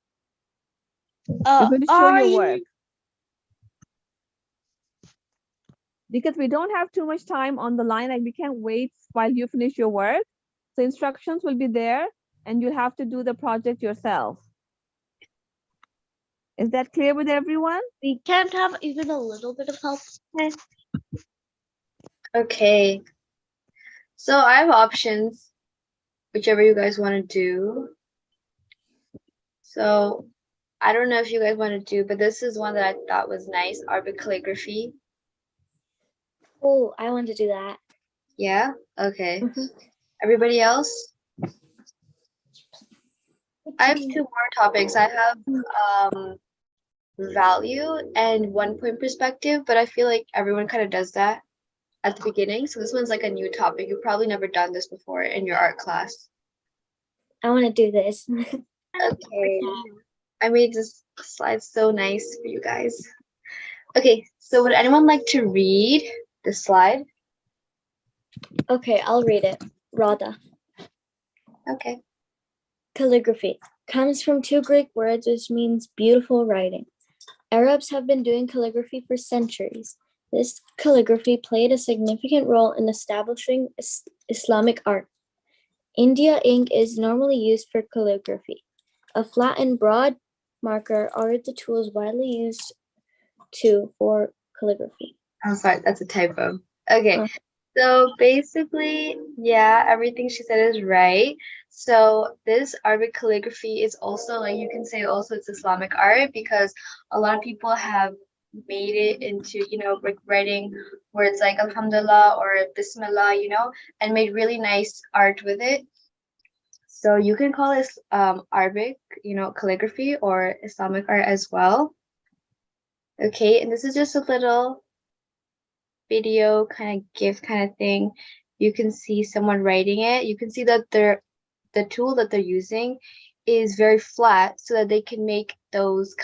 You're going to show Are your you? work because we don't have too much time on the line, and we can't wait while you finish your work. So instructions will be there, and you'll have to do the project yourself. Is that clear with everyone? We can't have even a little bit of help. okay. So I have options, whichever you guys want to do. So I don't know if you guys want to do, but this is one that I thought was nice, Arabic calligraphy. Oh, I want to do that. Yeah? Okay. Everybody else? I have two more topics. I have value and 1 point perspective, but I feel like everyone kind of does that at the beginning. So this one's like a new topic. You've probably never done this before in your art class. I want to do this. Okay. I made this slide so nice for you guys. Okay, so would anyone like to read the slide? Okay, I'll read it. Rada. Okay. Calligraphy comes from two Greek words which means beautiful writing. Arabs have been doing calligraphy for centuries. This calligraphy played a significant role in establishing Islamic art. India ink is normally used for calligraphy. A flat and broad marker are the tools widely used for calligraphy. I'm sorry, that's a typo. Okay. Oh. So basically, yeah, everything she said is right. So this Arabic calligraphy is also, like, you can say also it's Islamic art because a lot of people have made it into, like writing where it's like Alhamdulillah or Bismillah, and made really nice art with it. So you can call this Arabic, calligraphy or Islamic art as well. Okay, and this is just a little video kind of GIF kind of thing. You can see someone writing it. You can see that the tool that they're using is very flat so that they can make those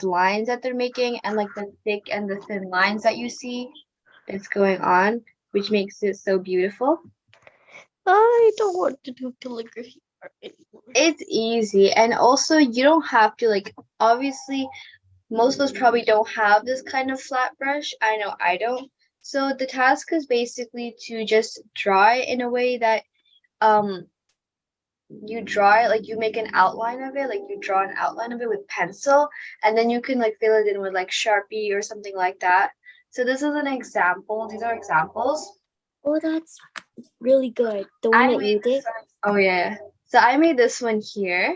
lines that they're making, and like the thick and the thin lines that you see that's going on, which makes it so beautiful. I don't want to do calligraphy art anymore. It's easy, and also you don't have to, like, obviously most of us probably don't have this kind of flat brush. I know I don't. So the task is basically to just draw it in a way that you draw it, like you make an outline of it, like you draw an outline of it with pencil, and then you can like fill it in with like Sharpie or something like that. So this is an example. These are examples. Oh, that's really good. The one I that made you did. this one. Oh yeah. So I made this one here.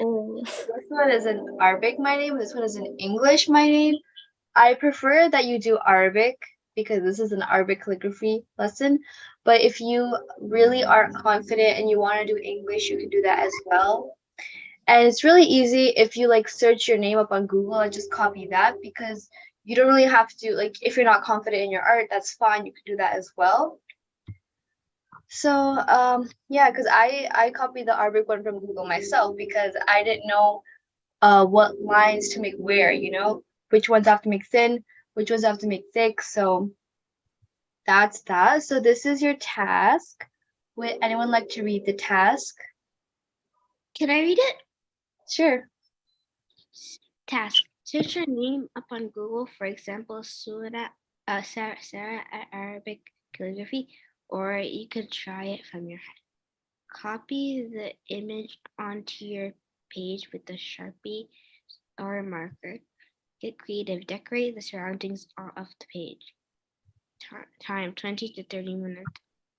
Oh, This one is in Arabic, my name. This one is in English, my name. I prefer that you do Arabic because this is an Arabic calligraphy lesson. But if you really are confident and you want to do English, you can do that as well. And it's really easy if you like search your name up on Google and just copy that, because you don't really have to, like, if you're not confident in your art, that's fine. You can do that as well. So yeah, because I copied the Arabic one from Google myself because I didn't know what lines to make where, which ones have to make thin, which ones have to make thick. So that's that. So this is your task. Would anyone like to read the task? Can I read it? Sure. Task. Search your name up on Google, for example, Sarah Arabic calligraphy, or you could try it from your head. Copy the image onto your page with a Sharpie or a marker. Get creative. Decorate the surroundings of the page. Time 20 to 30 minutes,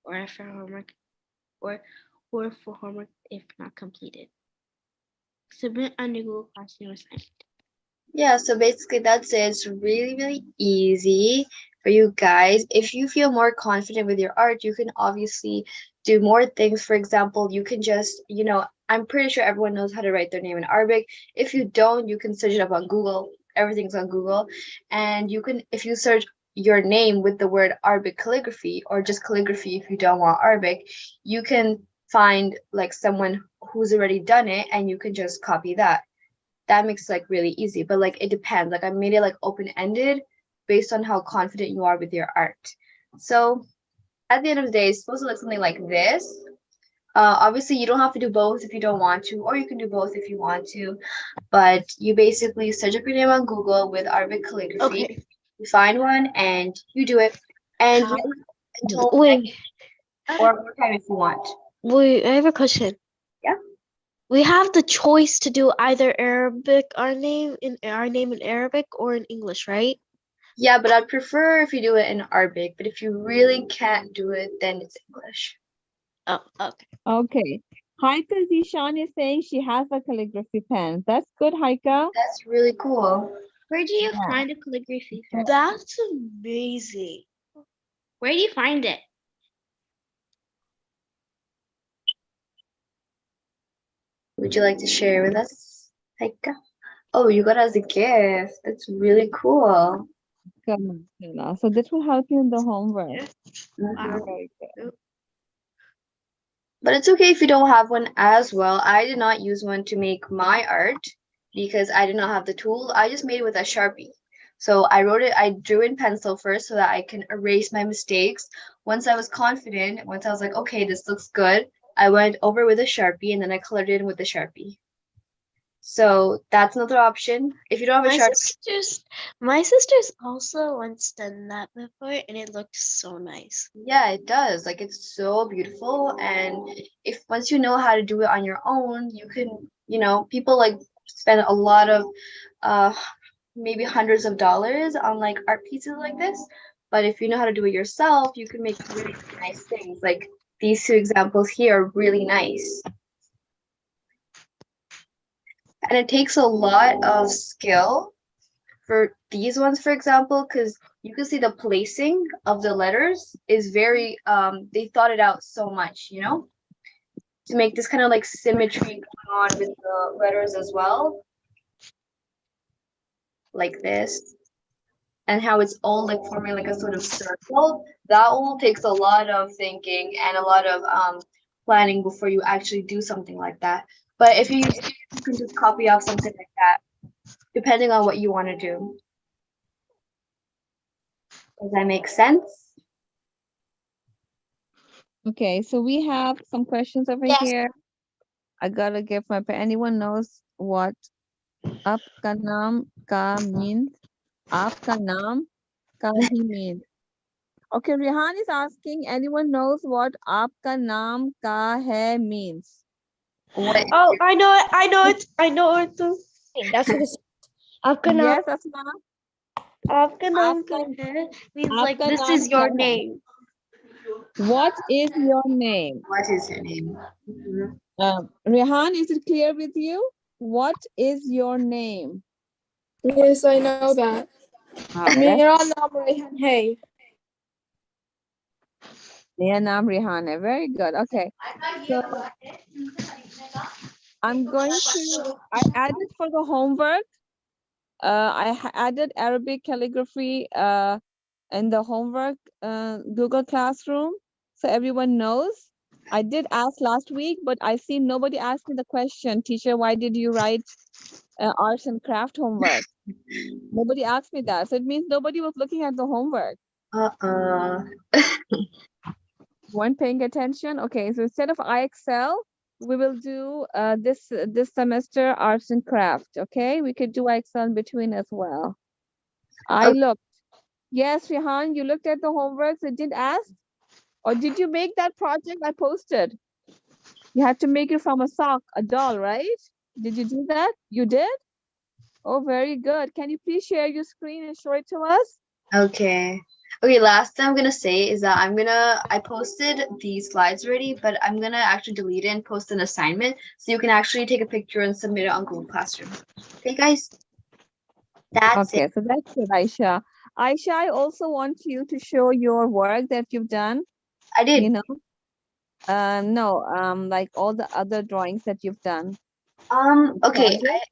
or for homework, or for homework if not completed. Submit on the Google Classroom assignment. Yeah, so basically that's it. It's really, really easy for you guys. If you feel more confident with your art, you can obviously do more things. For example, you can just, I'm pretty sure everyone knows how to write their name in Arabic. If you don't, you can search it up on Google. Everything's on Google. And you can, if you search your name with the word Arabic calligraphy, or just calligraphy if you don't want Arabic, you can find like someone who's already done it and you can just copy that. That makes like really easy, but like it depends. Like I made it like open-ended based on how confident you are with your art. So at the end of the day, it's supposed to look something like this. Obviously you don't have to do both if you don't want to, or you can do both if you want to, but you basically search up your name on Google with Arabic calligraphy. Okay. You find one and you do it, and you until Wait, or more time if you want. wait, I have a question. Yeah. We have the choice to do either our name in Arabic or in English, right? Yeah, but I'd prefer if you do it in Arabic, but if you really can't do it, then it's English. Oh, okay. Okay. Haika Zishan is saying she has a calligraphy pen. That's good, Haika. That's really cool. Where do you Yeah. find a calligraphy pen? That's amazing. Where do you find it? Would you like to share with us, Haika? Oh, you got it as a gift. That's really cool. Good, Marcella. So this will help you in the homework. Mhm. Very good. But it's okay if you don't have one as well. I did not use one to make my art because I did not have the tool. I just made it with a Sharpie. So I drew in pencil first so that I can erase my mistakes. Once I was confident, once I was like, okay, this looks good, I went over with a Sharpie and then I colored it in with the Sharpie. So that's another option. If you don't have a Sharpie, My sister's also once done that before, and it looked so nice. yeah, it does. Like it's so beautiful. And if once you know how to do it on your own, you can, people like spend a lot of uh maybe hundreds of dollars on like art pieces like this. But if you know how to do it yourself, you can make really nice things. Like these two examples here are really nice. And it takes a lot of skill for these ones, for example, because you can see the placing of the letters is very they thought it out so much, to make this kind of like symmetry going on with the letters as well, like this, and how it's all like forming like a sort of circle. That all takes a lot of thinking and a lot of planning before you actually do something like that. But if you can just copy off something like that, depending on what you want to do. Does that make sense? Okay, so we have some questions over Yes. here. I gotta give my anyone knows what आपका नाम का means? आपका नाम Kahi means. Okay, Rehan is asking, anyone knows what aapka naam ka hai means? What? Oh, I know it. I know it. I know it too. That's what it's. आपका नाम Yes, Asma. Aapka naam Aapka, kya hai means like aapka this naam is kya your hai? name. What is your name? What is your name? Mhm. Rehan, is it clear with you? What is your name? Yes, I know that. That's मेरा नाम रेहान है. मेरा नाम Rehan hai. Very good. Okay. So I'm going to, I added for the homework, added Arabic calligraphy in the homework Google Classroom, so everyone knows. I did ask last week, but I see nobody asked me the question, teacher, why did you write arts and craft homework? Nobody asked me that, so it means nobody was looking at the homework. Weren't paying attention. Okay, so instead of IXL, we will do this semester arts and craft. Okay, we could do IXL in between as well. I looked. Yes, Rehan, you looked at the homework. So did ask, or did you make that project I posted? You had to make it from a sock, a doll, right? Did you do that? You did? Oh, very good. Can you please share your screen and show it to us? Okay. Okay, last thing I'm gonna say is that I posted the slides already, but I'm gonna actually delete it and post an assignment so you can actually take a picture and submit it on Google Classroom. Okay, guys? That's Okay, it. so that's good, Aisha. Aisha, I also want you to show your work that you've done, I did. you know. No, like all the other drawings that you've done. Okay, Project.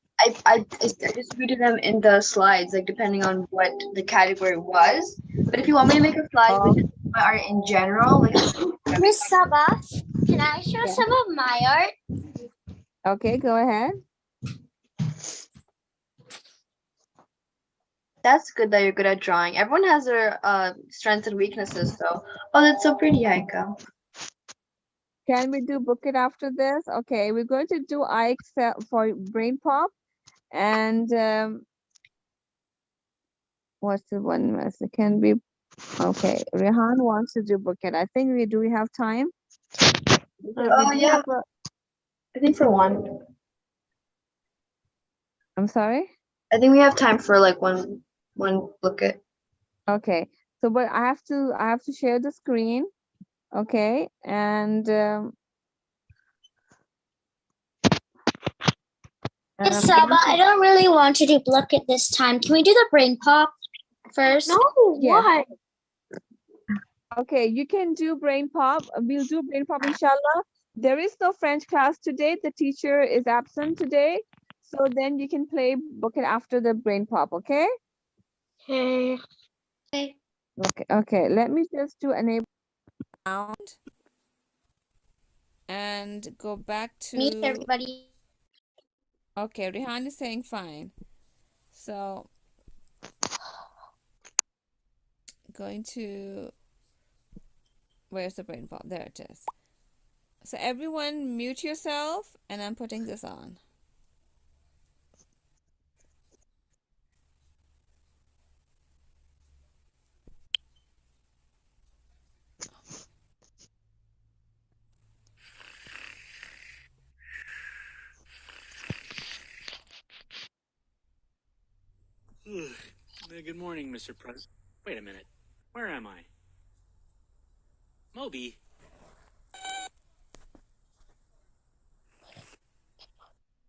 I distributed them in the slides, like depending on what the category was. But if you want me to make a slide with just art in general, like Miss Sabah, can I show Yeah. some of my art? Okay, go ahead. that's good that you're good at drawing. Everyone has their strengths and weaknesses, though. Oh, that's so pretty, Aika. Can we do book it after this? Okay, we're going to do IXL for Brainpop, and what's the one message? Can we? Okay, Rehan wants to do book it. I think we do. We have time. Oh yeah, I think for one. I'm sorry. I think we have time for like one look at. Okay, so but I have to share the screen. Okay, and Miss Sabah, I don't really want to do look at this time. Can we do the brain pop first? No, Yes. why? Okay, you can do brain pop. We'll do brain pop, inshallah. There is no French class today. The teacher is absent today. So then you can play book it after the brain pop, okay? Okay. Okay. Let me just do enable sound and go back to Meet everybody. Okay, Rehan is saying fine. So going to where's the brain pop? There it is. So everyone mute yourself, and I'm putting this on. Good morning, Mr. President. Wait a minute. Where am I? Moby?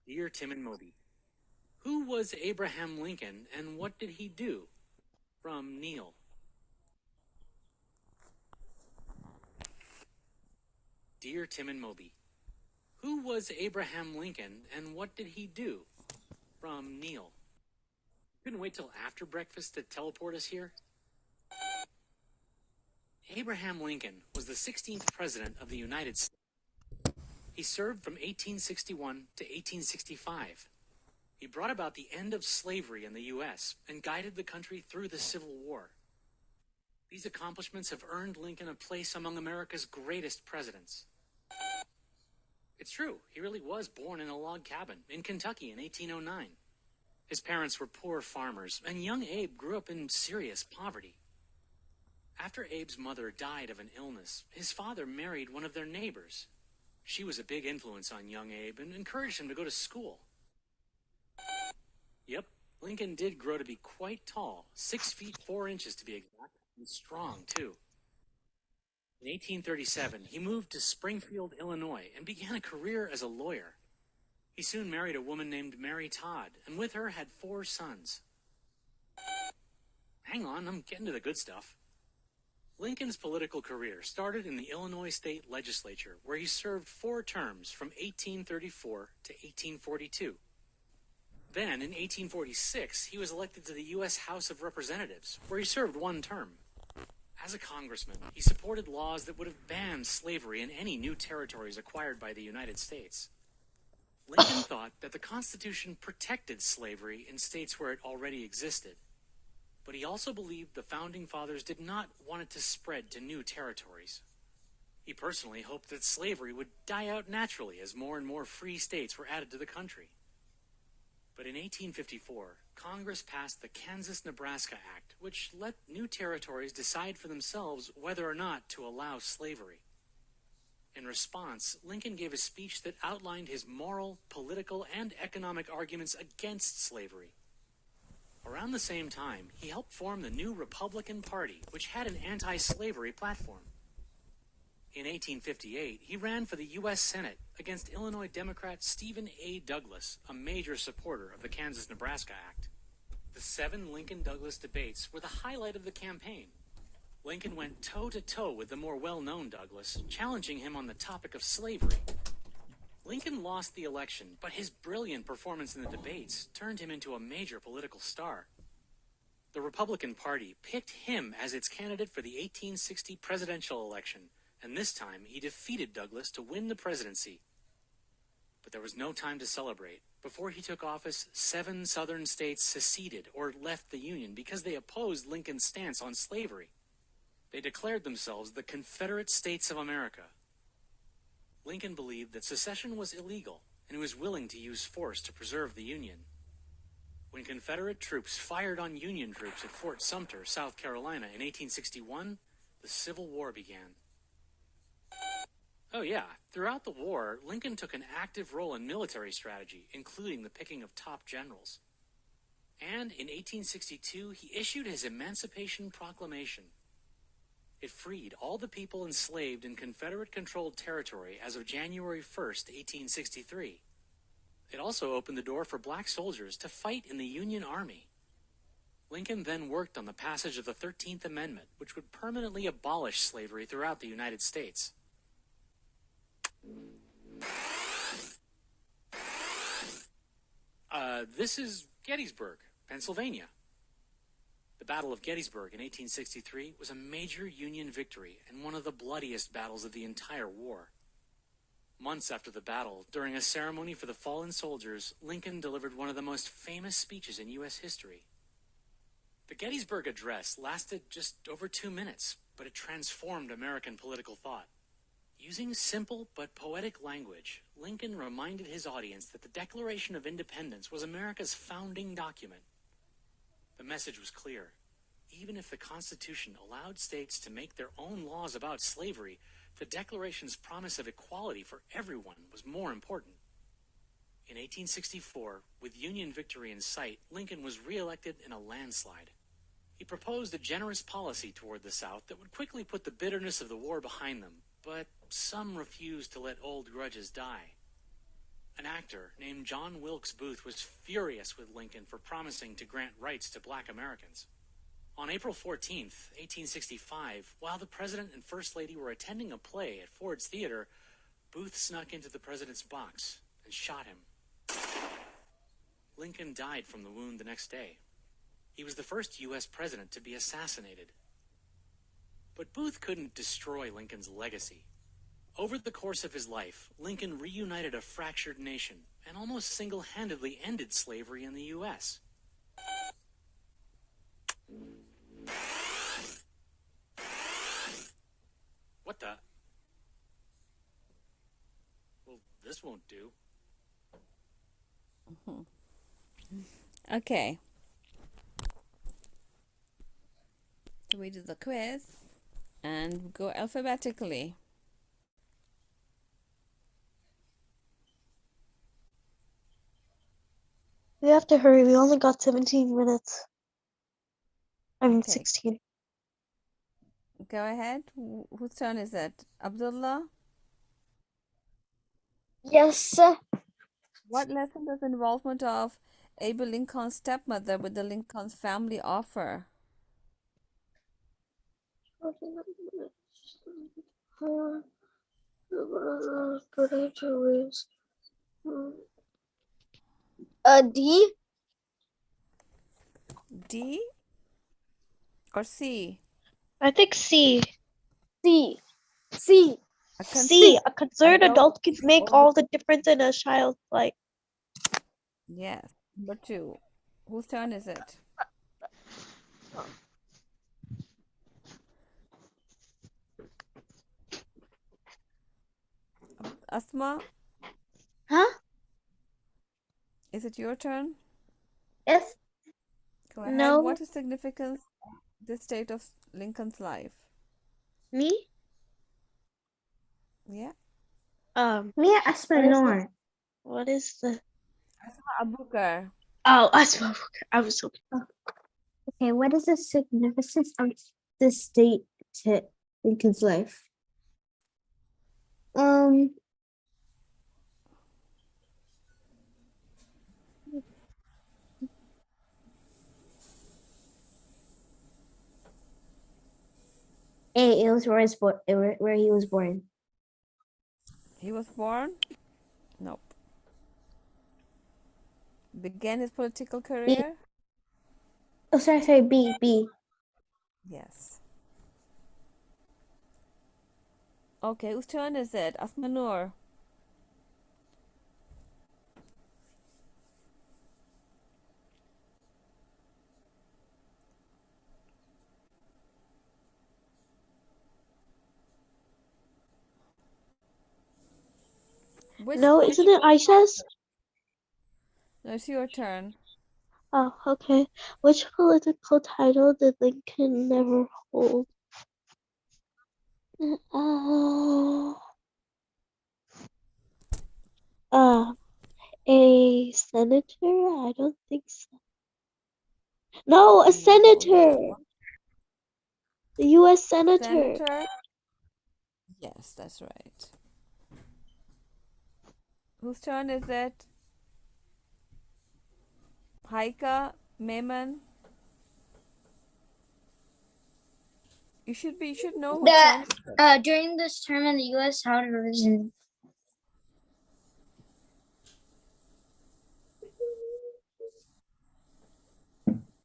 Dear Tim and Moby, who was Abraham Lincoln and what did he do? From Neil. Dear Tim and Moby, who was Abraham Lincoln and what did he do? From Neil. Couldn't wait till after breakfast to teleport us here? Abraham Lincoln was the 16th president of the United States. He served from 1861 to 1865. He brought about the end of slavery in the U.S. and guided the country through the Civil War. These accomplishments have earned Lincoln a place among America's greatest presidents. It's true, he really was born in a log cabin in Kentucky in 1809. His parents were poor farmers, and young Abe grew up in serious poverty. After Abe's mother died of an illness, his father married one of their neighbors. She was a big influence on young Abe and encouraged him to go to school. Yep, Lincoln did grow to be quite tall, 6 feet 4 inches to be exact, and strong too. In 1837, he moved to Springfield, Illinois, and began a career as a lawyer. He soon married a woman named Mary Todd, and with her had 4 sons. Hang on, I'm getting to the good stuff. Lincoln's political career started in the Illinois State Legislature, where he served 4 terms from 1834 to 1842. Then, in 1846, he was elected to the U.S. House of Representatives, where he served 1 term. As a congressman, he supported laws that would have banned slavery in any new territories acquired by the United States. Lincoln thought that the Constitution protected slavery in states where it already existed. But he also believed the Founding Fathers did not want it to spread to new territories. He personally hoped that slavery would die out naturally as more and more free states were added to the country. But in 1854, Congress passed the Kansas-Nebraska Act, which let new territories decide for themselves whether or not to allow slavery. In response, Lincoln gave a speech that outlined his moral, political, and economic arguments against slavery. Around the same time, he helped form the new Republican Party, which had an anti-slavery platform. In 1858, he ran for the U.S. Senate against Illinois Democrat Stephen A. Douglas, a major supporter of the Kansas-Nebraska Act. The 7 Lincoln-Douglas debates were the highlight of the campaign. Lincoln went toe-to-toe with the more well-known Douglas, challenging him on the topic of slavery. Lincoln lost the election, but his brilliant performance in the debates turned him into a major political star. The Republican Party picked him as its candidate for the 1860 presidential election, and this time he defeated Douglas to win the presidency. But there was no time to celebrate. Before he took office, 7 southern states seceded or left the Union because they opposed Lincoln's stance on slavery. They declared themselves the Confederate States of America. Lincoln believed that secession was illegal, and he was willing to use force to preserve the Union. When Confederate troops fired on Union troops at Fort Sumter, South Carolina in 1861, the Civil War began. Oh yeah, throughout the war, Lincoln took an active role in military strategy, including the picking of top generals. And in 1862, he issued his Emancipation Proclamation. It freed all the people enslaved in Confederate-controlled territory as of January 1st, 1863. It also opened the door for black soldiers to fight in the Union Army. Lincoln then worked on the passage of the 13th Amendment, which would permanently abolish slavery throughout the United States. This is Gettysburg, Pennsylvania. The Battle of Gettysburg in 1863 was a major Union victory and one of the bloodiest battles of the entire war. Months after the battle, during a ceremony for the fallen soldiers, Lincoln delivered one of the most famous speeches in U.S. history. The Gettysburg Address lasted just over 2 minutes, but it transformed American political thought. Using simple but poetic language, Lincoln reminded his audience that the Declaration of Independence was America's founding document. The message was clear. Even if the Constitution allowed states to make their own laws about slavery, the Declaration's promise of equality for everyone was more important. In 1864, with Union victory in sight, Lincoln was re-elected in a landslide. He proposed a generous policy toward the South that would quickly put the bitterness of the war behind them, but some refused to let old grudges die. An actor named John Wilkes Booth was furious with Lincoln for promising to grant rights to black Americans. On April 14th, 1865, while the President and First Lady were attending a play at Ford's Theater, Booth snuck into the President's box and shot him. Lincoln died from the wound the next day. He was the first U.S. president to be assassinated. But Booth couldn't destroy Lincoln's legacy. Over the course of his life, Lincoln reunited a fractured nation and almost single-handedly ended slavery in the U.S. What the? Well, this won't do. Okay. So we do the quiz. And go alphabetically. We have to hurry. We only got 17 minutes. I mean, Okay. 16. Go ahead. Whose turn is it? Abdullah? Yes. What lesson does involvement of Abe Lincoln's stepmother with the Lincoln's family offer? D. D or C? I think C. C. C. A C. A concerned adult can make older- all the difference in a child's life. Yes. Number 2. Whose turn is it? Asma, Huh? is it your turn? Yes. Go ahead. No. What is significance of this state of Lincoln's life? Me? Yeah. Mia Aspenor. What is the? Asma Abukar. Oh, I was so. Okay, what is the significance of this state to Lincoln's life? A. It was where he was born. He was born? Nope. Began his political career? Oh, sorry. B. Yes. Okay, whose turn is it? Asma Noor. Which No, isn't it Aisha's? No, it's your turn. Oh, okay. Which political title did Lincoln never hold? A senator? I don't think so. No, a senator. The U.S. senator. Senator? Yes, that's right. Whose turn is it? Haika, Maiman? You should know whose turn is it. During this term in the U.S. House of Representatives.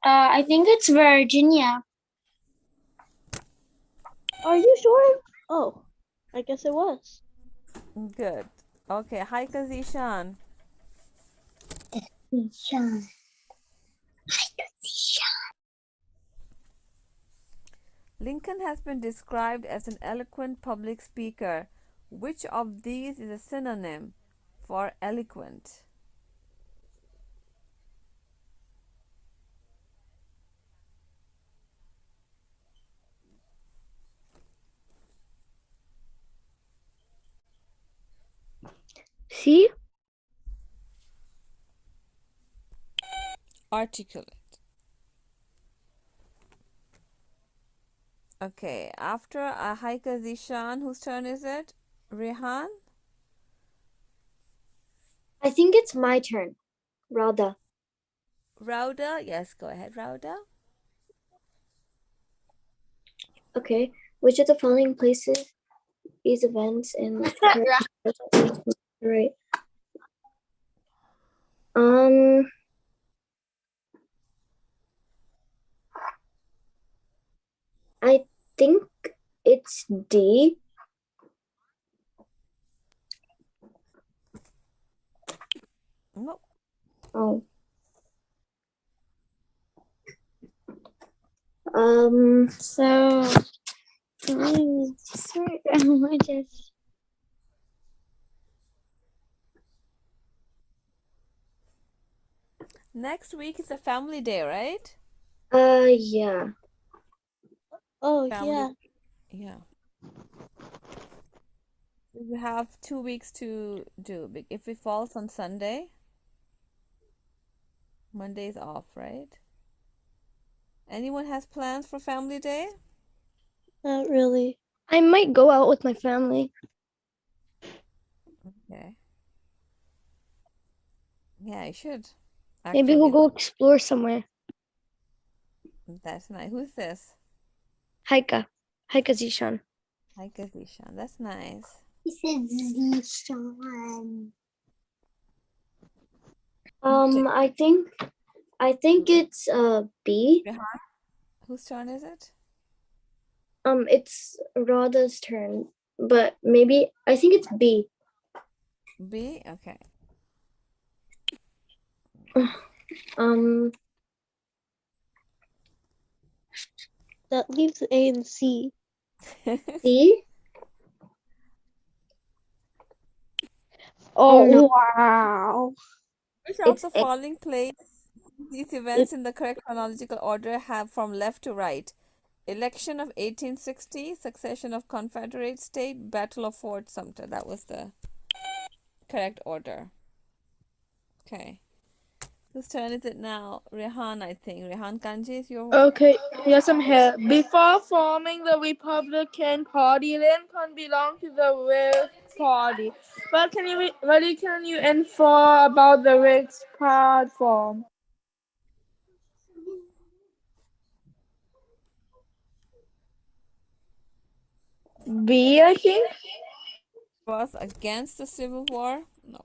I think it's Virginia. Are you sure? Oh, I guess it was. Good. Okay, Haika Zishan. Lincoln has been described as an eloquent public speaker. Which of these is a synonym for eloquent? C. Articulate. Okay, after Haika Zishan, whose turn is it? Rehan? I think it's my turn. Rauda. Rauda? Yes, go ahead, Rauda. Okay. Which of the following places these events in right? I think it's D. Nope. Oh. So I just Next week is a family day, right? yeah. Oh, Family. yeah. Yeah. You have 2 weeks to do. If it falls on Sunday, Monday's off, right? Anyone has plans for Family Day? Not really. I might go out with my family. Okay. Yeah, you should. Maybe we'll Actually, go explore somewhere. that's nice. Who's this? Haika Zishan. Hi, Kazishan. That's nice. He said Zishan. I think it's B. Rehan, whose turn is it? It's Radha's turn, but maybe I think it's B. B? Okay. Um, That leaves A and C. C. Oh, no. wow. Which of It's the A. following plays these events in the correct chronological order have from left to right? Election of 1860, succession of Confederate state, Battle of Fort Sumter. That was the correct order. Okay. Whose turn is it now? Rehan, I think. Rehan Kanji is your Okay, yes, I'm here. Before forming the Republican Party, Lincoln belonged to the Whig Party. What can you infer about the Whig's platform? B, I think. was against the Civil War? No.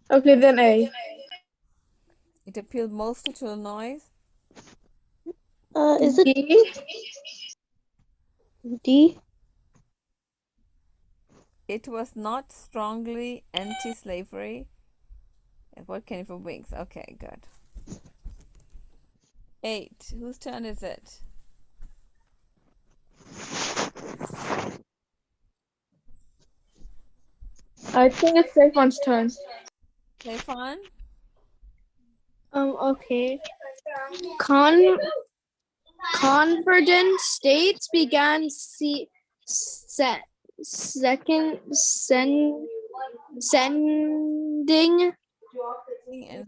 Okay, then A. It appealed mostly to Illinois. Is it D. D? It was not strongly anti-slavery. What came from wings? Okay, good. 8. Whose turn is it? I think it's Saquon's turn. Stefan? Okay. Confederate states began sending And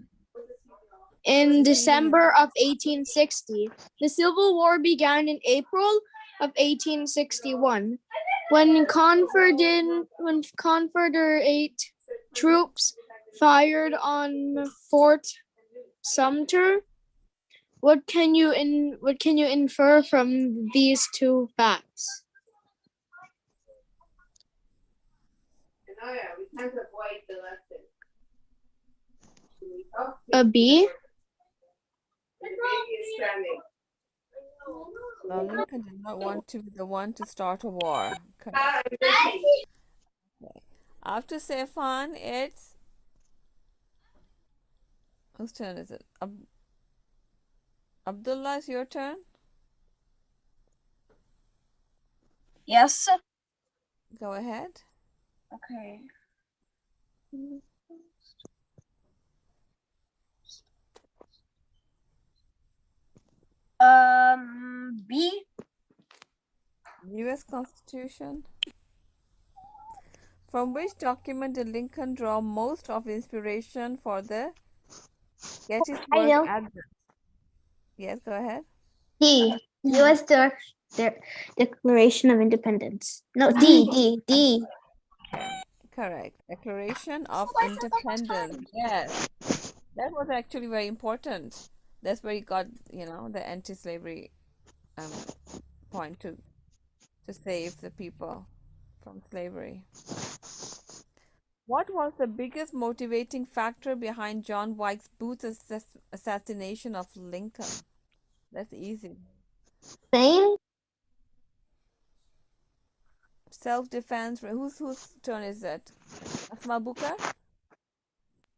in December of 1860. The Civil War began in April of 1861 when Confederate troops fired on Fort Sumter. What can you infer from these two facts? A B. Lincoln did not want to be the one to start a war. Correct. Okay. After Stefan, it's whose turn is it? Abdullah, is your turn? Yes. Go ahead. Okay. B. U.S. Constitution. From which document did Lincoln draw most of inspiration for the Gettysburg know. Address? Yes, go ahead. D. U.S. Declaration of Independence. No, D. Correct. Declaration of Independence. Yes. That was actually very important. That's where he got, the anti-slavery point to save the people from slavery. What was the biggest motivating factor behind John Wilkes Booth's assassination of Lincoln? That's easy. Same. Self-defense. Whose turn is it? Asma Bukar?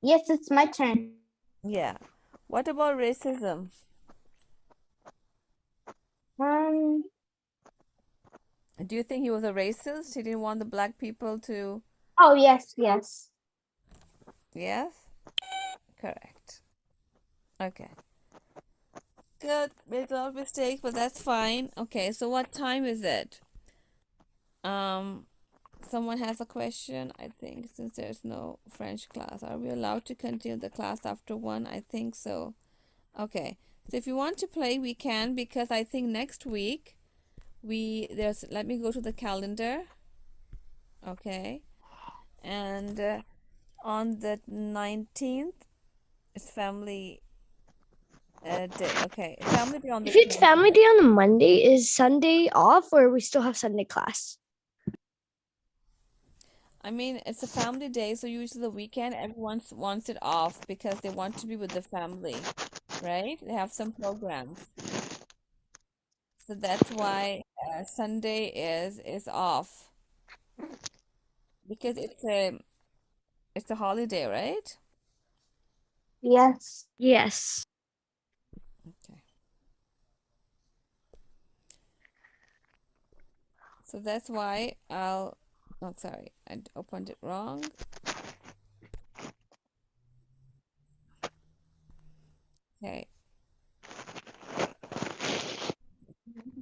Yes, it's my turn. Yeah. What about racism? Do you think he was a racist? He didn't want the black people to... Oh, yes. Yes? Correct. Okay. good. Make a lot of mistakes, but that's fine. Okay, so what time is it? Someone has a question, I think, since there's no French class. Are we allowed to continue the class after 1? I think so. Okay. So if you want to play, we can, because I think next week let me go to the calendar. Okay. And on the 19th, it's family day. Okay. Family day on the If it's 20th. family day on a Monday, is Sunday off or we still have Sunday class? I mean, it's a family day, so usually the weekend everyone wants it off because they want to be with the family, right? They have some programs. So that's why Sunday is off because it's a holiday, right? Yes. Yes. Okay. So that's why oh, sorry, I opened it wrong. Okay.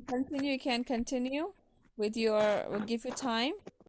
Continue, you can continue with we'll give you time.